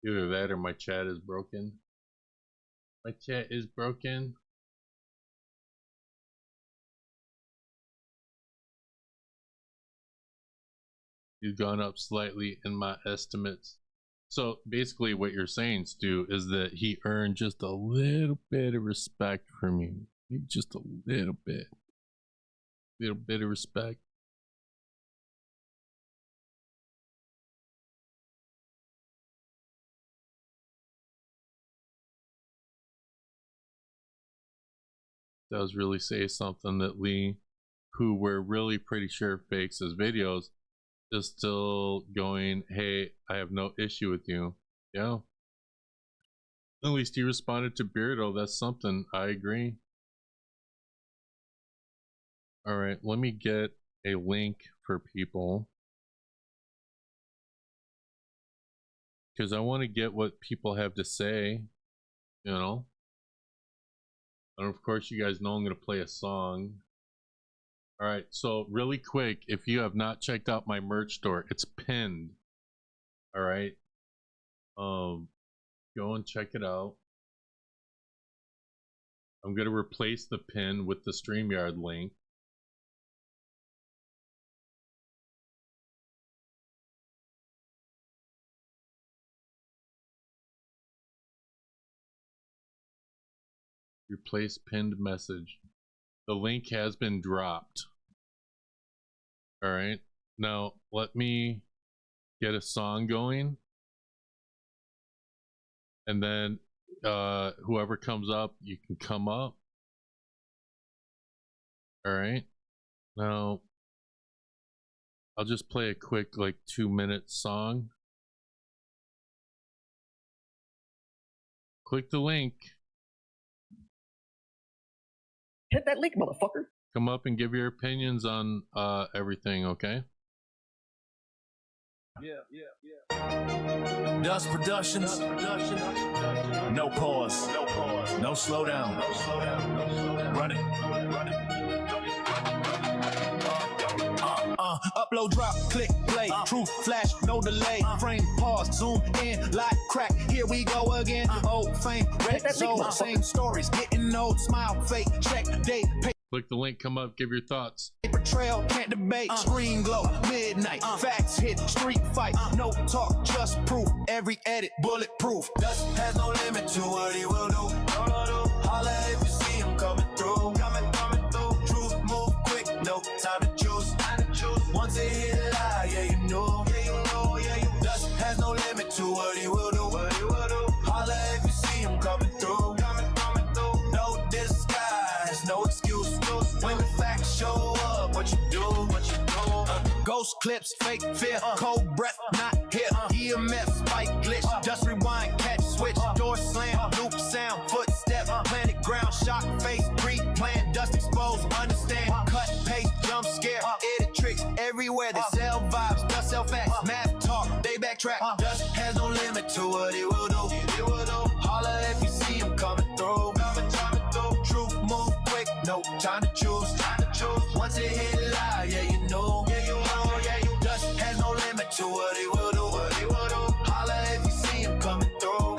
Either that or my chat is broken. My chat is broken. You've gone up slightly in my estimates. So basically what you're saying, Stu, is that he earned just a little bit of respect from you. Just a little bit. Little bit of respect. Does really say something that Lee, who we're really pretty sure fakes his videos, is still going, hey, I have no issue with you. Yeah. At least he responded to Beardo. That's something. I agree. All right, let me get a link for people, because I want to get what people have to say, you know. And of course, you guys know I'm going to play a song. All right, so really quick, if you have not checked out my merch store, it's pinned. All right, go and check it out. I'm going to replace the pin with the StreamYard link. Replace pinned message. The link has been dropped. All right, now let me get a song going, and then whoever comes up, you can come up. All right, now I'll just play a quick like 2-minute song. Click the link. Hit that link, motherfucker. Come up and give your opinions on everything, okay? Yeah. Dust Productions. No pause. No slow down. Run it. Upload, drop, click, play. Truth, flash, no delay. Frame, pause, zoom in, lock, crack. Here we go again. Old fame, red soul, same stories. Getting old, smile, fake, check, date, pay. Click the link, come up, give your thoughts. Paper trail, can't debate. Screen glow, midnight. Facts hit, street fight. No talk, just proof. Every edit, bulletproof. Dust has no limit to what he will do. Holla if you see him coming through. Coming through. Truth move quick, no time to choose. Once it hit a lie, yeah, you know. Dust has no limit to what he will do. Holla if you see him coming through. No disguise, no excuse. When the facts show up, what you do? Ghost clips, fake fear, cold breath, not here. EMF, spike glitch, just rewind, catch switch, door slam, loop sound, footstep, planet ground, shock face, pre-plan, dust exposed, understand, cut, paste, jump scare, edit tricks everywhere. They sell vibes, dust sell facts, math talk, they backtrack. Dust has no limit to what he will do. Holla if you see him coming through. Truth move quick, no time to choose. Once it hit a lie, yeah, you know. Dust has no limit to what he will do. Holla if you see him coming through.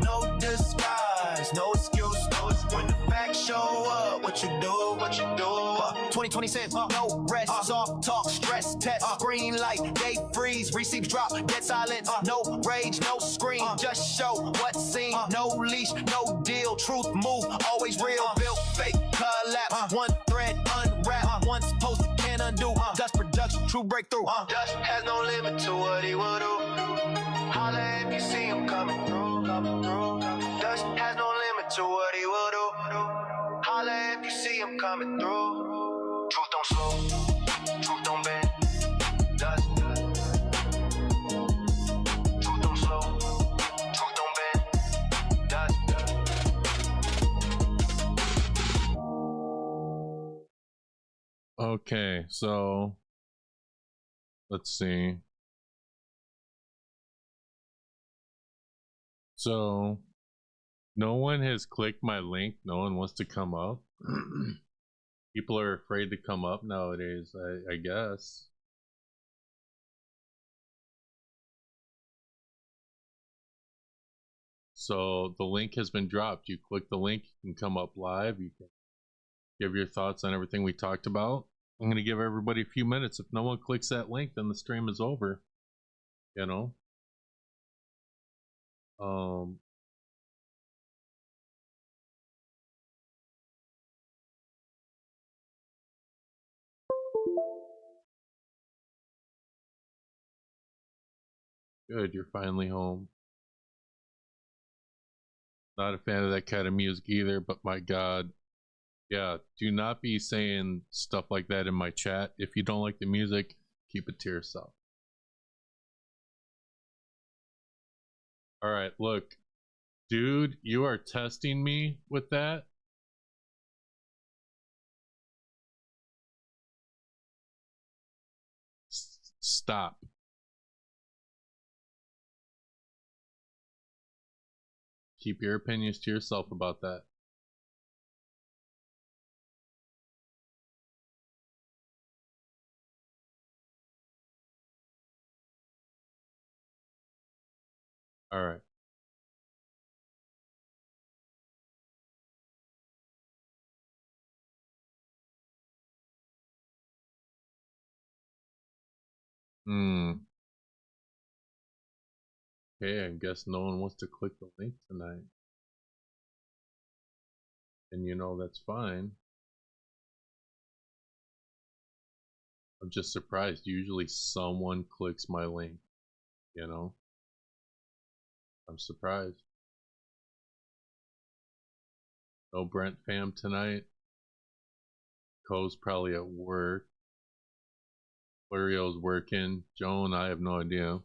No disguise, no excuse. When the facts show up, what you do? 2020 20 cents, no rest, soft talk, stress test, green light, they freeze, receipts drop, dead silent, no rage, no scream, just show what's seen, no leash, no deal, truth move, always real, built fake, collapse, one thread unwrap, once posted can undo, Dust production, true breakthrough, Dust has no limit to what he will do, holla if you see him coming through, Dust has no limit to what he will do, holla if you see him coming through, truth don't slow, truth don't bend, Dust, truth don't slow, truth don't bend, Dust. Okay, so let's see. So no one has clicked my link. No one wants to come up. People are afraid to come up nowadays, I guess. So the link has been dropped. You click the link, you can come up live. You can give your thoughts on everything we talked about. I'm going to give everybody a few minutes. If no one clicks that link, then the stream is over. You know? Good, you're finally home. Not a fan of that kind of music either, but my God. Yeah, do not be saying stuff like that in my chat. If you don't like the music, keep it to yourself. Alright, look. Dude, you are testing me with that? Stop. Keep your opinions to yourself about that. All right. Okay, I guess no one wants to click the link tonight. And you know, that's fine. I'm just surprised. Usually someone clicks my link, you know? I'm surprised. No Brent fam tonight. Co's probably at work. Flurio's working. Joan, I have no idea.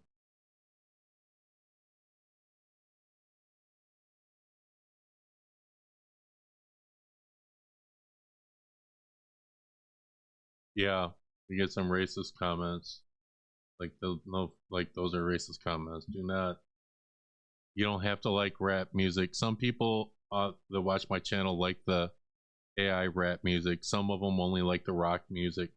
Yeah, you get some racist comments. Like those, no, like those are racist comments. Do not. You don't have to like rap music. Some people that watch my channel like the AI rap music. Some of them only like the rock music.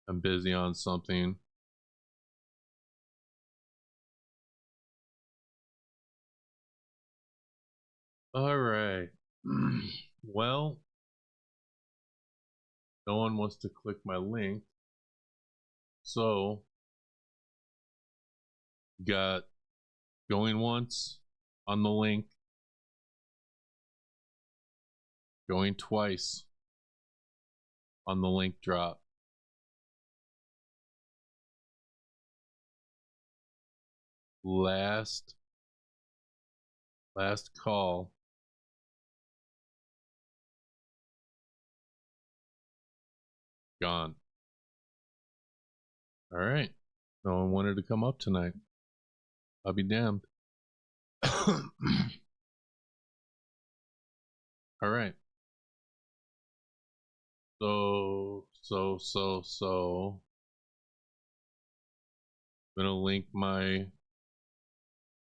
I'm busy on something. All right. Well, no one wants to click my link. So, got going once on the link, going twice on the link drop. Last call. Gone. All right. No one wanted to come up tonight. I'll be damned. All right. So. I'm gonna link my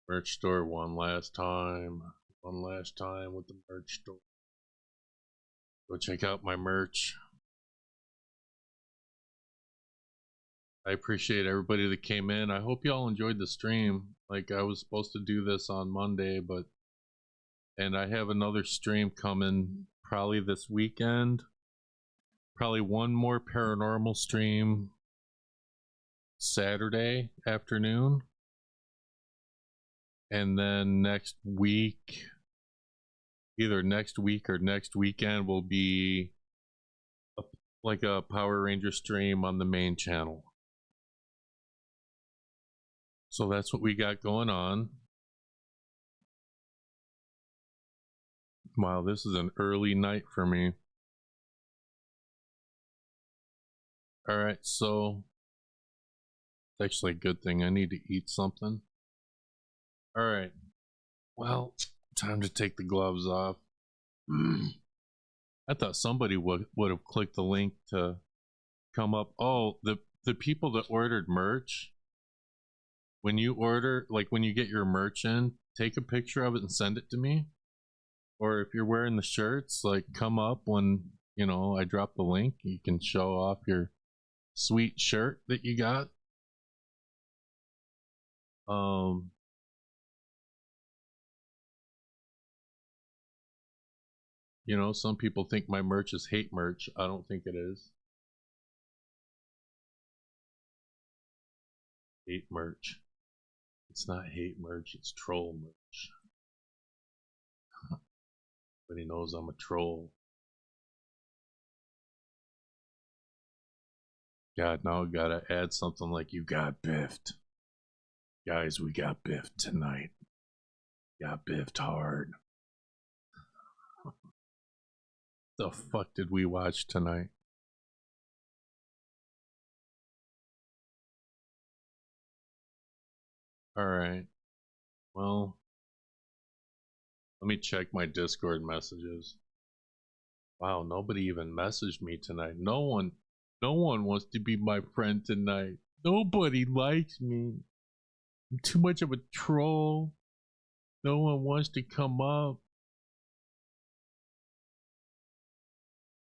merch store one last time with the merch store. Go check out my merch. I appreciate everybody that came in. I hope y'all enjoyed the stream. Like, I was supposed to do this on Monday, and I have another stream coming probably this weekend. Probably one more paranormal stream Saturday afternoon. And then next week, either next week or next weekend, will be like a Power Ranger stream on the main channel. So that's what we got going on. Wow, this is an early night for me. All right, so it's actually a good thing. I need to eat something. All right, well, time to take the gloves off. I thought somebody would have clicked the link to come up. Oh, the people that ordered merch, when you order, like when you get your merch in, take a picture of it and send it to me. Or if you're wearing the shirts, like come up when, you know, I drop the link. You can show off your sweet shirt that you got. You know, some people think my merch is hate merch. I don't think it is. Hate merch. It's not hate merch, it's troll merch. Everybody knows I'm a troll. God, now I gotta add something like you got biffed. Guys, we got biffed tonight. Got biffed hard. The fuck did we watch tonight? Alright. Well, let me check my Discord messages. Wow, nobody even messaged me tonight. No one wants to be my friend tonight. Nobody likes me. I'm too much of a troll. No one wants to come up.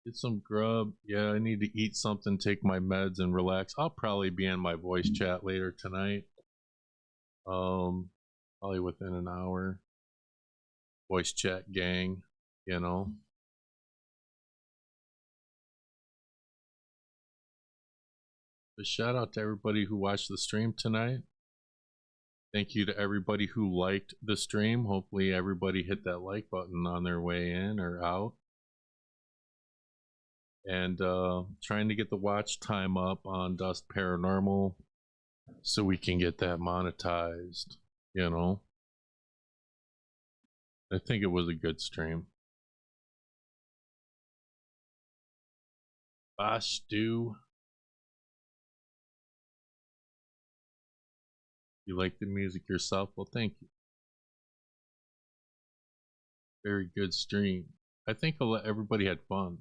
Get some grub. Yeah, I need to eat something, take my meds, and relax. I'll probably be in my voice chat later tonight. Probably within an hour. Voice chat gang, you know. But shout out to everybody who watched the stream tonight. Thank you to everybody who liked the stream. Hopefully everybody hit that like button on their way in or out. And trying to get the watch time up on Dust Paranormal so we can get that monetized, you know. I think it was a good stream. Bosh Stew. You like the music yourself? Well, thank you. Very good stream. I think everybody had fun.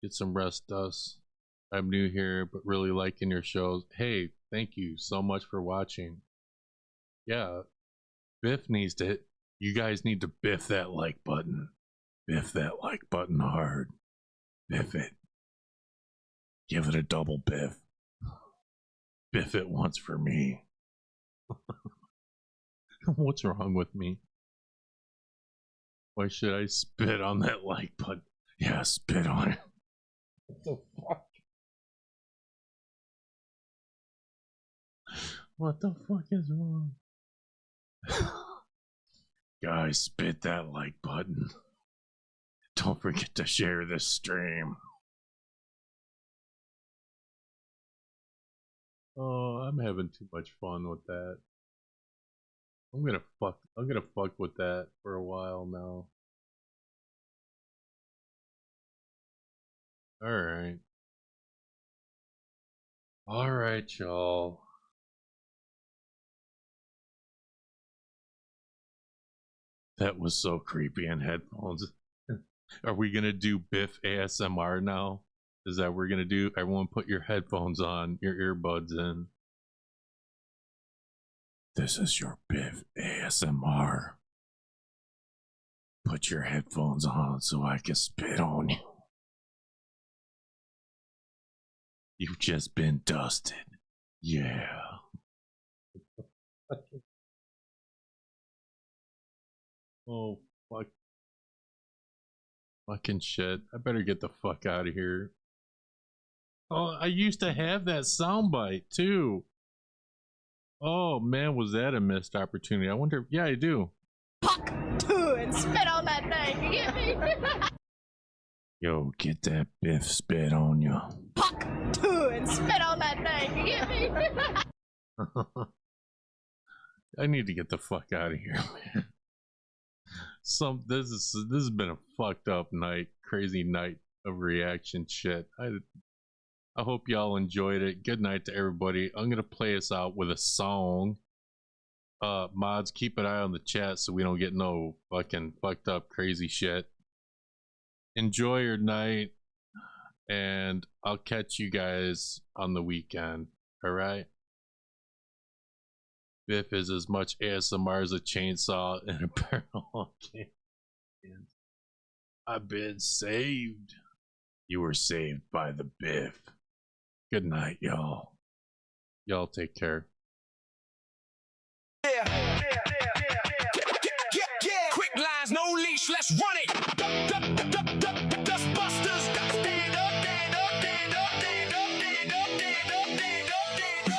Get some rest, Dust. I'm new here, but really liking your shows. Hey, thank you so much for watching. Yeah, Biff needs to, you guys need to biff that like button. Biff that like button hard. Biff it. Give it a double biff. Biff it once for me. What's wrong with me? Why should I spit on that like button? Yeah, spit on it. What the fuck? What the fuck is wrong? Guys, spit that like button. Don't forget to share this stream. Oh, I'm having too much fun with that. I'm gonna fuck with that for a while now. Alright. Alright, y'all. That was so creepy in headphones. Are we gonna do Biff ASMR now? Is that what we're gonna do? Everyone put your headphones on, your earbuds in. This is your Biff ASMR. Put your headphones on so I can spit on you. You've just been dusted. Yeah. Oh, fuck. Fucking shit. I better get the fuck out of here. Oh, I used to have that soundbite too. Oh man, was that a missed opportunity? I wonder. Yeah, I do. Puck and spit on that thing. You get me? Yo, get that Biff spit on you. Puck and spit on that thing. You get me? I need to get the fuck out of here, man. This has been a fucked up night, crazy night of reaction shit. I hope y'all enjoyed it. Good night to everybody. I'm gonna play us out with a song. Mods, keep an eye on the chat so we don't get no fucking fucked up crazy shit. Enjoy your night, and I'll catch you guys on the weekend. All right. Biff is as much ASMR as a chainsaw in a Paranormal game. I've been saved. You were saved by the Biff. Good night, y'all. Y'all take care. Yeah. Quick lines, no leash, let's run it. Dustbusters, stand up, stand up, stand up, stand up, stand up, stand up, stand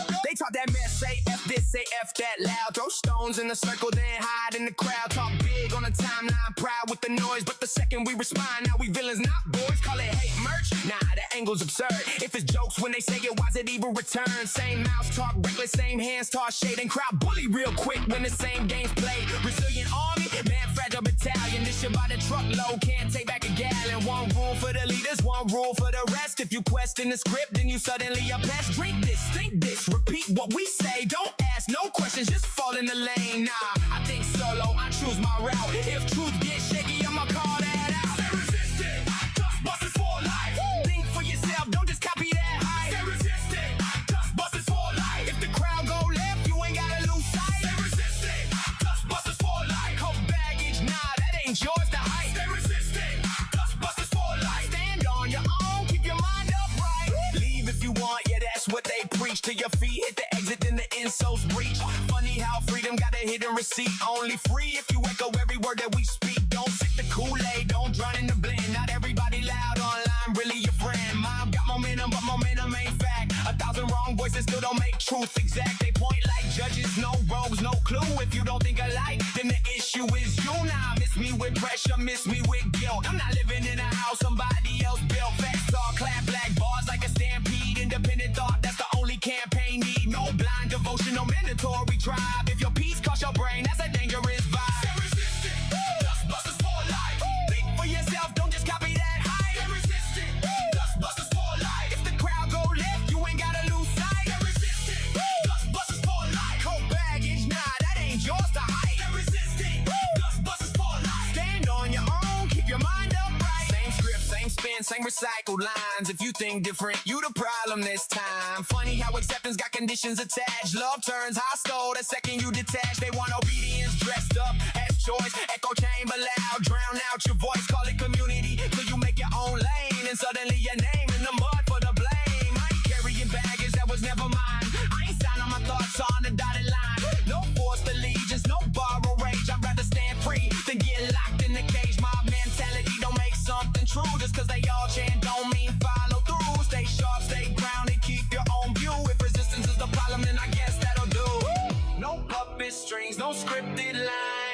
up. They talk that mess, say F this, say F that loud. Throw stones in a circle, then hide in the crowd. Talk big on the timeline, proud with the noise. But the second we respond, now we villains, not boys. Call it hate merch. Nah, the angle's absurd. If it's jokes when they say it, why's it even return? Same mouse talk, reckless, same hands toss shade, and crowd bully real quick when the same game's played. Resilient army, man, fragile battalion. This shit by the truckload, can't take back a gallon. One rule for the leaders, one rule for the rest. If you question the script, then you suddenly a pest. Drink this, think this, repeat what we say. Don't ask no questions, just fall in the lane. Nah, I think solo, I choose my route. If truth gets shaky, I'ma call that out. Stay resistant, Dustbusters for life. Think for yourself, don't just copy that hype. Stay resistant, Dustbusters for life. If the crowd go left, you ain't gotta lose sight. Stay resistant, Dustbusters for life. Coat baggage, nah, that ain't yours to hide. Stay resistant, Dustbusters for life. Stand on your own, keep your mind upright. Leave if you want, yeah, that's what they preach. To your feet, hit the exit, then the insoles breach. Funny how freedom got a hidden receipt. Only free if you echo every word that we speak. Don't sip the Kool-Aid, don't drown in the blend. Not everybody loud online, really your friend. Mom got momentum, but momentum ain't fact. 1,000 wrong voices still don't make truth exact. They point like judges, no rogues, no clue. If you don't think alike, then the issue is you. Now miss me with pressure, miss me with guilt. I'm not living in a house somebody else built. Facts talk, clap black bars like a stampede. Independent thought, that's the only campaign need. No blind devotion, no mandatory drive. If your peace costs your brain, that's a dangerous vibe. Stay resistant, Dustbusters for life. Think for yourself, don't just copy that hype. Stay resistant, Dustbusters for life. If the crowd go left, you ain't gotta lose sight. Stay resistant, Dustbusters for life. Coat baggage, nah, that ain't yours to hide. Stay resistant, Dustbusters for life. Stand on your own, keep your mind upright. Same script, same spin, same recycled lines. If you think different, you the problem this time. Funny how acceptance got conditions attached. Love turns hostile the second you detach. They want obedience dressed up as choice. Echo chamber loud, drown out your voice. Call it community till you make your own lane. And suddenly your name in the mud for the blame. I ain't carrying baggage that was never mine. I ain't signing my thoughts on the dotted line. No forced allegiance, no borrow rage. I'd rather stand free than get locked in the cage. Mob mentality don't make something true. Just cause they all chant don't mean follow through. Stay sharp, stay grounded, keep your own view. If resistance is the problem, then I guess that'll do. No puppet strings, no scripted lines.